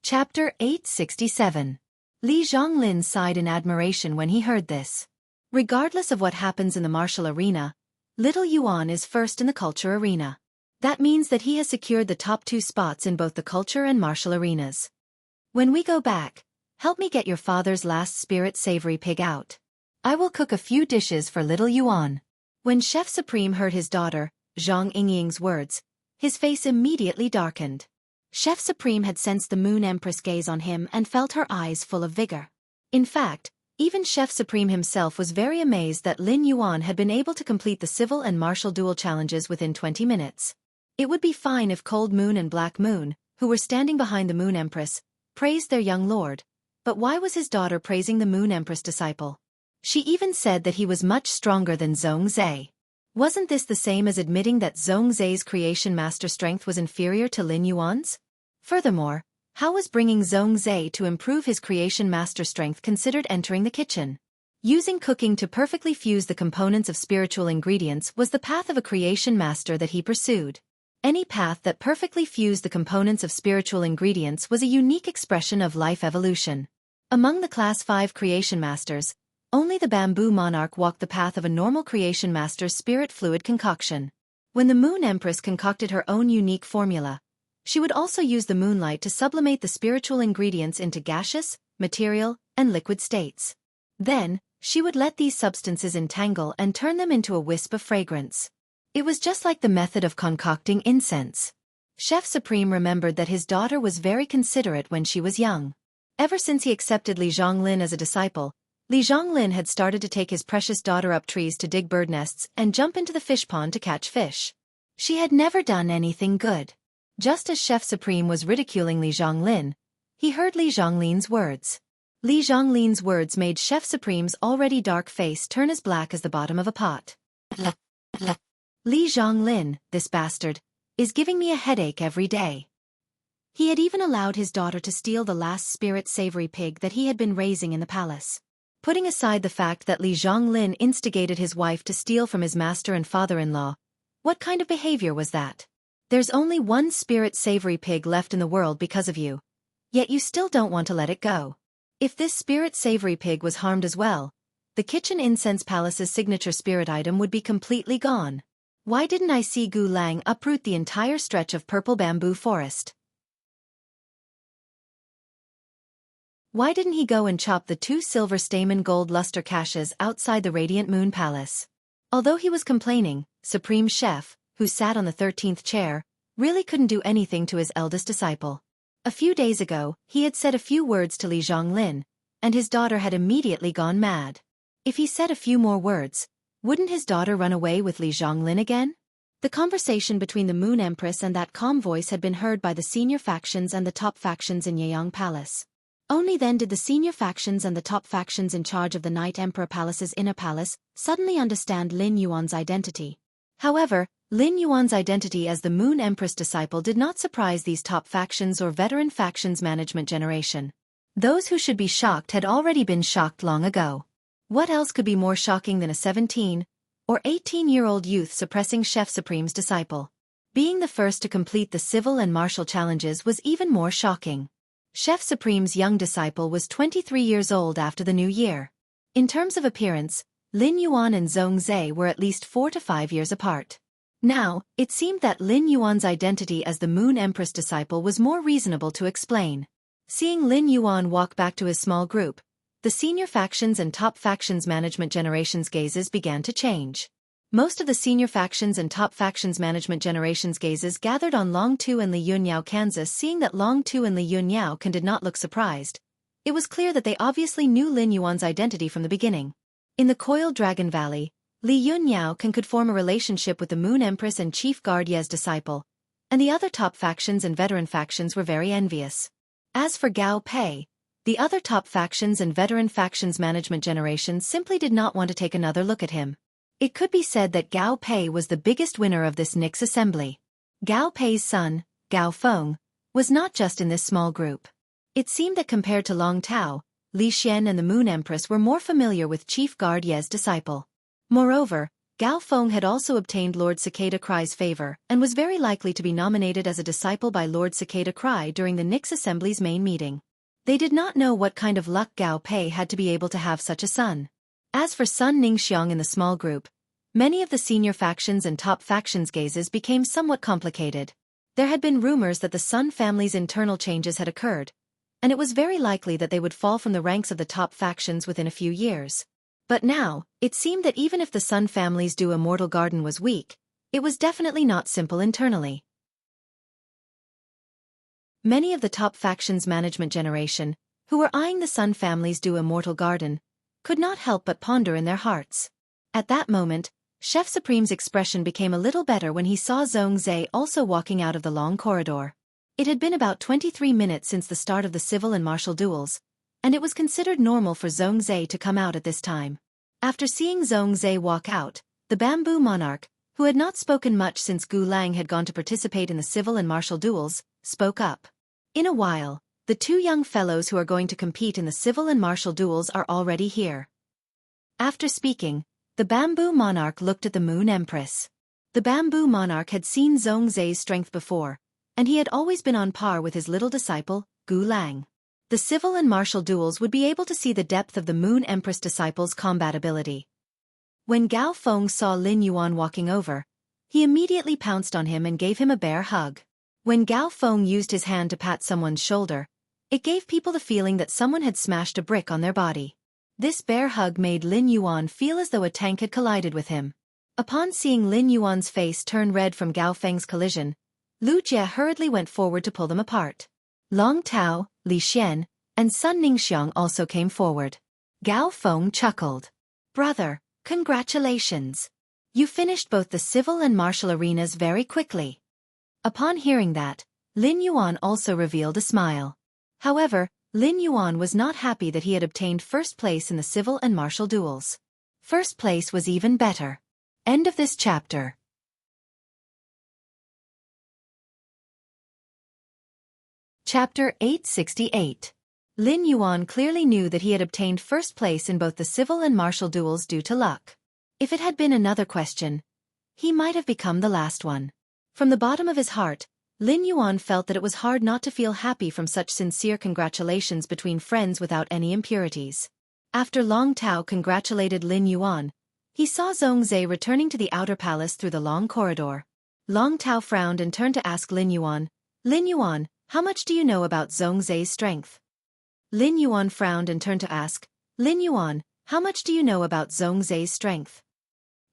Speaker 1: Chapter 867. Li Zhonglin sighed in admiration when he heard this. Regardless of what happens in the martial arena, little Yuan is first in the culture arena. That means that he has secured the top 2 spots in both the culture and martial arenas. When we go back, help me get your father's last spirit savory pig out. I will cook a few dishes for little Yuan. When Chef Supreme heard his daughter, Zhang Yingying's words, his face immediately darkened. Chef Supreme had sensed the Moon Empress gaze on him and felt her eyes full of vigor. In fact, even Chef Supreme himself was very amazed that Lin Yuan had been able to complete the civil and martial duel challenges within 20 minutes. It would be fine if Cold Moon and Black Moon, who were standing behind the Moon Empress, praised their young lord, but why was his daughter praising the Moon Empress disciple? She even said that he was much stronger than Zhongzhe. Wasn't this the same as admitting that Zhongzhe's creation master strength was inferior to Lin Yuan's? Furthermore, how was bringing Zhongzhe to improve his creation master strength considered entering the kitchen? Using cooking to perfectly fuse the components of spiritual ingredients was the path of a creation master that he pursued. Any path that perfectly fused the components of spiritual ingredients was a unique expression of life evolution. Among the Class 5 creation masters, only the Bamboo Monarch walked the path of a normal creation master's spirit fluid concoction. When the Moon Empress concocted her own unique formula, she would also use the moonlight to sublimate the spiritual ingredients into gaseous, material, and liquid states. Then, she would let these substances entangle and turn them into a wisp of fragrance. It was just like the method of concocting incense. Chef Supreme remembered that his daughter was very considerate when she was young. Ever since he accepted Li Zhonglin as a disciple, Li Zhonglin had started to take his precious daughter up trees to dig bird nests and jump into the fish pond to catch fish. She had never done anything good. Just as Chef Supreme was ridiculing Li Zhonglin, he heard Li Zhonglin's words. Li Zhonglin's words made Chef Supreme's already dark face turn as black as the bottom of a pot. Li Zhonglin, this bastard, is giving me a headache every day. He had even allowed his daughter to steal the last spirit savory pig that he had been raising in the palace. Putting aside the fact that Li Zhonglin instigated his wife to steal from his master and father-in-law, what kind of behavior was that? There's only one spirit savory pig left in the world because of you, yet you still don't want to let it go. If this spirit savory pig was harmed as well, the kitchen incense palace's signature spirit item would be completely gone. Why didn't I see Gu Lang uproot the entire stretch of purple bamboo forest? Why didn't he go and chop the 2 silver stamen gold luster caches outside the Radiant Moon Palace? Although he was complaining, Supreme Chef, who sat on the 13th chair, really couldn't do anything to his eldest disciple. A few days ago, he had said a few words to Li Zhonglin, and his daughter had immediately gone mad. If he said a few more words, Wouldn't his daughter run away with Li Zhonglin again? The conversation between the Moon Empress and that calm voice had been heard by the senior factions and the top factions in Yeyang Palace. Only then did the senior factions and the top factions in charge of the Night Emperor Palace's inner palace suddenly understand Lin Yuan's identity. However, Lin Yuan's identity as the Moon Empress disciple did not surprise these top factions or veteran factions management generation. Those who should be shocked had already been shocked long ago. What else could be more shocking than a 17 or 18-year-old youth suppressing Chef Supreme's disciple? Being the first to complete the civil and martial challenges was even more shocking. Chef Supreme's young disciple was 23 years old after the new year. In terms of appearance, Lin Yuan and Zhongzhe were at least 4 to 5 years apart. Now, it seemed that Lin Yuan's identity as the Moon Empress disciple was more reasonable to explain. Seeing Lin Yuan walk back to his small group, the senior factions and top factions management generation's gazes began to change. Most of the senior factions and top factions management generation's gazes gathered on Long Tu and Li Yunyao, Kansas. Seeing that Long Tu and Li Yunyao did not look surprised, it was clear that they obviously knew Lin Yuan's identity from the beginning. In the Coiled Dragon Valley, Li Yunyao could form a relationship with the Moon Empress and Chief Guard Ye's disciple, and the other top factions and veteran factions were very envious. As for Gao Pei, the other top factions and veteran factions management generation simply did not want to take another look at him. It could be said that Gao Pei was the biggest winner of this Nix assembly. Gao Pei's son, Gao Feng, was not just in this small group. It seemed that compared to Long Tao, Li Xian and the Moon Empress were more familiar with Chief Guard Ye's disciple. Moreover, Gao Feng had also obtained Lord Cicada Cry's favor and was very likely to be nominated as a disciple by Lord Cicada Cry during the Nix Assembly's main meeting. They did not know what kind of luck Gao Pei had to be able to have such a son. As for Sun Ningxiang in the small group, many of the senior factions and top factions' gazes became somewhat complicated. There had been rumors that the Sun family's internal changes had occurred, and it was very likely that they would fall from the ranks of the top factions within a few years. But now, it seemed that even if the Sun family's Du Immortal Garden was weak, it was definitely not simple internally. Many of the top factions management generation, who were eyeing the Sun family's Du Immortal Garden, could not help but ponder in their hearts. At that moment, Chef Supreme's expression became a little better when he saw Zhongzhe also walking out of the long corridor. It had been about 23 minutes since the start of the civil and martial duels, and it was considered normal for Zhongzhe to come out at this time. After seeing Zhongzhe walk out, the Bamboo Monarch, who had not spoken much since Gu Lang had gone to participate in the civil and martial duels, spoke up. In a while, the two young fellows who are going to compete in the civil and martial duels are already here. After speaking, the Bamboo Monarch looked at the Moon Empress. The Bamboo Monarch had seen Zhongzhe's strength before, and he had always been on par with his little disciple, Gu Lang. The civil and martial duels would be able to see the depth of the Moon Empress disciple's combat ability. When Gao Feng saw Lin Yuan walking over, he immediately pounced on him and gave him a bear hug. When Gao Feng used his hand to pat someone's shoulder, it gave people the feeling that someone had smashed a brick on their body. This bear hug made Lin Yuan feel as though a tank had collided with him. Upon seeing Lin Yuan's face turn red from Gao Feng's collision, Lu Jie hurriedly went forward to pull them apart. Long Tao, Li Xian, and Sun Ningxiang also came forward. Gao Feng chuckled. "Brother, congratulations. You finished both the civil and martial arenas very quickly." Upon hearing that, Lin Yuan also revealed a smile. However, Lin Yuan was not happy that he had obtained first place in the civil and martial duels. First place was even better. End of this chapter. Chapter 868. Lin Yuan clearly knew that he had obtained first place in both the civil and martial duels due to luck. If it had been another question, he might have become the last one. From the bottom of his heart, Lin Yuan felt that it was hard not to feel happy from such sincere congratulations between friends without any impurities. After Long Tao congratulated Lin Yuan, he saw Zhongzhe returning to the outer palace through the long corridor. Long Tao frowned and turned to ask Lin Yuan, "Lin Yuan, how much do you know about Zhongzhe's strength?" Lin Yuan frowned and turned to ask, "Lin Yuan, how much do you know about Zhongzhe's strength?"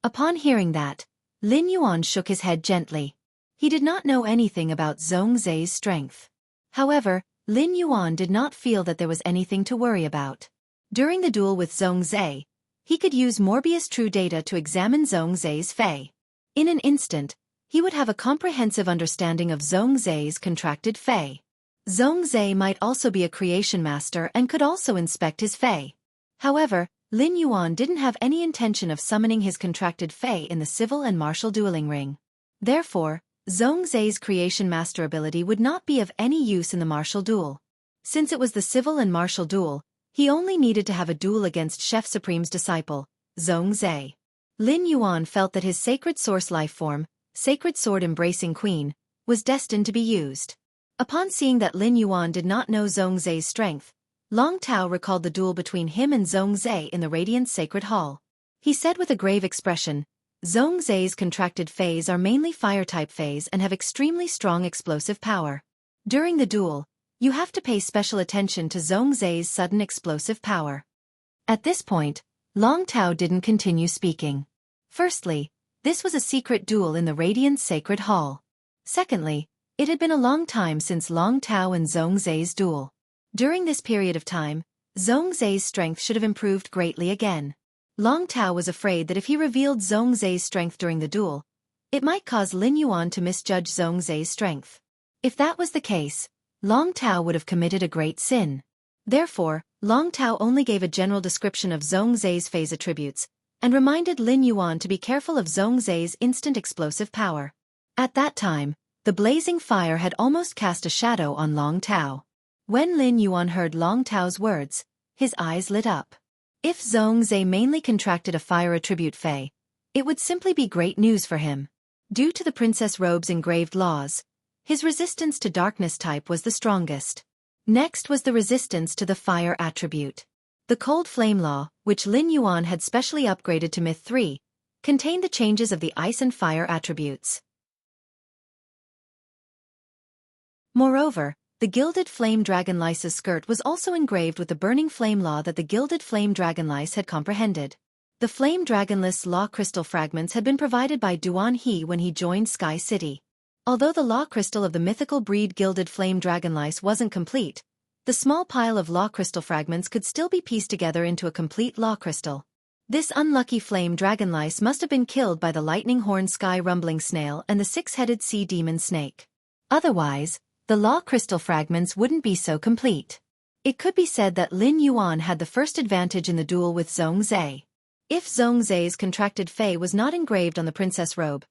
Speaker 1: Upon hearing that, Lin Yuan shook his head gently. He did not know anything about Zhongzhe's strength. However, Lin Yuan did not feel that there was anything to worry about. During the duel with Zhongzhe, he could use Morbius True Data to examine Zhongzai's fey. In an instant, he would have a comprehensive understanding of Zhongzai's contracted fey. Zhongzai might also be a creation master and could also inspect his fey. However, Lin Yuan didn't have any intention of summoning his contracted fey in the civil and martial dueling ring. Therefore, Zhongzai's creation master ability would not be of any use in the martial duel. Since it was the civil and martial duel, he only needed to have a duel against Chef Supreme's disciple, Zhongzai. Lin Yuan felt that his sacred source life form, Sacred Sword Embracing Queen, was destined to be used. Upon seeing that Lin Yuan did not know Zhongzai's strength, Long Tao recalled the duel between him and Zhongzai in the Radiant Sacred Hall. He said with a grave expression, Zhongzai's contracted feys are mainly fire-type feys and have extremely strong explosive power. During the duel, you have to pay special attention to Zhongzai's sudden explosive power. At this point, Long Tao didn't continue speaking. Firstly, this was a secret duel in the Radiant Sacred Hall. Secondly, it had been a long time since Long Tao and Zhongzai's duel. During this period of time, Zhongzai's strength should have improved greatly again. Long Tao was afraid that if he revealed Zhongzai's strength during the duel, it might cause Lin Yuan to misjudge Zhongzai's strength. If that was the case, Long Tao would have committed a great sin. Therefore, Long Tao only gave a general description of Zhongzai's phase attributes, and reminded Lin Yuan to be careful of Zhongzai's instant explosive power. At that time, the blazing fire had almost cast a shadow on Long Tao. When Lin Yuan heard Long Tao's words, his eyes lit up. If Zhongzai mainly contracted a fire attribute fey, it would simply be great news for him. Due to the Princess Robe's engraved laws, his resistance to darkness type was the strongest. Next was the resistance to the fire attribute. The Cold Flame Law, which Lin Yuan had specially upgraded to Myth 3, contained the changes of the ice and fire attributes. Moreover, the Gilded Flame Dragon Lice's skirt was also engraved with the Burning Flame Law that the Gilded Flame Dragon Lice had comprehended. The Flame Dragon Lice's law crystal fragments had been provided by Duan He when he joined Sky City. Although the law crystal of the mythical breed Gilded Flame Dragon Lice wasn't complete, the small pile of law crystal fragments could still be pieced together into a complete law crystal. This unlucky flame dragon lice must have been killed by the lightning horn sky rumbling snail and the six-headed sea demon snake. Otherwise, the law crystal fragments wouldn't be so complete. It could be said that Lin Yuan had the first advantage in the duel with Zhongzai. If Zhongzai's contracted fey was not engraved on the princess robe,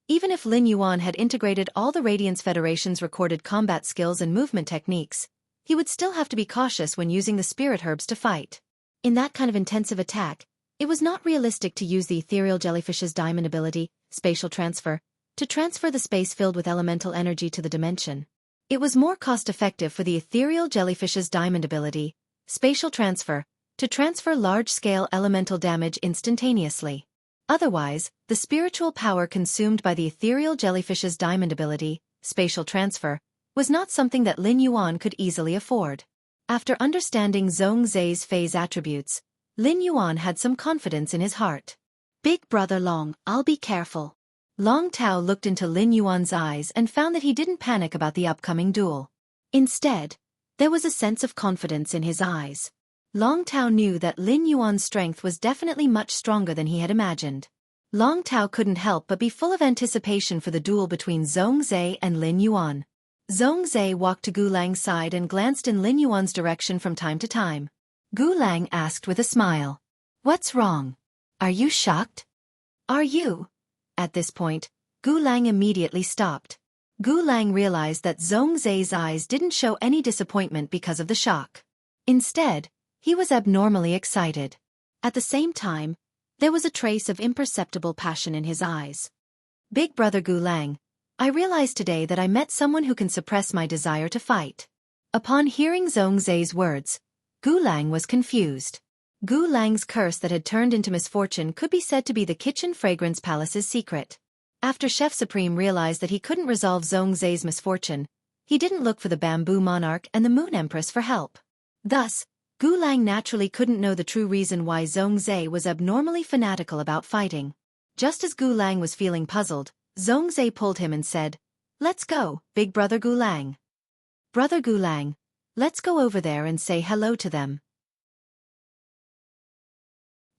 Speaker 1: even if Lin Yuan had integrated all the Radiance Federation's recorded combat skills and movement techniques, he would still have to be cautious when using the spirit herbs to fight. In that kind of intensive attack, it was not realistic to use the ethereal jellyfish's diamond ability, spatial transfer, to transfer the space filled with elemental energy to the dimension. It was more cost-effective for the ethereal jellyfish's diamond ability, spatial transfer, to transfer large-scale elemental damage instantaneously. Otherwise, the spiritual power consumed by the ethereal jellyfish's diamond ability, spatial transfer, was not something that Lin Yuan could easily afford. After understanding Zhongzai's phase attributes, Lin Yuan had some confidence in his heart. Big brother Long, I'll be careful. Long Tao looked into Lin Yuan's eyes and found that he didn't panic about the upcoming duel. Instead, there was a sense of confidence in his eyes. Long Tao knew that Lin Yuan's strength was definitely much stronger than he had imagined. Long Tao couldn't help but be full of anticipation for the duel between Zhongzai and Lin Yuan. Zhongzai walked to Gu Lang's side and glanced in Lin Yuan's direction from time to time. Gu Lang asked with a smile, "What's wrong? Are you shocked?" "Are you?" At this point, Gu Lang immediately stopped. Gu Lang realized that Zhongzai's eyes didn't show any disappointment because of the shock. Instead, he was abnormally excited. At the same time, there was a trace of imperceptible passion in his eyes. "Big brother Gu Lang, I realized today that I met someone who can suppress my desire to fight." Upon hearing Zhongzai's words, Gu Lang was confused. Gu Lang's curse that had turned into misfortune could be said to be the Kitchen Fragrance Palace's secret. After Chef Supreme realized that he couldn't resolve Zhongzai's misfortune, he didn't look for the Bamboo Monarch and the Moon Empress for help. Thus, Gu Lang naturally couldn't know the true reason why Zhongzai was abnormally fanatical about fighting. Just as Gu Lang was feeling puzzled, Zhongzai pulled him and said, "Let's go, big brother Gu Lang. Brother Gu Lang, let's go over there and say hello to them."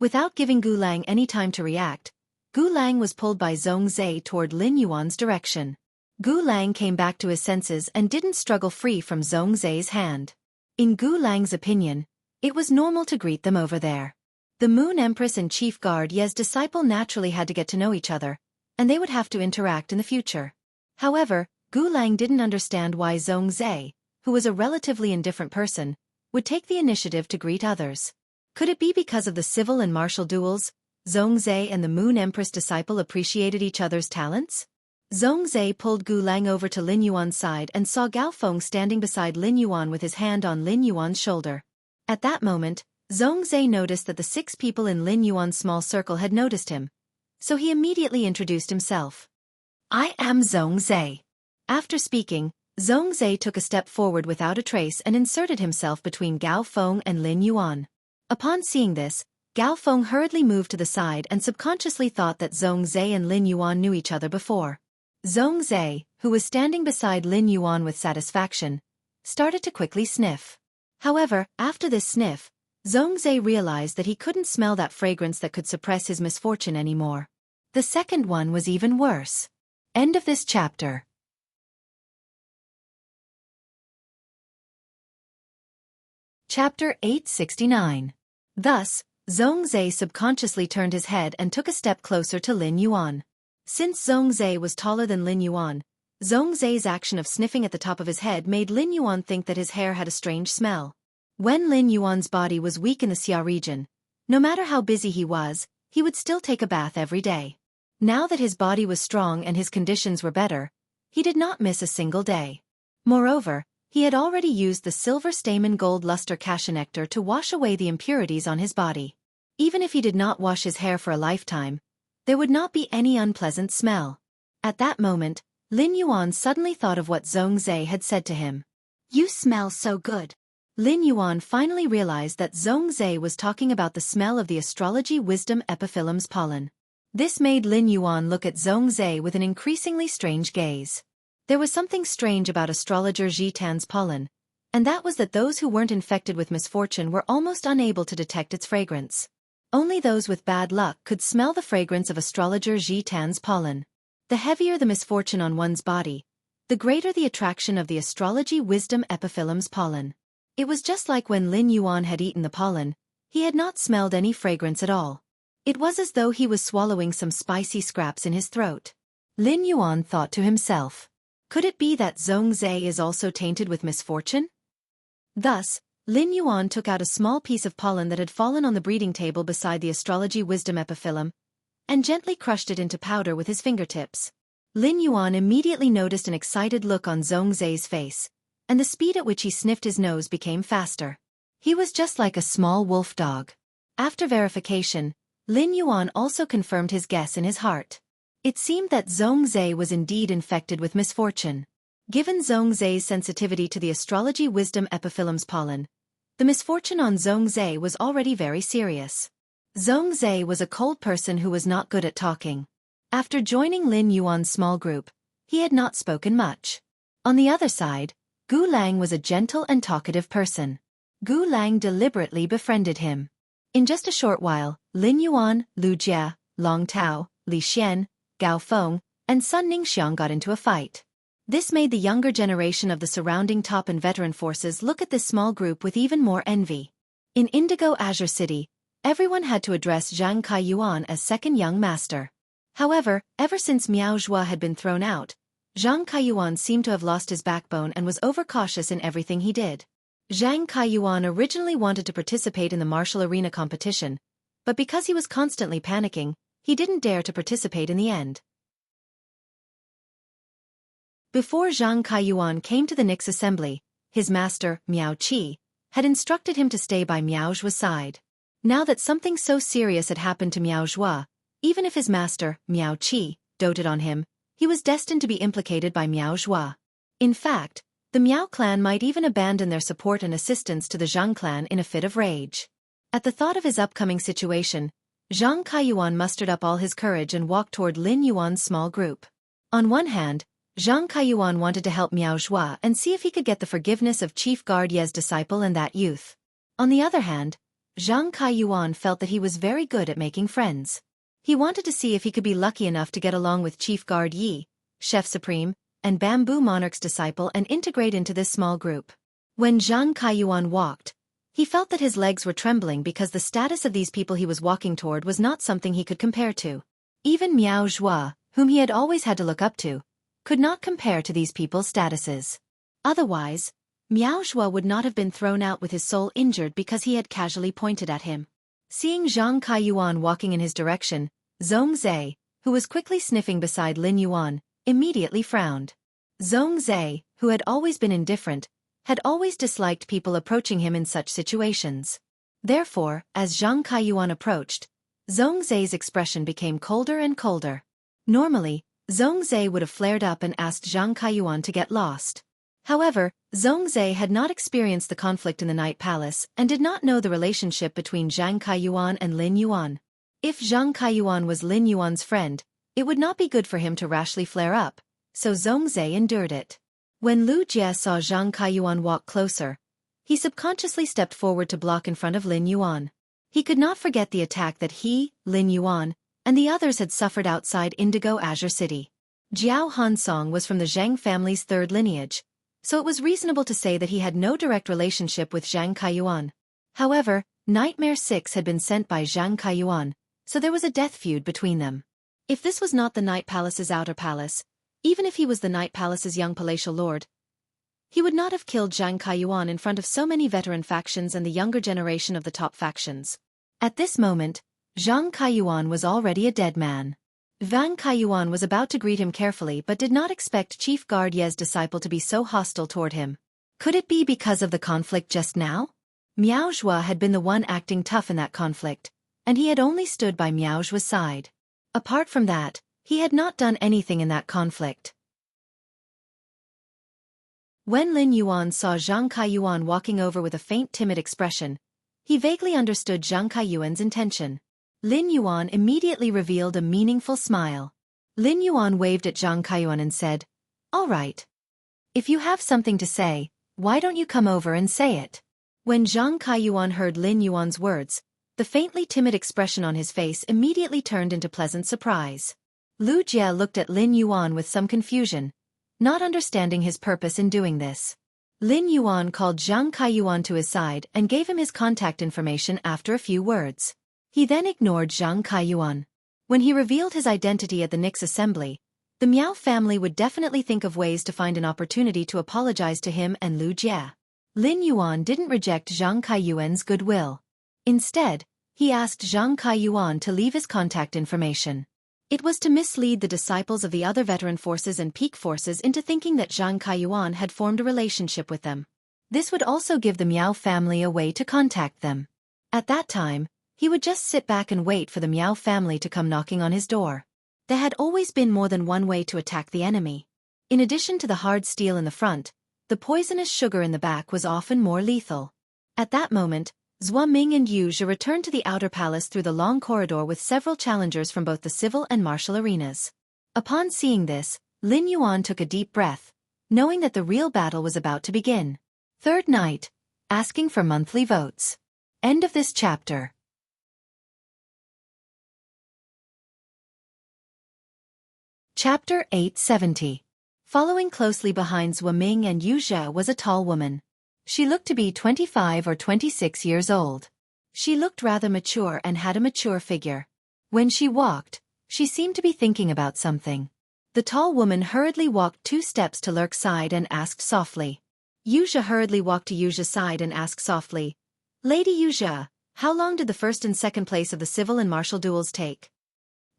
Speaker 1: Without giving Gu Lang any time to react, Gu Lang was pulled by Zhong Zhe toward Lin Yuan's direction. Gu Lang came back to his senses and didn't struggle free from Zhong Zhe's hand. In Gu Lang's opinion, it was normal to greet them over there. The Moon Empress and Chief Guard Ye's disciple naturally had to get to know each other, and they would have to interact in the future. However, Gu Lang didn't understand why Zhong Zhe, who was a relatively indifferent person, would take the initiative to greet others. Could it be because of the civil and martial duels? Zhong Zhe and the Moon Empress disciple appreciated each other's talents? Zhong Zhe pulled Gu Lang over to Lin Yuan's side and saw Gao Feng standing beside Lin Yuan with his hand on Lin Yuan's shoulder. At that moment, Zhong Zhe noticed that the 6 people in Lin Yuan's small circle had noticed him, so he immediately introduced himself. I am Zhong Zhe. After speaking, Zhong Zhe took a step forward without a trace and inserted himself between Gao Feng and Lin Yuan. Upon seeing this, Gao Feng hurriedly moved to the side and subconsciously thought that Zhong Zhe and Lin Yuan knew each other before. Zhong Zhe, who was standing beside Lin Yuan with satisfaction, started to quickly sniff. However, after this sniff, Zhong Zhe realized that he couldn't smell that fragrance that could suppress his misfortune anymore. The second one was even worse. End of this chapter. Chapter 869. Thus, Zhong Zhe subconsciously turned his head and took a step closer to Lin Yuan. Since Zhong Zhe was taller than Lin Yuan, Zhong Zhe's action of sniffing at the top of his head made Lin Yuan think that his hair had a strange smell. When Lin Yuan's body was weak in the Xia region, no matter how busy he was, he would still take a bath every day. Now that his body was strong and his conditions were better, he did not miss a single day. Moreover, he had already used the silver stamen gold luster cassia nectar to wash away the impurities on his body. Even if he did not wash his hair for a lifetime, there would not be any unpleasant smell. At that moment, Lin Yuan suddenly thought of what Zhong Zhe had said to him. You smell so good. Lin Yuan finally realized that Zhong Zhe was talking about the smell of the astrology wisdom epiphyllum's pollen. This made Lin Yuan look at Zhong Zhe with an increasingly strange gaze. There was something strange about astrologer Jitan's pollen, and that was that those who weren't infected with misfortune were almost unable to detect its fragrance. Only those with bad luck could smell the fragrance of astrologer Jitan's pollen. The heavier the misfortune on one's body, the greater the attraction of the astrology wisdom epiphyllum's pollen. It was just like when Lin Yuan had eaten the pollen, he had not smelled any fragrance at all. It was as though he was swallowing some spicy scraps in his throat. Lin Yuan thought to himself. Could it be that Zhong Zhe is also tainted with misfortune? Thus, Lin Yuan took out a small piece of pollen that had fallen on the breeding table beside the astrology wisdom epiphyllum, and gently crushed it into powder with his fingertips. Lin Yuan immediately noticed an excited look on Zhong Zhe's face, and the speed at which he sniffed his nose became faster. He was just like a small wolf dog. After verification, Lin Yuan also confirmed his guess in his heart. It seemed that Zhong Zhe was indeed infected with misfortune. Given Zhong Zhe's sensitivity to the astrology wisdom epiphyllum's pollen, the misfortune on Zhong Zhe was already very serious. Zhong Zhe was a cold person who was not good at talking. After joining Lin Yuan's small group, he had not spoken much. On the other side, Gu Lang was a gentle and talkative person. Gu Lang deliberately befriended him. In just a short while, Lin Yuan, Lu Jia, Long Tao, Li Xian, Gao Feng, and Sun Ningxiang got into a fight. This made the younger generation of the surrounding top and veteran forces look at this small group with even more envy. In Indigo Azure City, everyone had to address Zhang Kaiyuan as second young master. However, ever since Miao Zhua had been thrown out, Zhang Kaiyuan seemed to have lost his backbone and was overcautious in everything he did. Zhang Kaiyuan originally wanted to participate in the martial arena competition, but because he was constantly panicking, he didn't dare to participate in the end. Before Zhang Kaiyuan came to the Nix assembly, his master, Miao Qi, had instructed him to stay by Miao Zhua's side. Now that something so serious had happened to Miao Zhua, even if his master, Miao Qi, doted on him, he was destined to be implicated by Miao Zhua. In fact, the Miao clan might even abandon their support and assistance to the Zhang clan in a fit of rage. At the thought of his upcoming situation, Zhang Kaiyuan mustered up all his courage and walked toward Lin Yuan's small group. On one hand, Zhang Kaiyuan wanted to help Miao Zhua and see if he could get the forgiveness of Chief Guard Ye's disciple and that youth. On the other hand, Zhang Kaiyuan felt that he was very good at making friends. He wanted to see if he could be lucky enough to get along with Chief Guard Yi, Chef Supreme, and Bamboo Monarch's disciple and integrate into this small group. When Zhang Kaiyuan walked, he felt that his legs were trembling because the status of these people he was walking toward was not something he could compare to. Even Miao Zhua, whom he had always had to look up to, could not compare to these people's statuses. Otherwise, Miao Zhua would not have been thrown out with his soul injured because he had casually pointed at him. Seeing Zhang Kaiyuan walking in his direction, Zhongzhe, who was quickly sniffing beside Lin Yuan, immediately frowned. Zhongzhe, who had always been indifferent, had always disliked people approaching him in such situations. Therefore, as Zhang Kaiyuan approached, Zhongzhe's expression became colder and colder. Normally, Zhongzhe would have flared up and asked Zhang Kaiyuan to get lost. However, Zhongzhe had not experienced the conflict in the Night Palace and did not know the relationship between Zhang Kaiyuan and Lin Yuan. If Zhang Kaiyuan was Lin Yuan's friend, it would not be good for him to rashly flare up, so Zhongzhe endured it. When Lu Jie saw Zhang Kaiyuan walk closer, he subconsciously stepped forward to block in front of Lin Yuan. He could not forget the attack that he, Lin Yuan, and the others had suffered outside Indigo Azure City. Jiao Hansong was from the Zhang family's third lineage, so it was reasonable to say that he had no direct relationship with Zhang Kaiyuan. However, Nightmare 6 had been sent by Zhang Kaiyuan, so there was a death feud between them. If this was not the Night Palace's outer palace, even if he was the Night Palace's young palatial lord, he would not have killed Zhang Kaiyuan in front of so many veteran factions and the younger generation of the top factions. At this moment, Zhang Kaiyuan was already a dead man. Zhang Kaiyuan was about to greet him carefully but did not expect Chief Guard Ye's disciple to be so hostile toward him. Could it be because of the conflict just now? Miao Zhua had been the one acting tough in that conflict, and he had only stood by Miao Zhua's side. Apart from that, he had not done anything in that conflict. When Lin Yuan saw Zhang Kaiyuan walking over with a faint timid expression, he vaguely understood Zhang Kaiyuan's intention. Lin Yuan immediately revealed a meaningful smile. Lin Yuan waved at Zhang Kaiyuan and said, "All right. If you have something to say, why don't you come over and say it?" When Zhang Kaiyuan heard Lin Yuan's words, the faintly timid expression on his face immediately turned into pleasant surprise. Lu Jie looked at Lin Yuan with some confusion, not understanding his purpose in doing this. Lin Yuan called Zhang Kaiyuan to his side and gave him his contact information after a few words. He then ignored Zhang Kaiyuan. When he revealed his identity at the Nix assembly, the Miao family would definitely think of ways to find an opportunity to apologize to him and Lu Jie. Lin Yuan didn't reject Zhang Kaiyuan's goodwill. Instead, he asked Zhang Kaiyuan to leave his contact information. It was to mislead the disciples of the other veteran forces and peak forces into thinking that Zhang Kaiyuan had formed a relationship with them. This would also give the Miao family a way to contact them. At that time, he would just sit back and wait for the Miao family to come knocking on his door. There had always been more than one way to attack the enemy. In addition to the hard steel in the front, the poisonous sugar in the back was often more lethal. At that moment, Zhua Ming and Yu Zhe returned to the outer palace through the long corridor with several challengers from both the civil and martial arenas. Upon seeing this, Lin Yuan took a deep breath, knowing that the real battle was about to begin. Third night, asking for monthly votes. End of this chapter. Chapter 870. Following closely behind Zhua Ming and Yu Zhe was a tall woman. She looked to be 25 or 26 years old. She looked rather mature and had a mature figure. When she walked, she seemed to be thinking about something. The tall woman hurriedly walked 2 steps to Lurk's side and asked softly. Yu Zhe hurriedly walked to Yu Zhe's side and asked softly, "Lady Yu Zhe, how long did the first and second place of the civil and martial duels take?"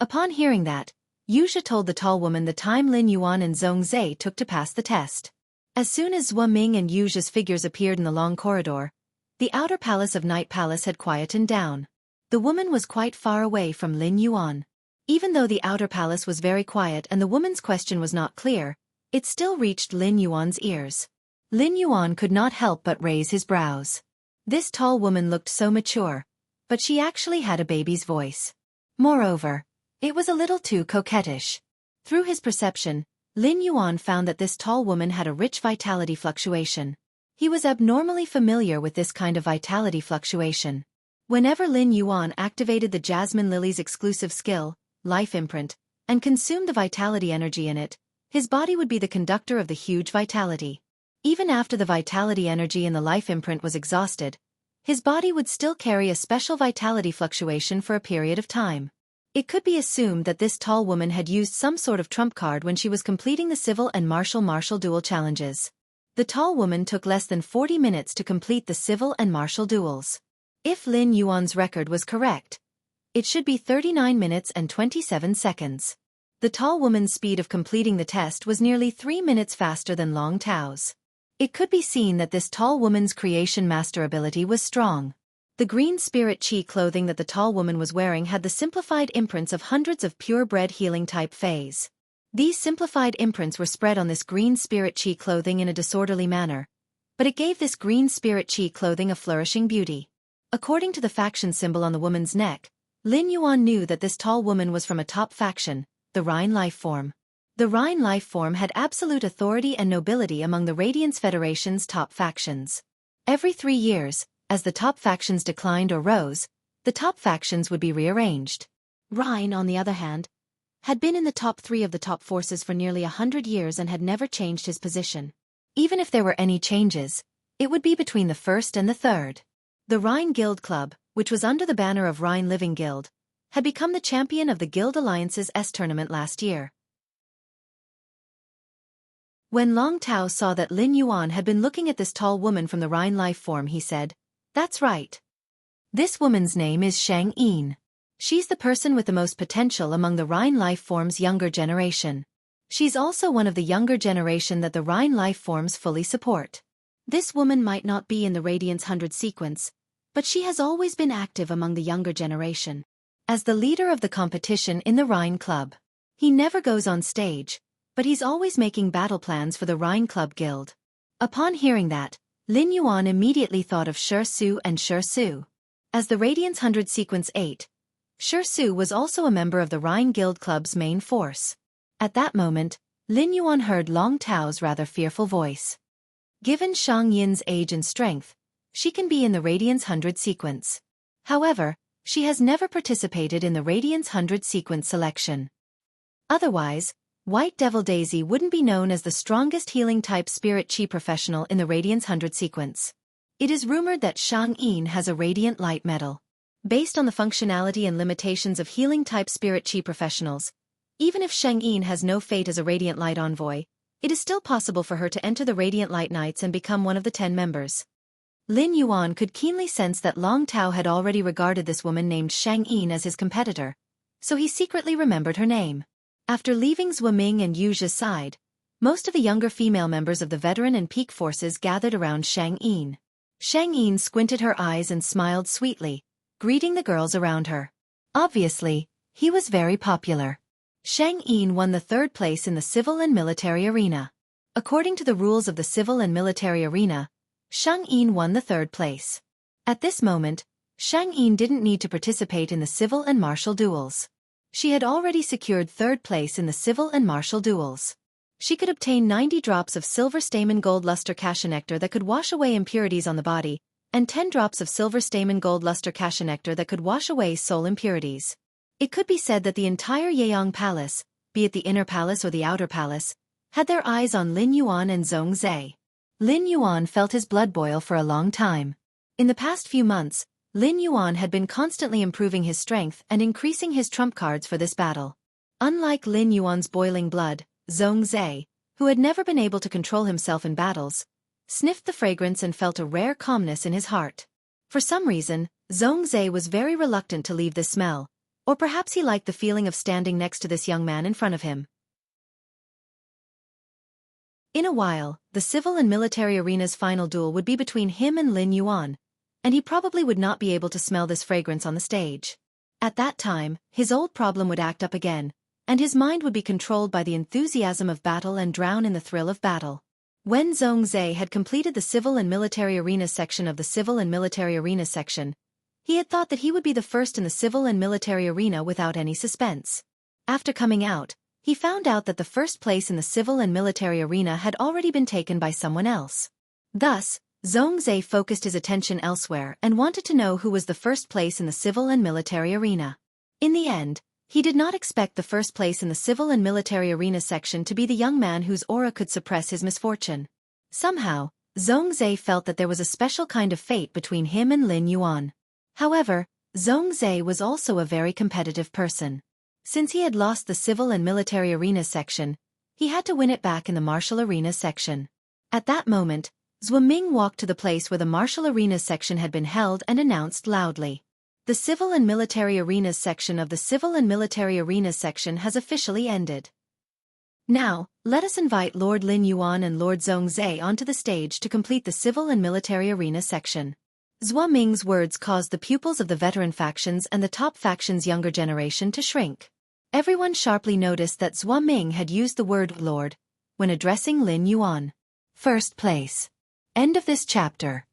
Speaker 1: Upon hearing that, Yu Zhe told the tall woman the time Lin Yuan and Zhongzhe took to pass the test. As soon as Zhua Ming and Yu Zhe's figures appeared in the long corridor, the outer palace of Night Palace had quietened down. The woman was quite far away from Lin Yuan. Even though the outer palace was very quiet and the woman's question was not clear, it still reached Lin Yuan's ears. Lin Yuan could not help but raise his brows. This tall woman looked so mature, but she actually had a baby's voice. Moreover, it was a little too coquettish. Through his perception, Lin Yuan found that this tall woman had a rich vitality fluctuation. He was abnormally familiar with this kind of vitality fluctuation. Whenever Lin Yuan activated the Jasmine Lily's exclusive skill, Life Imprint, and consumed the vitality energy in it, his body would be the conductor of the huge vitality. Even after the vitality energy in the Life Imprint was exhausted, his body would still carry a special vitality fluctuation for a period of time. It could be assumed that this tall woman had used some sort of trump card when she was completing the civil and martial duel challenges. The tall woman took less than 40 minutes to complete the civil and martial duels. If Lin Yuan's record was correct, it should be 39 minutes and 27 seconds. The tall woman's speed of completing the test was nearly 3 minutes faster than Long Tao's. It could be seen that this tall woman's creation master ability was strong. The green spirit chi clothing that the tall woman was wearing had the simplified imprints of hundreds of purebred healing type fays. These simplified imprints were spread on this green spirit chi clothing in a disorderly manner, but it gave this green spirit chi clothing a flourishing beauty. According to the faction symbol on the woman's neck, Lin Yuan knew that this tall woman was from a top faction, the Rhine Life Form. The Rhine Life Form had absolute authority and nobility among the Radiance Federation's top factions. Every 3 years, as the top factions declined or rose, the top factions would be rearranged. Rhine, on the other hand, had been in the top 3 of the top forces for nearly 100 years and had never changed his position. Even if there were any changes, it would be between the first and the third. The Rhine Guild Club, which was under the banner of Rhine Living Guild, had become the champion of the Guild Alliance's tournament last year. When Long Tao saw that Lin Yuan had been looking at this tall woman from the Rhine Life Form, he said, "That's right. This woman's name is Shang Yin. She's the person with the most potential among the Rhine Life Form's younger generation. She's also one of the younger generation that the Rhine Life Forms fully support. This woman might not be in the Radiance 100 sequence, but she has always been active among the younger generation. As the leader of the competition in the Rhine Club, he never goes on stage, but he's always making battle plans for the Rhine Club Guild." Upon hearing that, Lin Yuan immediately thought of Xueqi and Xueqi. As the Radiance 100 Sequence 8, Xueqi was also a member of the Rhine Guild Club's main force. At that moment, Lin Yuan heard Long Tao's rather fearful voice. Given Shang Yin's age and strength, she can be in the Radiance 100 sequence. However, she has never participated in the Radiance 100 sequence selection. Otherwise, White Devil Daisy wouldn't be known as the strongest healing-type spirit chi professional in the Radiance 100 sequence. It is rumored that Shang Yin has a radiant light medal. Based on the functionality and limitations of healing-type spirit chi professionals, even if Shang Yin has no fate as a radiant light envoy, it is still possible for her to enter the Radiant Light Knights and become one of the 10 members. Lin Yuan could keenly sense that Long Tao had already regarded this woman named Shang Yin as his competitor, so he secretly remembered her name. After leaving Zhuo Ming and Yu Zhe's side, most of the younger female members of the veteran and peak forces gathered around Shang Yin. Shang Yin squinted her eyes and smiled sweetly, greeting the girls around her. Obviously, he was very popular. Shang Yin won the 3rd place in the civil and military arena. According to the rules of the civil and military arena, Shang Yin won the 3rd place. At this moment, Shang Yin didn't need to participate in the civil and martial duels. She had already secured 3rd place in the civil and martial duels. She could obtain 90 drops of silver stamen gold luster cassia nectar that could wash away impurities on the body, and 10 drops of silver stamen gold luster cassia nectar that could wash away soul impurities. It could be said that the entire Yeyang Palace, be it the inner palace or the outer palace, had their eyes on Lin Yuan and Zhongzhe. Lin Yuan felt his blood boil for a long time. In the past few months, Lin Yuan had been constantly improving his strength and increasing his trump cards for this battle. Unlike Lin Yuan's boiling blood, Zhongzhe, who had never been able to control himself in battles, sniffed the fragrance and felt a rare calmness in his heart. For some reason, Zhongzhe was very reluctant to leave this smell, or perhaps he liked the feeling of standing next to this young man in front of him. In a while, the civil and military arena's final duel would be between him and Lin Yuan, and he probably would not be able to smell this fragrance on the stage. At that time, his old problem would act up again, and his mind would be controlled by the enthusiasm of battle and drown in the thrill of battle. When Zhongzhe had completed the civil and military arena section of the civil and military arena section, he had thought that he would be the first in the civil and military arena without any suspense. After coming out, he found out that the first place in the civil and military arena had already been taken by someone else. Thus, Zhongzhe focused his attention elsewhere and wanted to know who was the first place in the civil and military arena. In the end, he did not expect the first place in the civil and military arena section to be the young man whose aura could suppress his misfortune. Somehow, Zhongzhe felt that there was a special kind of fate between him and Lin Yuan. However, Zhongzhe was also a very competitive person. Since he had lost the civil and military arena section, he had to win it back in the martial arena section. At that moment, Xueqi walked to the place where the martial arenas section had been held and announced loudly. The civil and military arenas section of the civil and military arenas section has officially ended. Now, let us invite Lord Lin Yuan and Lord Zhongzhe onto the stage to complete the civil and military arena section. Xueqi's words caused the pupils of the veteran factions and the top faction's younger generation to shrink. Everyone sharply noticed that Xueqi had used the word Lord when addressing Lin Yuan. First place. End of this chapter.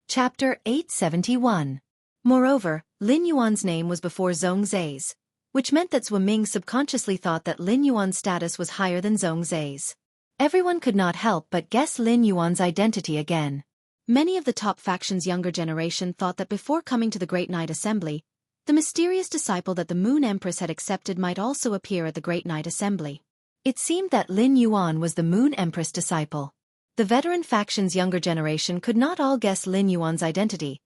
Speaker 1: Chapter 871. Moreover, Lin Yuan's name was before Zhongzhe's, which meant that Xueqi subconsciously thought that Lin Yuan's status was higher than Zhongzhe's. Everyone could not help but guess Lin Yuan's identity again. Many of the top faction's younger generation thought that before coming to the Great Night Assembly, the mysterious disciple that the Moon Empress had accepted might also appear at the Great Night Assembly. It seemed that Lin Yuan was the Moon Empress disciple. The veteran faction's younger generation could not all guess Lin Yuan's identity,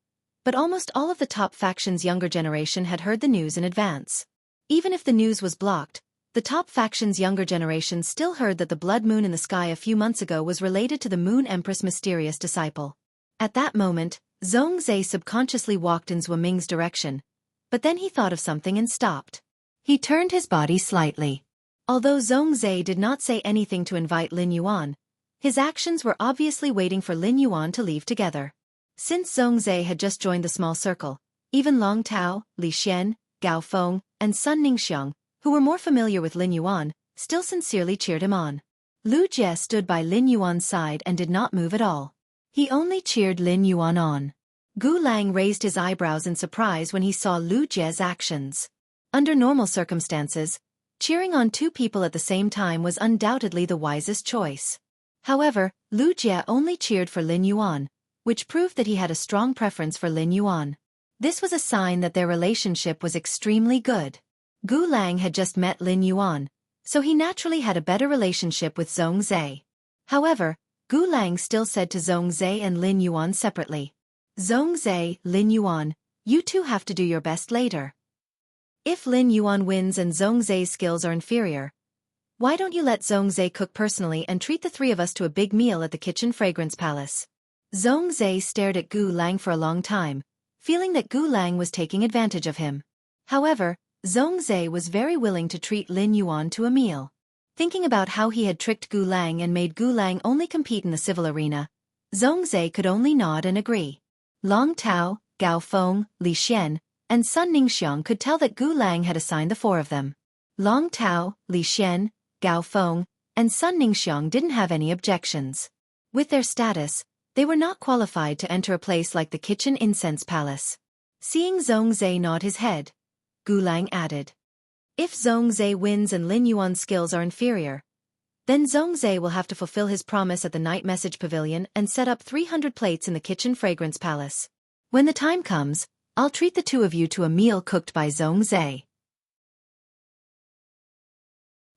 Speaker 1: but almost all of the top faction's younger generation had heard the news in advance. Even if the news was blocked, the top faction's younger generation still heard that the blood moon in the sky a few months ago was related to the Moon Empress' mysterious disciple. At that moment, Zhongzhe subconsciously walked in Xueqing's direction, but then he thought of something and stopped. He turned his body slightly. Although Zhongzhe did not say anything to invite Lin Yuan, his actions were obviously waiting for Lin Yuan to leave together. Since Zhongzhe had just joined the small circle, even Long Tao, Li Xian, Gao Feng, and Sun Ningxiang, who were more familiar with Lin Yuan, still sincerely cheered him on. Lu Jie stood by Lin Yuan's side and did not move at all. He only cheered Lin Yuan on. Gu Lang raised his eyebrows in surprise when he saw Lu Jie's actions. Under normal circumstances, cheering on two people at the same time was undoubtedly the wisest choice. However, Lu Jie only cheered for Lin Yuan, which proved that he had a strong preference for Lin Yuan. This was a sign that their relationship was extremely good. Gu Lang had just met Lin Yuan, so he naturally had a better relationship with Zhongzhe. However, Gu Lang still said to Zhongzhe and Lin Yuan separately, "Zhongzhe, Lin Yuan, you two have to do your best later. If Lin Yuan wins and Zhongzhe's skills are inferior, why don't you let Zhongzhe cook personally and treat the three of us to a big meal at the Kitchen Fragrance Palace?" Zhongzhe stared at Gu Lang for a long time, feeling that Gu Lang was taking advantage of him. However, Zhongzhe was very willing to treat Lin Yuan to a meal. Thinking about how he had tricked Gu Lang and made Gu Lang only compete in the civil arena, Zhongzhe could only nod and agree. Long Tao, Gao Feng, Li Xian, and Sun Ningxiang could tell that Gu Lang had assigned the four of them. Long Tao, Li Xian, Gao Feng, and Sun Ningxiang didn't have any objections. With their status, they were not qualified to enter a place like the Kitchen Incense Palace. Seeing Zhongzhe nod his head, Gu Lang added, "If Zhongzhe wins and Lin Yuan's skills are inferior, then Zhongzhe will have to fulfill his promise at the Night Message Pavilion and set up 300 plates in the Kitchen Fragrance Palace. When the time comes, I'll treat the two of you to a meal cooked by Zhongzhe."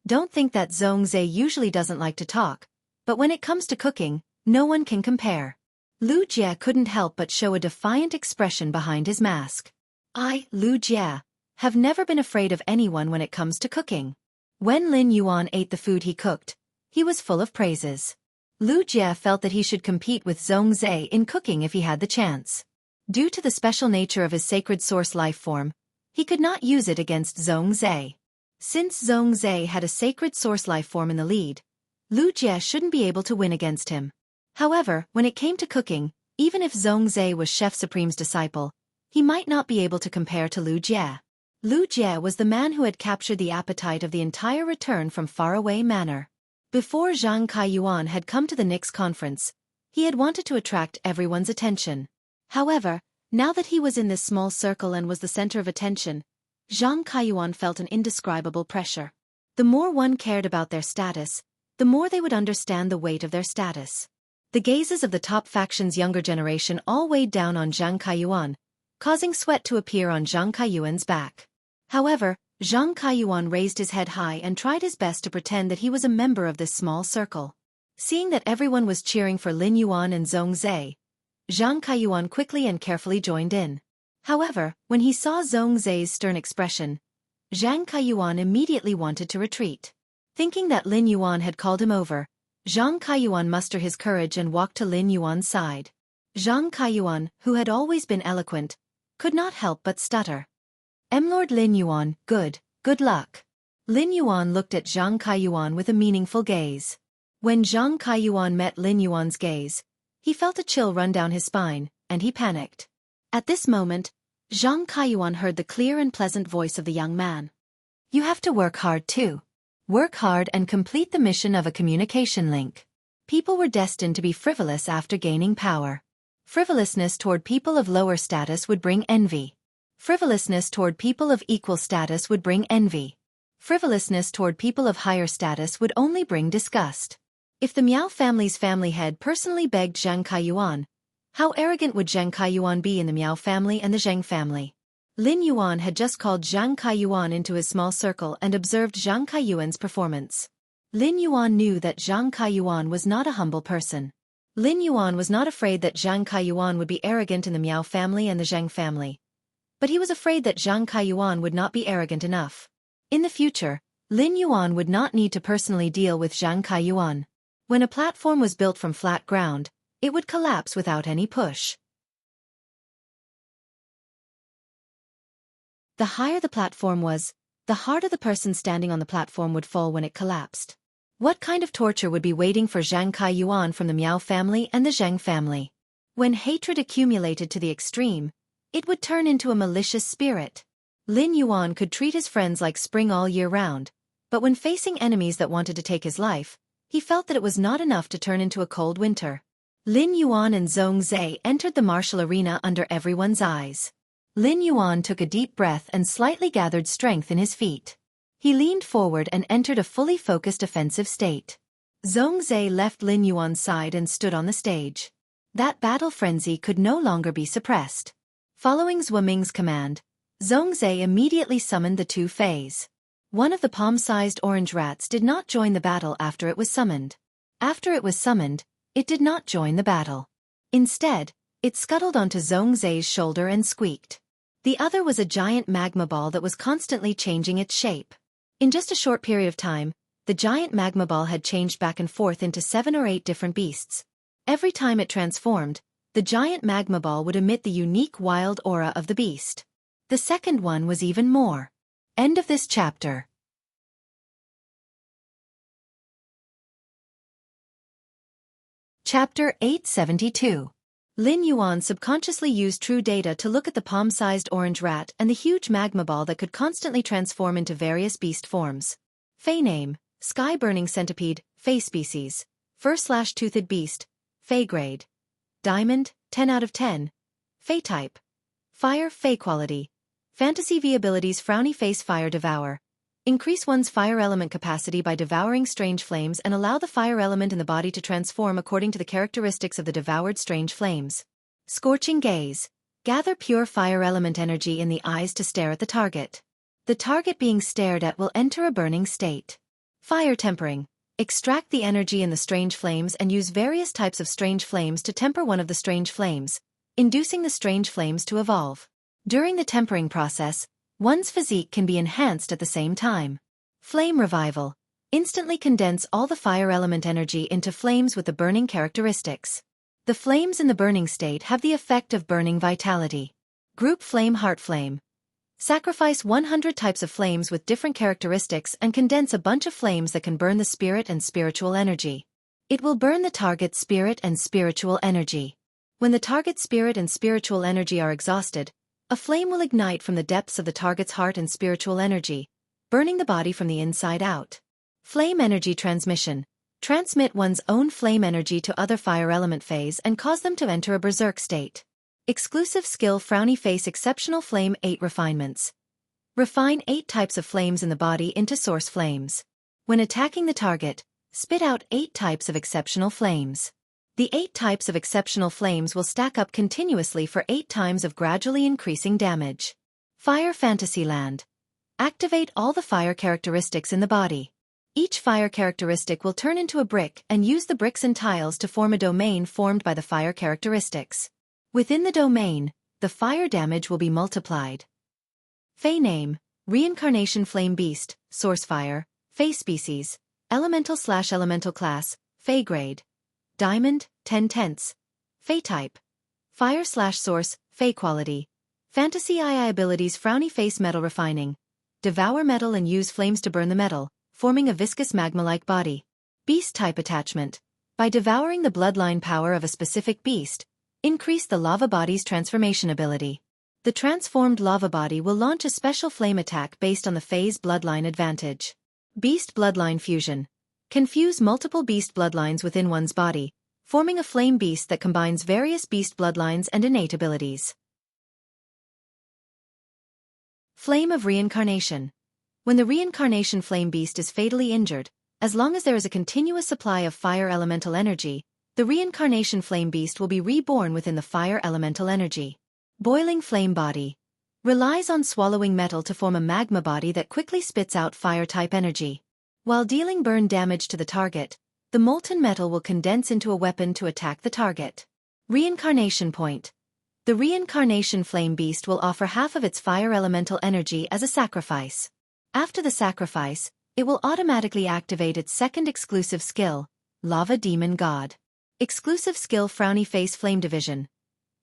Speaker 1: Don't think that Zhongzhe usually doesn't like to talk, but when it comes to cooking, no one can compare. Lu Jie couldn't help but show a defiant expression behind his mask. "I, Lu Jie, have never been afraid of anyone when it comes to cooking." When Lin Yuan ate the food he cooked, he was full of praises. Lu Jie felt that he should compete with Zhongzhe in cooking if he had the chance. Due to the special nature of his sacred source life form, he could not use it against Zhongzhe. Since Zhongzhe had a sacred source life form in the lead, Lu Jie shouldn't be able to win against him. However, when it came to cooking, even if Zhongzhe was Chef Supreme's disciple, he might not be able to compare to Lu Jie. Lu Jie was the man who had captured the appetite of the entire return from faraway manor. Before Zhang Kaiyuan had come to the Nix conference, he had wanted to attract everyone's attention. However, now that he was in this small circle and was the center of attention, Zhang Kaiyuan felt an indescribable pressure. The more one cared about their status, the more they would understand the weight of their status. The gazes of the top faction's younger generation all weighed down on Zhang Kaiyuan, causing sweat to appear on Zhang Kaiyuan's back. However, Zhang Kaiyuan raised his head high and tried his best to pretend that he was a member of this small circle. Seeing that everyone was cheering for Lin Yuan and Zhong Zhe, Zhang Kaiyuan quickly and carefully joined in. However, when he saw Zhong Zhe's stern expression, Zhang Kaiyuan immediately wanted to retreat. Thinking that Lin Yuan had called him over, Zhang Kaiyuan mustered his courage and walked to Lin Yuan's side. Zhang Kaiyuan, who had always been eloquent, could not help but stutter. Lord Lin Yuan, good luck. Lin Yuan looked at Zhang Kaiyuan with a meaningful gaze. When Zhang Kaiyuan met Lin Yuan's gaze, he felt a chill run down his spine, and he panicked. At this moment, Zhang Kaiyuan heard the clear and pleasant voice of the young man. You have to work hard too. Work hard and complete the mission of a communication link. People were destined to be frivolous after gaining power. Frivolousness toward people of lower status would bring envy. Frivolousness toward people of equal status would bring envy. Frivolousness toward people of higher status would only bring disgust. If the Miao family's family head personally begged Zhang Kaiyuan, how arrogant would Zhang Kaiyuan be in the Miao family and the Zheng family? Lin Yuan had just called Zhang Kaiyuan into his small circle and observed Zhang Kaiyuan's performance. Lin Yuan knew that Zhang Kaiyuan was not a humble person. Lin Yuan was not afraid that Zhang Kaiyuan would be arrogant in the Miao family and the Zheng family. But he was afraid that Zhang Kaiyuan would not be arrogant enough. In the future, Lin Yuan would not need to personally deal with Zhang Kaiyuan. When a platform was built from flat ground, it would collapse without any push. The higher the platform was, the harder the person standing on the platform would fall when it collapsed. What kind of torture would be waiting for Zhang Kaiyuan from the Miao family and the Zheng family? When hatred accumulated to the extreme, it would turn into a malicious spirit. Lin Yuan could treat his friends like spring all year round, but when facing enemies that wanted to take his life, he felt that it was not enough to turn into a cold winter. Lin Yuan and Zhong Zhe entered the martial arena under everyone's eyes. Lin Yuan took a deep breath and slightly gathered strength in his feet. He leaned forward and entered a fully focused offensive state. Zhong Zhe left Lin Yuan's side and stood on the stage. That battle frenzy could no longer be suppressed. Following Zhou Ming's command, Zhong Zhe immediately summoned the two fays. One of the palm-sized orange rats did not join the battle after it was summoned. After it was summoned, it did not join the battle. Instead, it scuttled onto Zhong Zhe's shoulder and squeaked. The other was a giant magma ball that was constantly changing its shape. In just a short period of time, the giant magma ball had changed back and forth into 7 or 8 different beasts. Every time it transformed, the giant magma ball would emit the unique wild aura of the beast. The second one was even more. End of this chapter. Chapter 872. Lin Yuan subconsciously used true data to look at the palm-sized orange rat and the huge magma ball that could constantly transform into various beast forms. Fey name, Sky-Burning Centipede, Fey species. Fur/toothed beast, Fey grade. Diamond, 10 out of 10. Fey type. Fire, Fey quality. Fantasy V abilities: Frowny Face, Fire Devour. Increase one's fire element capacity by devouring strange flames and allow the fire element in the body to transform according to the characteristics of the devoured strange flames. Scorching Gaze. Gather pure fire element energy in the eyes to stare at the target. The target being stared at will enter a burning state. Fire Tempering. Extract the energy in the strange flames and use various types of strange flames to temper one of the strange flames, inducing the strange flames to evolve. During the tempering process, one's physique can be enhanced at the same time. Flame Revival. Instantly condense all the fire element energy into flames with the burning characteristics. The flames in the burning state have the effect of burning vitality. Group Flame, Heart Flame. Sacrifice 100 types of flames with different characteristics and condense a bunch of flames that can burn the spirit and spiritual energy. It will burn the target's spirit and spiritual energy. When the target's spirit and spiritual energy are exhausted, a flame will ignite from the depths of the target's heart and spiritual energy, burning the body from the inside out. Flame Energy Transmission. Transmit one's own flame energy to other fire element phase and cause them to enter a berserk state. Exclusive skill: Frowny Face, Exceptional Flame, 8 refinements. Refine 8 types of flames in the body into source flames. When attacking the target, spit out 8 types of exceptional flames. The 8 types of exceptional flames will stack up continuously for 8 times of gradually increasing damage. Fire Fantasyland. Activate all the fire characteristics in the body. Each fire characteristic will turn into a brick and use the bricks and tiles to form a domain formed by the fire characteristics. Within the domain, the fire damage will be multiplied. Fey name, Reincarnation Flame Beast, Source Fire, Fey Species, Elemental/Elemental Class, Fey Grade. Diamond, 10/10. Fey Type. Fire/Source, Fey Quality. Fantasy II abilities Frowny Face Metal Refining. Devour metal and use flames to burn the metal, forming a viscous magma-like body. Beast Type Attachment. By devouring the bloodline power of a specific beast, increase the lava body's transformation ability. The transformed lava body will launch a special flame attack based on the Fey's bloodline advantage. Beast Bloodline Fusion. Confuse multiple beast bloodlines within one's body, forming a flame beast that combines various beast bloodlines and innate abilities. Flame of Reincarnation. When the Reincarnation Flame Beast is fatally injured, as long as there is a continuous supply of fire elemental energy, the Reincarnation Flame Beast will be reborn within the fire elemental energy. Boiling Flame Body. Relies on swallowing metal to form a magma body that quickly spits out fire-type energy. While dealing burn damage to the target, the molten metal will condense into a weapon to attack the target. Reincarnation Point. The Reincarnation Flame Beast will offer half of its fire elemental energy as a sacrifice. After the sacrifice, it will automatically activate its second exclusive skill, Lava Demon God. Exclusive skill Frowny Face Flame Division.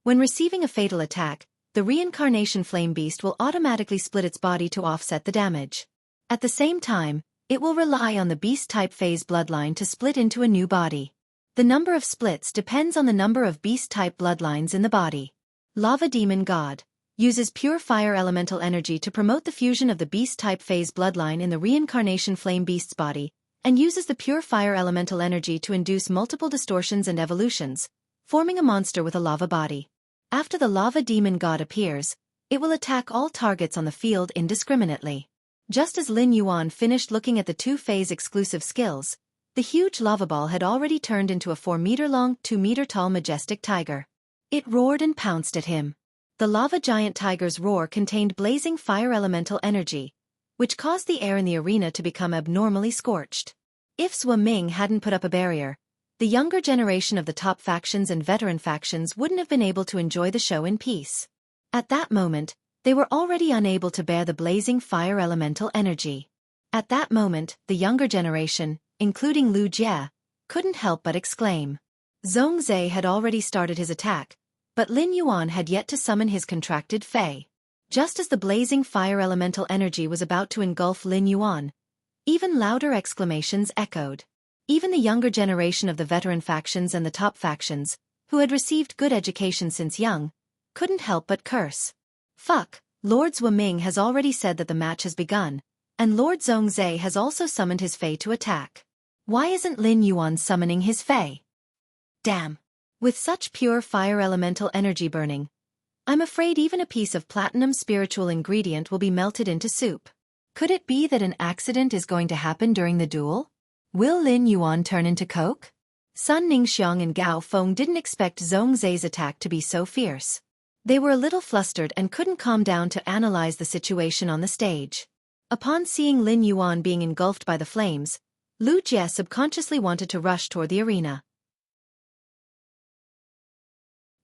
Speaker 1: When receiving a fatal attack, the Reincarnation Flame Beast will automatically split its body to offset the damage. At the same time, it will rely on the Beast-type Phase bloodline to split into a new body. The number of splits depends on the number of Beast-type bloodlines in the body. Lava Demon God. Uses pure fire elemental energy to promote the fusion of the Beast-type Phase bloodline in the Reincarnation Flame Beast's body, and uses the pure fire elemental energy to induce multiple distortions and evolutions, forming a monster with a lava body. After the Lava Demon God appears, it will attack all targets on the field indiscriminately. Just as Lin Yuan finished looking at the 2 Phase exclusive skills, the huge lava ball had already turned into a 4-meter-long, 2-meter-tall majestic tiger. It roared and pounced at him. The lava giant tiger's roar contained blazing fire elemental energy, which caused the air in the arena to become abnormally scorched. If Xueqi hadn't put up a barrier, the younger generation of the top factions and veteran factions wouldn't have been able to enjoy the show in peace. At that moment, they were already unable to bear the blazing fire elemental energy. At that moment, the younger generation, including Lu Jie, couldn't help but exclaim. Zhongzhe had already started his attack, but Lin Yuan had yet to summon his contracted Fey. Just as the blazing fire elemental energy was about to engulf Lin Yuan, even louder exclamations echoed. Even the younger generation of the veteran factions and the top factions, who had received good education since young, couldn't help but curse. Fuck, Lord Xueqi has already said that the match has begun, and Lord Zhongzhe has also summoned his Fey to attack. Why isn't Lin Yuan summoning his Fey? Damn. With such pure fire elemental energy burning, I'm afraid even a piece of platinum spiritual ingredient will be melted into soup. Could it be that an accident is going to happen during the duel? Will Lin Yuan turn into coke? Sun Ningxiang and Gao Feng didn't expect Zhongzhe's attack to be so fierce. They were a little flustered and couldn't calm down to analyze the situation on the stage. Upon seeing Lin Yuan being engulfed by the flames, Lu Jie subconsciously wanted to rush toward the arena.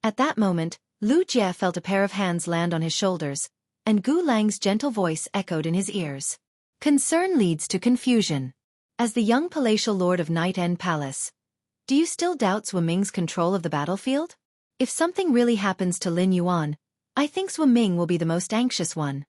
Speaker 1: At that moment, Lu Jie felt a pair of hands land on his shoulders, and Gu Lang's gentle voice echoed in his ears. Concern leads to confusion. As the young palatial lord of Night End Palace, do you still doubt Xueqing's control of the battlefield? If something really happens to Lin Yuan, I think Xueqing will be the most anxious one.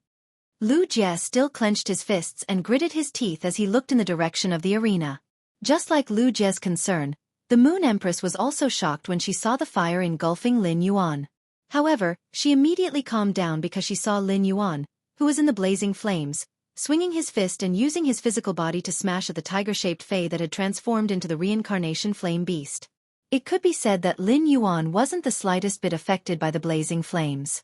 Speaker 1: Lu Jie still clenched his fists and gritted his teeth as he looked in the direction of the arena. Just like Lu Jie's concern, the Moon Empress was also shocked when she saw the fire engulfing Lin Yuan. However, she immediately calmed down because she saw Lin Yuan, who was in the blazing flames, swinging his fist and using his physical body to smash at the tiger-shaped Fey that had transformed into the Reincarnation Flame Beast. It could be said that Lin Yuan wasn't the slightest bit affected by the blazing flames.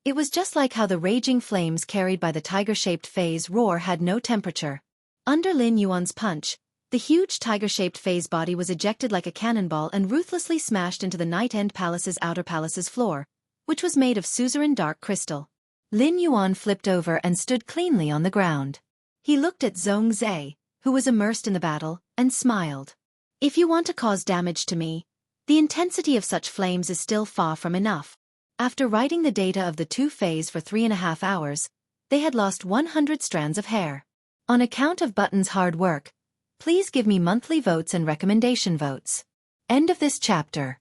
Speaker 1: It was just like how the raging flames carried by the tiger-shaped Fae's roar had no temperature. Under Lin Yuan's punch, the huge tiger-shaped Fae's body was ejected like a cannonball and ruthlessly smashed into the Night End Palace's outer palace's floor, which was made of suzerain dark crystal. Lin Yuan flipped over and stood cleanly on the ground. He looked at Xueqi, who was immersed in the battle, and smiled. If you want to cause damage to me, the intensity of such flames is still far from enough. After writing the data of the two Faes for 3.5 hours, they had lost 100 strands of hair. On account of Button's hard work, please give me monthly votes and recommendation votes. End of this chapter.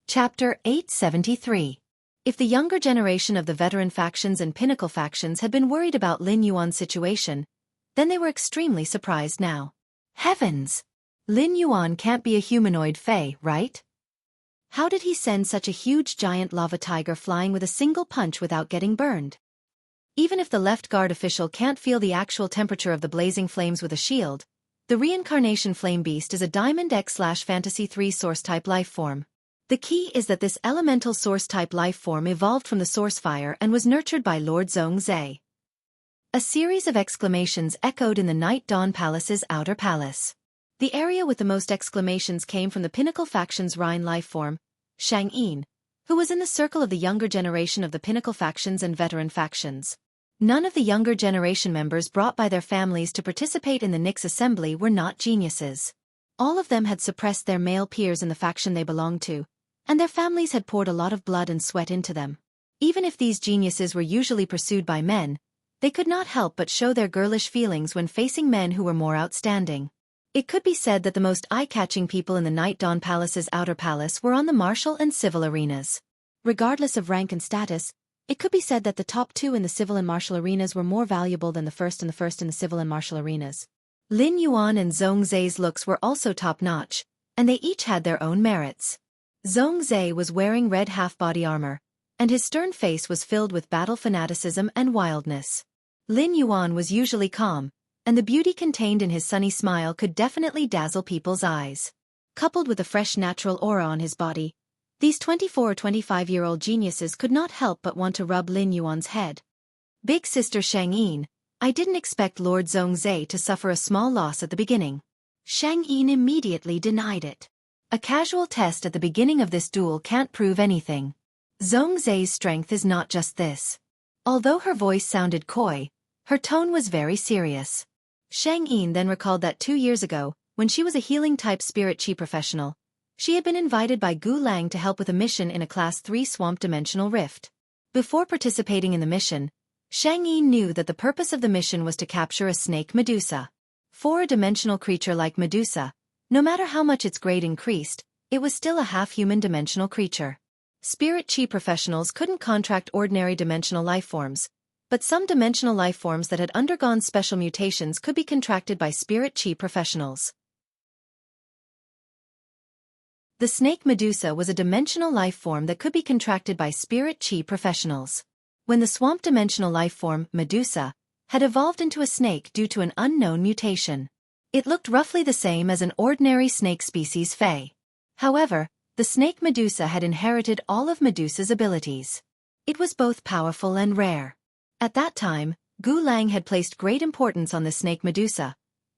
Speaker 1: Chapter 873. If the younger generation of the veteran factions and pinnacle factions had been worried about Lin Yuan's situation, then they were extremely surprised now. Heavens! Lin Yuan can't be a humanoid Fae, right? How did he send such a huge giant lava tiger flying with a single punch without getting burned? Even if the left guard official can't feel the actual temperature of the blazing flames with a shield, the reincarnation flame beast is a Diamond X/Fantasy 3 source-type life form. The key is that this elemental source-type life form evolved from the source fire and was nurtured by Lord Xueqi. A series of exclamations echoed in the Night Dawn Palace's outer palace. The area with the most exclamations came from the Pinnacle faction's Rhine life form, Xueqi, who was in the circle of the younger generation of the Pinnacle factions and veteran factions. None of the younger generation members brought by their families to participate in the Nyx assembly were not geniuses. All of them had suppressed their male peers in the faction they belonged to, and their families had poured a lot of blood and sweat into them. Even if these geniuses were usually pursued by men, they could not help but show their girlish feelings when facing men who were more outstanding. It could be said that the most eye-catching people in the Night Dawn Palace's outer palace were on the martial and civil arenas. Regardless of rank and status, it could be said that the top two in the civil and martial arenas were more valuable than the first in the civil and martial arenas. Lin Yuan and Xueqi's looks were also top-notch, and they each had their own merits. Xueqi was wearing red half-body armor, and his stern face was filled with battle fanaticism and wildness. Lin Yuan was usually calm, and the beauty contained in his sunny smile could definitely dazzle people's eyes. Coupled with a fresh natural aura on his body, these 24 or 25-year-old geniuses could not help but want to rub Lin Yuan's head. Big sister Xueqi, I didn't expect Lord Xueqi to suffer a small loss at the beginning. Xueqi immediately denied it. A casual test at the beginning of this duel can't prove anything. Xueqi's strength is not just this. Although her voice sounded coy, her tone was very serious. Xueqi then recalled that 2 years ago, when she was a healing-type spirit chi professional, she had been invited by Gu Lang to help with a mission in a Class 3 swamp dimensional rift. Before participating in the mission, Xueqi knew that the purpose of the mission was to capture a snake Medusa. For a dimensional creature like Medusa, no matter how much its grade increased, it was still a half-human dimensional creature. Spirit chi professionals couldn't contract ordinary dimensional life forms, but some dimensional life forms that had undergone special mutations could be contracted by spirit chi professionals. The snake Medusa was a dimensional life form that could be contracted by spirit chi professionals. When the swamp dimensional life form, Medusa, had evolved into a snake due to an unknown mutation. It looked roughly the same as an ordinary snake species Fae. However, the snake Medusa had inherited all of Medusa's abilities. It was both powerful and rare. At that time, Gu Lang had placed great importance on the snake Medusa,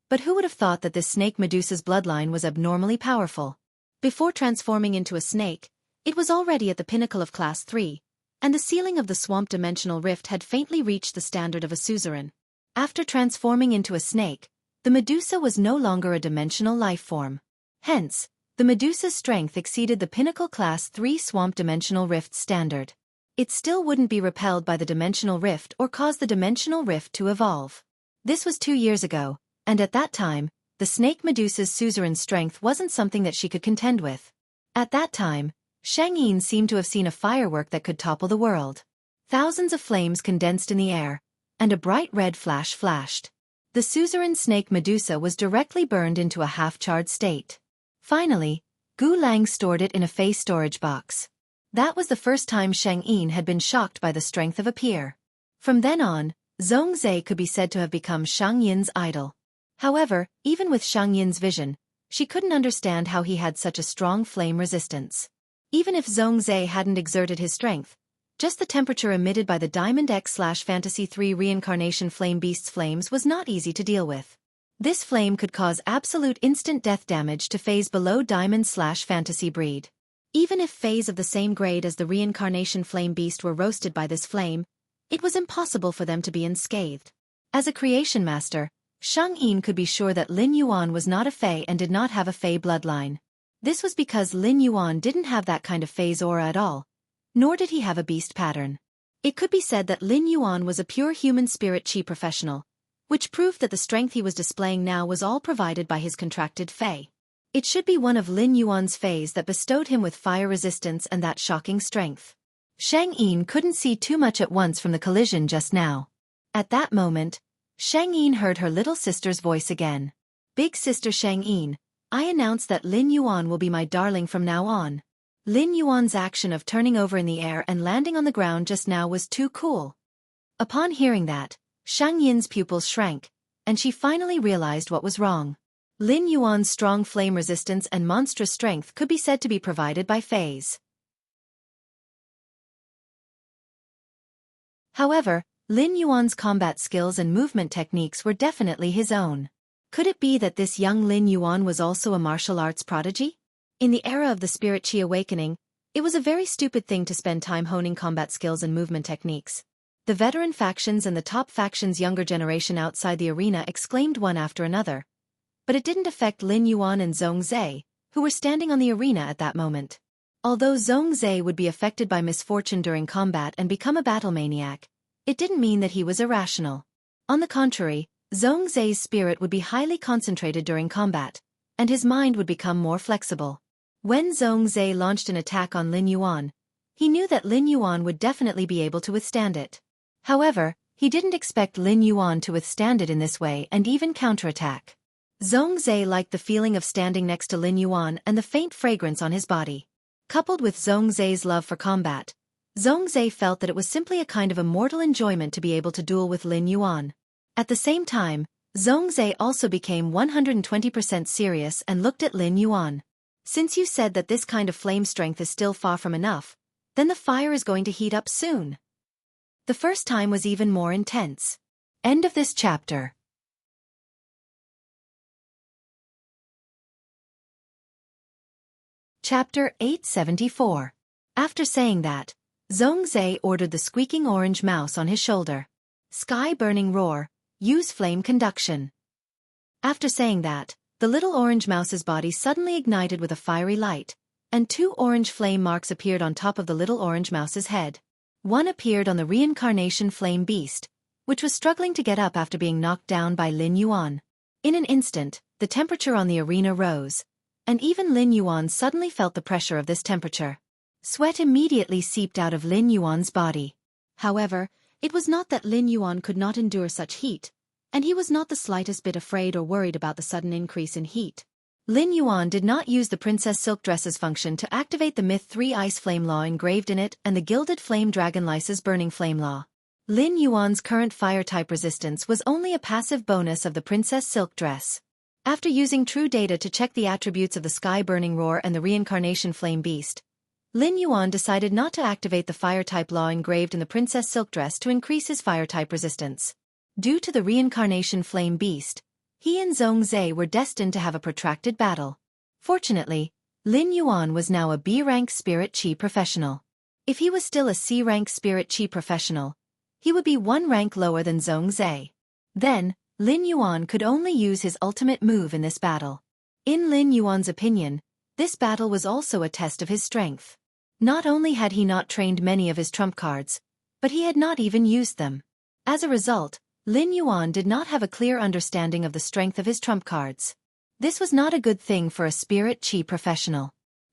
Speaker 1: but who would have thought that this snake Medusa's bloodline was abnormally powerful? Before transforming into a snake, it was already at the pinnacle of Class 3, and the ceiling of the swamp dimensional rift had faintly reached the standard of a suzerain. After transforming into a snake, the Medusa was no longer a dimensional life form. Hence, the Medusa's strength exceeded the pinnacle Class 3 swamp dimensional rift standard. It still wouldn't be repelled by the dimensional rift or cause the dimensional rift to evolve. This was 2 years ago, and at that time, the snake Medusa's suzerain strength wasn't something that she could contend with. At that time, Xueqi seemed to have seen a firework that could topple the world. Thousands of flames condensed in the air, and a bright red flash flashed. The suzerain snake Medusa was directly burned into a half-charred state. Finally, Gu Lang stored it in a face storage box. That was the first time Xueqi had been shocked by the strength of a peer. From then on, Xueqi could be said to have become Shang Yin's idol. However, even with Shang Yin's vision, She couldn't understand how he had such a strong flame resistance. Even if Zhongzhe hadn't exerted his strength, just the temperature emitted by the Diamond X/Fantasy 3 Reincarnation Flame Beast's flames was not easy to deal with. This flame could cause absolute instant death damage to Fays below Diamond/Fantasy breed. Even if Fays of the same grade as the Reincarnation Flame Beast were roasted by this flame, it was impossible for them to be unscathed. As a creation master, Shang Yin could be sure that Lin Yuan was not a Fey and did not have a Fey bloodline. This was because Lin Yuan didn't have that kind of Fey's aura at all, nor did he have a beast pattern. It could be said that Lin Yuan was a pure human spirit chi professional, which proved that the strength he was displaying now was all provided by his contracted Fey. It should be one of Lin Yuan's Feys that bestowed him with fire resistance and that shocking strength. Shang Yin couldn't see too much at once from the collision just now. At that moment, Shang Yin heard her little sister's voice again. Big sister Shang Yin, I announce that Lin Yuan will be my darling from now on. Lin Yuan's action of turning over in the air and landing on the ground just now was too cool. Upon hearing that, Shang Yin's pupils shrank, and she finally realized what was wrong. Lin Yuan's strong flame resistance and monstrous strength could be said to be provided by Feys. However, Lin Yuan's combat skills and movement techniques were definitely his own. Could it be that this young Lin Yuan was also a martial arts prodigy? In the era of the Spirit Chi awakening, it was a very stupid thing to spend time honing combat skills and movement techniques. The veteran factions and the top faction's younger generation outside the arena exclaimed one after another. But it didn't affect Lin Yuan and Zhongzhe, who were standing on the arena at that moment. Although Zhongzhe would be affected by misfortune during combat and become a battle maniac, it didn't mean that he was irrational. On the contrary, Zhongzhe's spirit would be highly concentrated during combat, and his mind would become more flexible. When Zhongzhe launched an attack on Lin Yuan, he knew that Lin Yuan would definitely be able to withstand it. However, he didn't expect Lin Yuan to withstand it in this way and even counterattack. Zhongzhe liked the feeling of standing next to Lin Yuan and the faint fragrance on his body. Coupled with Zhongzhe's love for combat, Zhongzhe felt that it was simply a kind of immortal enjoyment to be able to duel with Lin Yuan. At the same time, Zhongzhe also became 120% serious and looked at Lin Yuan. Since you said that this kind of flame strength is still far from enough, then the fire is going to heat up soon. The first time was even more intense. End of this chapter. Chapter 874. After saying that, Zhongzhe ordered the squeaking orange mouse on his shoulder. Sky burning roar, use flame conduction. After saying that, the little orange mouse's body suddenly ignited with a fiery light, and 2 orange flame marks appeared on top of the little orange mouse's head. One appeared on the Reincarnation Flame Beast, which was struggling to get up after being knocked down by Lin Yuan. In an instant, the temperature on the arena rose, and even Lin Yuan suddenly felt the pressure of this temperature. Sweat immediately seeped out of Lin Yuan's body. However, it was not that Lin Yuan could not endure such heat, and he was not the slightest bit afraid or worried about the sudden increase in heat. Lin Yuan did not use the Princess Silk Dress's function to activate the Myth 3 Ice Flame Law engraved in it and the Gilded Flame Dragon Lyce's Burning Flame Law. Lin Yuan's current fire-type resistance was only a passive bonus of the Princess Silk Dress. After using true data to check the attributes of the Sky Burning Roar and the Reincarnation Flame Beast, Lin Yuan decided not to activate the fire-type law engraved in the Princess Silk Dress to increase his fire-type resistance. Due to the Reincarnation Flame Beast, he and Zhongzhe were destined to have a protracted battle. Fortunately, Lin Yuan was now a B-rank Spirit Chi professional. If he was still a C-rank Spirit Chi professional, he would be 1 rank lower than Zhongzhe. Then, Lin Yuan could only use his ultimate move in this battle. In Lin Yuan's opinion, this battle was also a test of his strength. Not only had he not trained many of his trump cards, but he had not even used them. As a result, Lin Yuan did not have a clear understanding of the strength of his trump cards. This was not a good thing for a Spirit Chi professional.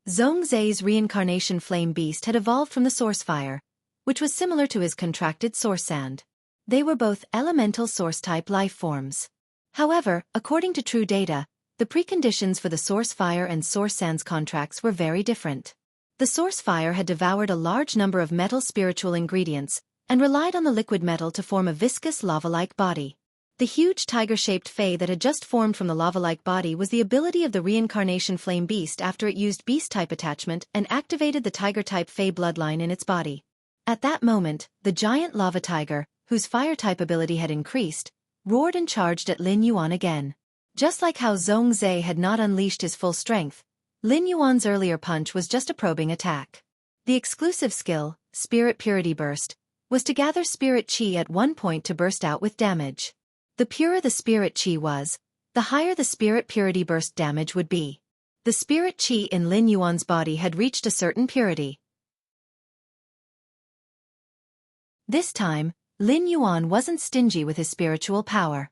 Speaker 1: Zhongzhe's Reincarnation Flame Beast had evolved from the Source Fire, which was similar to his contracted Source Sand. They were both elemental source-type life forms. However, according to true data, the preconditions for the Source Fire and Source Sand's contracts were very different. The Source Fire had devoured a large number of metal spiritual ingredients, and relied on the liquid metal to form a viscous lava-like body. The huge tiger-shaped Fae that had just formed from the lava-like body was the ability of the reincarnation flame beast after it used beast-type attachment and activated the tiger-type Fae bloodline in its body. At that moment, the giant lava tiger, whose fire-type ability had increased, roared and charged at Lin Yuan again. Just like how Zhongzhe had not unleashed his full strength, Lin Yuan's earlier punch was just a probing attack. The exclusive skill, Spirit Purity Burst, was to gather spirit chi at one point to burst out with damage. The purer the spirit chi was, the higher the spirit purity burst damage would be. The spirit chi in Lin Yuan's body had reached a certain purity. This time, Lin Yuan wasn't stingy with his spiritual power.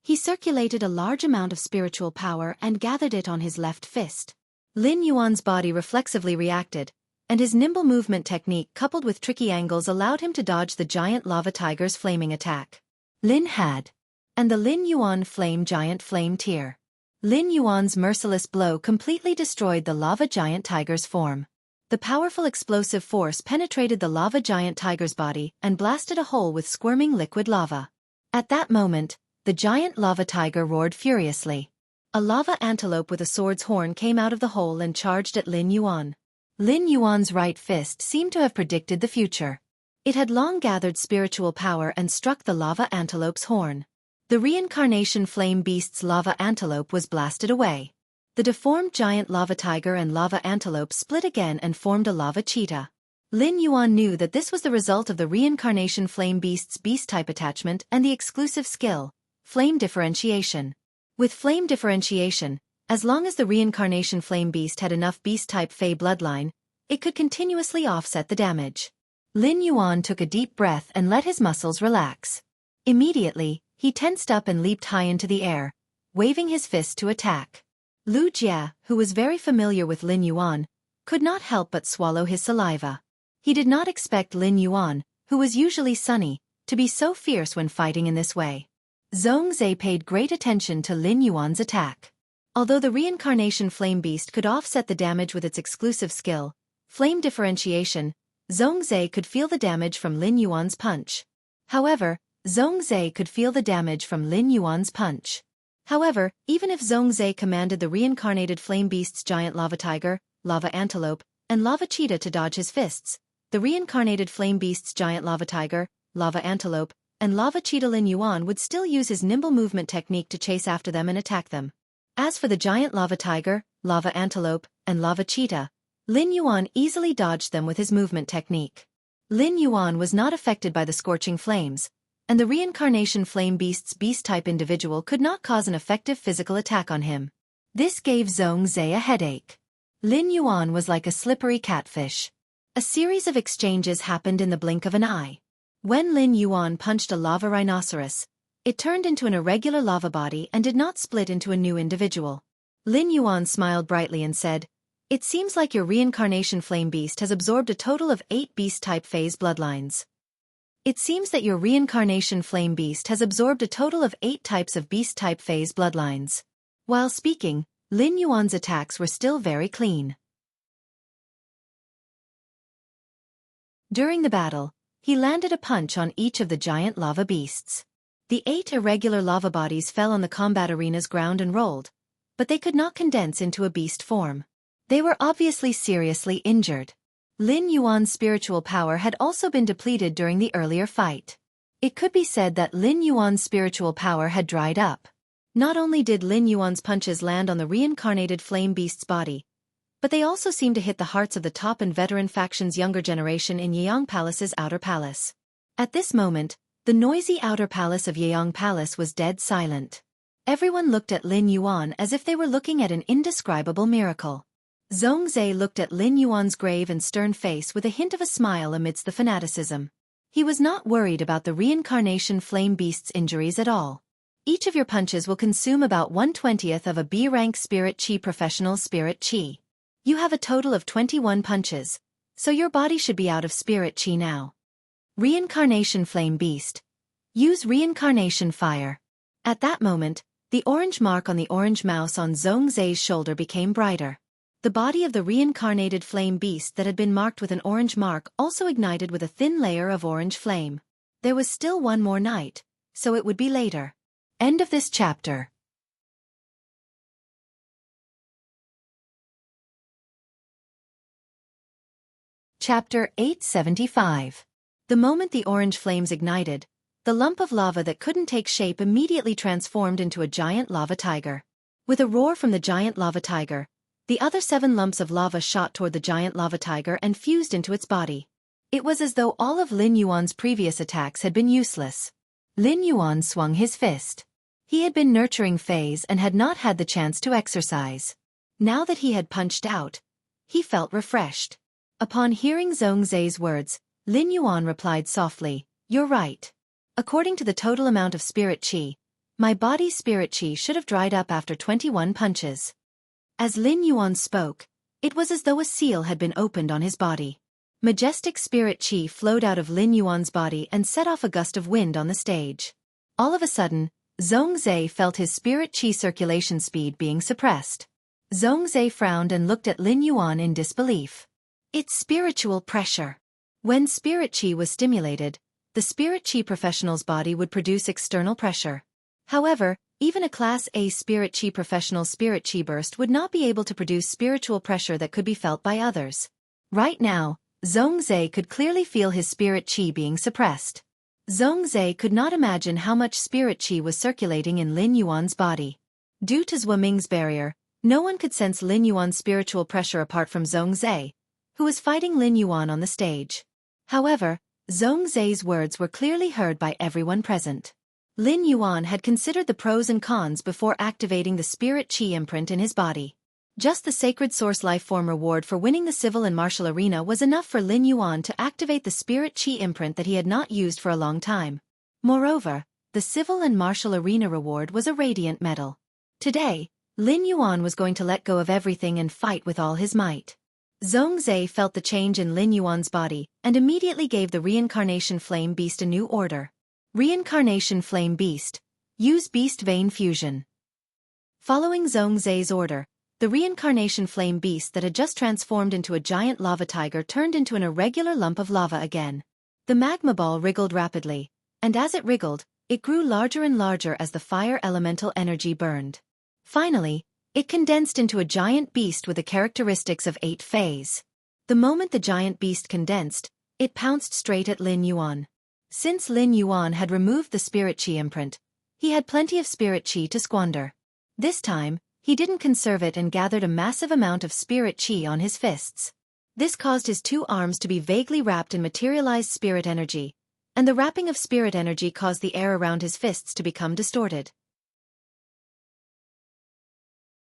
Speaker 1: He circulated a large amount of spiritual power and gathered it on his left fist. Lin Yuan's body reflexively reacted, and his nimble movement technique coupled with tricky angles allowed him to dodge the giant lava tiger's flaming attack. Lin had. And the Lin Yuan flame giant flame tear. Lin Yuan's merciless blow completely destroyed the lava giant tiger's form. The powerful explosive force penetrated the lava giant tiger's body and blasted a hole with squirming liquid lava. At that moment, the giant lava tiger roared furiously. A lava antelope with a sword's horn came out of the hole and charged at Lin Yuan. Lin Yuan's right fist seemed to have predicted the future. It had long gathered spiritual power and struck the lava antelope's horn. The reincarnation flame beast's lava antelope was blasted away. The deformed giant lava tiger and lava antelope split again and formed a lava cheetah. Lin Yuan knew that this was the result of the reincarnation flame beast's beast-type attachment and the exclusive skill, flame differentiation. With flame differentiation, as long as the reincarnation flame beast had enough beast-type Fey bloodline, it could continuously offset the damage. Lin Yuan took a deep breath and let his muscles relax. Immediately, he tensed up and leaped high into the air, waving his fist to attack. Lu Jia, who was very familiar with Lin Yuan, could not help but swallow his saliva. He did not expect Lin Yuan, who was usually sunny, to be so fierce when fighting in this way. Zhongzhe paid great attention to Lin Yuan's attack. Although the reincarnation flame beast could offset the damage with its exclusive skill, flame differentiation, Zhongzhe could feel the damage from Lin Yuan's punch. However, even if Zhongzhe commanded the reincarnated flame beast's giant lava tiger, lava antelope, and lava cheetah to dodge his fists, the reincarnated flame beast's giant lava tiger, lava antelope, and lava cheetah Lin Yuan would still use his nimble movement technique to chase after them and attack them. As for the giant lava tiger, lava antelope, and lava cheetah, Lin Yuan easily dodged them with his movement technique. Lin Yuan was not affected by the scorching flames, and the reincarnation flame beast's beast-type individual could not cause an effective physical attack on him. This gave Zhongzhe a headache. Lin Yuan was like a slippery catfish. A series of exchanges happened in the blink of an eye. When Lin Yuan punched a lava rhinoceros, it turned into an irregular lava body and did not split into a new individual. Lin Yuan smiled brightly and said, "It seems like your reincarnation flame beast has absorbed a total of 8 beast-type phase bloodlines." It seems that your reincarnation flame beast has absorbed a total of 8 types of beast-type phase bloodlines. While speaking, Lin Yuan's attacks were still very clean. During the battle, he landed a punch on each of the giant lava beasts. The 8 irregular lava bodies fell on the combat arena's ground and rolled, but they could not condense into a beast form. They were obviously seriously injured. Lin Yuan's spiritual power had also been depleted during the earlier fight. It could be said that Lin Yuan's spiritual power had dried up. Not only did Lin Yuan's punches land on the reincarnated flame beast's body, but they also seemed to hit the hearts of the top and veteran faction's younger generation in Yeyang Palace's outer palace. At this moment, the noisy outer palace of Yeyang Palace was dead silent. Everyone looked at Lin Yuan as if they were looking at an indescribable miracle. Zhongzhe looked at Lin Yuan's grave and stern face with a hint of a smile amidst the fanaticism. He was not worried about the reincarnation flame beast's injuries at all. Each of your punches will consume about 1/20th of a B-rank spirit chi professional's spirit chi. You have a total of 21 punches, so your body should be out of spirit chi now. Reincarnation flame beast. Use reincarnation fire. At that moment, the orange mark on the orange mouse on Zhongzhe's shoulder became brighter. The body of the reincarnated flame beast that had been marked with an orange mark also ignited with a thin layer of orange flame. There was still one more night, so it would be later. End of this chapter. Chapter 875. The moment the orange flames ignited, the lump of lava that couldn't take shape immediately transformed into a giant lava tiger. With a roar from the giant lava tiger, the other 7 lumps of lava shot toward the giant lava tiger and fused into its body. It was as though all of Lin Yuan's previous attacks had been useless. Lin Yuan swung his fist. He had been nurturing phase and had not had the chance to exercise. Now that he had punched out, he felt refreshed. Upon hearing Zhongzai's words, Lin Yuan replied softly, "You're right. According to the total amount of spirit qi, my body's spirit qi should have dried up after 21 punches." As Lin Yuan spoke, it was as though a seal had been opened on his body. Majestic spirit qi flowed out of Lin Yuan's body and set off a gust of wind on the stage. All of a sudden, Zhongzai felt his spirit qi circulation speed being suppressed. Zhongzai frowned and looked at Lin Yuan in disbelief. It's spiritual pressure. When spirit qi was stimulated, the spirit qi professional's body would produce external pressure. However, even a Class A spirit qi professional's spirit qi burst would not be able to produce spiritual pressure that could be felt by others. Right now, Zhongzai could clearly feel his spirit qi being suppressed. Zhongzai could not imagine how much spirit qi was circulating in Lin Yuan's body. Due to Xueming's barrier, no one could sense Lin Yuan's spiritual pressure apart from Zhongzai, who was fighting Lin Yuan on the stage. However, Zhongzai's words were clearly heard by everyone present. Lin Yuan had considered the pros and cons before activating the spirit qi imprint in his body. Just the sacred source lifeform reward for winning the civil and martial arena was enough for Lin Yuan to activate the spirit qi imprint that he had not used for a long time. Moreover, the civil and martial arena reward was a radiant medal. Today, Lin Yuan was going to let go of everything and fight with all his might. Zhongzai felt the change in Lin Yuan's body and immediately gave the Reincarnation Flame Beast a new order. Reincarnation Flame Beast. Use Beast Vein Fusion. Following Zhongzai's order, the Reincarnation Flame Beast that had just transformed into a giant lava tiger turned into an irregular lump of lava again. The magma ball wriggled rapidly, and as it wriggled, it grew larger and larger as the fire elemental energy burned. Finally, it condensed into a giant beast with the characteristics of 8 phase. The moment the giant beast condensed, it pounced straight at Lin Yuan. Since Lin Yuan had removed the spirit qi imprint, he had plenty of spirit qi to squander. This time, he didn't conserve it and gathered a massive amount of spirit qi on his fists. This caused his 2 arms to be vaguely wrapped in materialized spirit energy, and the wrapping of spirit energy caused the air around his fists to become distorted.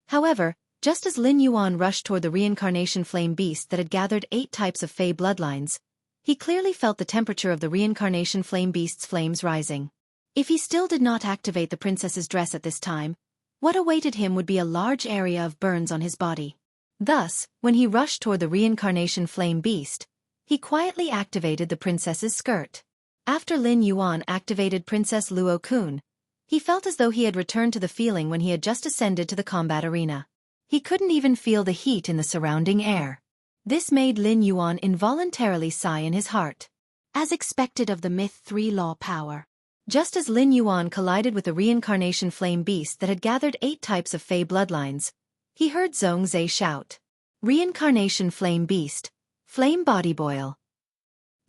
Speaker 1: However, just as Lin Yuan rushed toward the Reincarnation Flame Beast that had gathered 8 types of Fey bloodlines, he clearly felt the temperature of the Reincarnation Flame Beast's flames rising. If he still did not activate the princess's dress at this time, what awaited him would be a large area of burns on his body. Thus, when he rushed toward the Reincarnation Flame Beast, he quietly activated the princess's skirt. After Lin Yuan activated Princess Luo Kun, he felt as though he had returned to the feeling when he had just ascended to the combat arena. He couldn't even feel the heat in the surrounding air. This made Lin Yuan involuntarily sigh in his heart. As expected of the Myth 3 law power. Just as Lin Yuan collided with the Reincarnation Flame Beast that had gathered 8 types of Fey bloodlines, he heard Zhongzai shout, "Reincarnation Flame Beast, Flame Body Boil."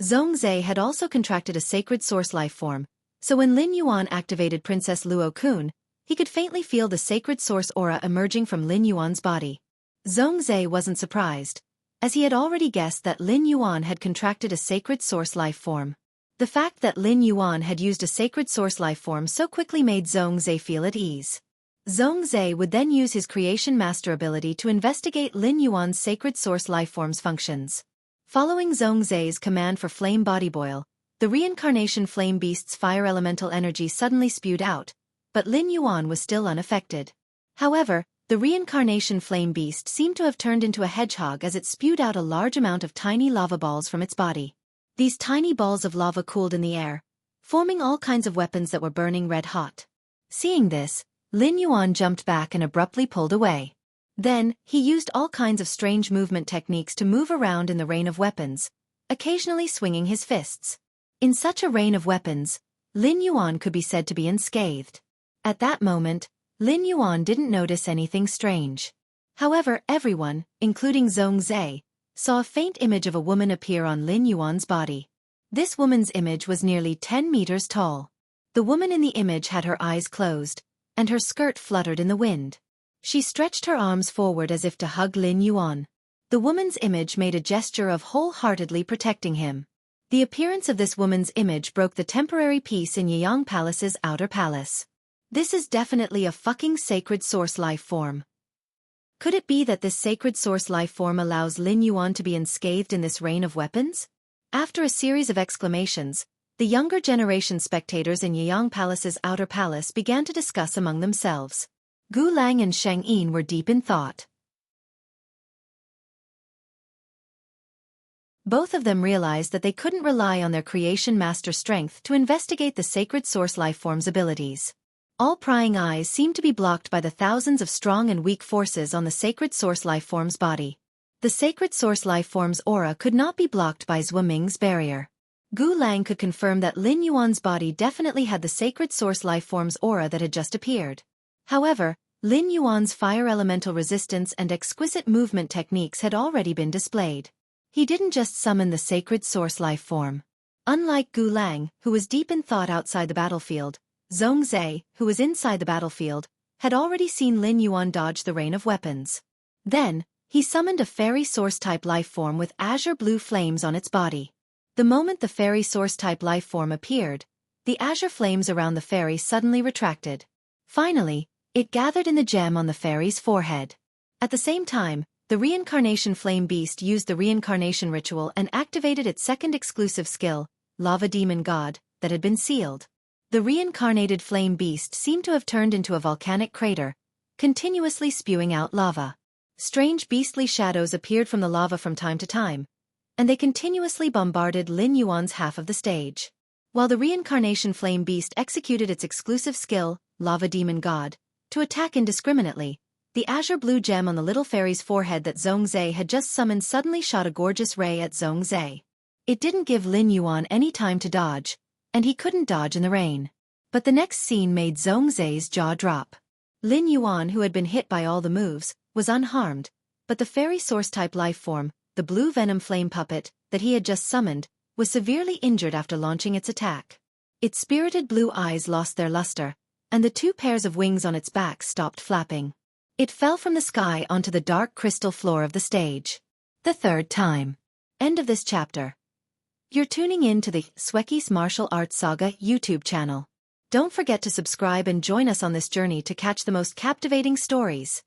Speaker 1: Zhongzai had also contracted a sacred source lifeform, so when Lin Yuan activated Princess Luo Kun, he could faintly feel the sacred source aura emerging from Lin Yuan's body. Zhongzai wasn't surprised, as he had already guessed that Lin Yuan had contracted a sacred source lifeform. The fact that Lin Yuan had used a sacred source lifeform so quickly made Zhongzai feel at ease. Zhongzai would then use his Creation Master ability to investigate Lin Yuan's sacred source lifeform's functions. Following Zhongzai's command for Flame Body Boil, the Reincarnation Flame Beast's fire elemental energy suddenly spewed out, but Lin Yuan was still unaffected. However, the Reincarnation Flame Beast seemed to have turned into a hedgehog as it spewed out a large amount of tiny lava balls from its body. These tiny balls of lava cooled in the air, forming all kinds of weapons that were burning red hot. Seeing this, Lin Yuan jumped back and abruptly pulled away. Then, he used all kinds of strange movement techniques to move around in the rain of weapons, occasionally swinging his fists. In such a rain of weapons, Lin Yuan could be said to be unscathed. At that moment, Lin Yuan didn't notice anything strange. However, everyone, including Zhongzhe, saw a faint image of a woman appear on Lin Yuan's body. This woman's image was nearly 10 meters tall. The woman in the image had her eyes closed, and her skirt fluttered in the wind. She stretched her arms forward as if to hug Lin Yuan. The woman's image made a gesture of wholeheartedly protecting him. The appearance of this woman's image broke the temporary peace in Yiyang Palace's outer palace. This is definitely a fucking sacred source life form. Could it be that this sacred source life form allows Lin Yuan to be unscathed in this rain of weapons? After a series of exclamations, the younger generation spectators in Yiyang Palace's outer palace began to discuss among themselves. Gu Lang and Sheng Yin were deep in thought. Both of them realized that they couldn't rely on their creation master strength to investigate the sacred source lifeform's abilities. All prying eyes seemed to be blocked by the thousands of strong and weak forces on the sacred source lifeform's body. The sacred source lifeform's aura could not be blocked by Zhuo Ming's barrier. Gu Lang could confirm that Lin Yuan's body definitely had the sacred source lifeform's aura that had just appeared. However, Lin Yuan's fire elemental resistance and exquisite movement techniques had already been displayed. He didn't just summon the sacred source life form. Unlike Gu Lang, who was deep in thought outside the battlefield, Zhongzhe, who was inside the battlefield, had already seen Lin Yuan dodge the rain of weapons. Then, he summoned a fairy source-type life form with azure blue flames on its body. The moment the fairy source-type life form appeared, the azure flames around the fairy suddenly retracted. Finally, it gathered in the gem on the fairy's forehead. At the same time, the reincarnation flame beast used the reincarnation ritual and activated its second exclusive skill, Lava Demon God, that had been sealed. The reincarnated flame beast seemed to have turned into a volcanic crater, continuously spewing out lava. Strange beastly shadows appeared from the lava from time to time, and they continuously bombarded Lin Yuan's half of the stage. While the reincarnation flame beast executed its exclusive skill, Lava Demon God, to attack indiscriminately, the azure blue gem on the little fairy's forehead that Zhongzhe had just summoned suddenly shot a gorgeous ray at Zhongzhe. It didn't give Lin Yuan any time to dodge, and he couldn't dodge in the rain. But the next scene made Zhongzhe's jaw drop. Lin Yuan, who had been hit by all the moves, was unharmed, but the fairy source-type life form, the blue venom flame puppet, that he had just summoned, was severely injured after launching its attack. Its spirited blue eyes lost their luster, and the two pairs of wings on its back stopped flapping. It fell from the sky onto the dark crystal floor of the stage. The third time. End of this chapter. You're tuning in to the Xueqi's Martial Arts Saga YouTube channel. Don't forget to subscribe and join us on this journey to catch the most captivating stories.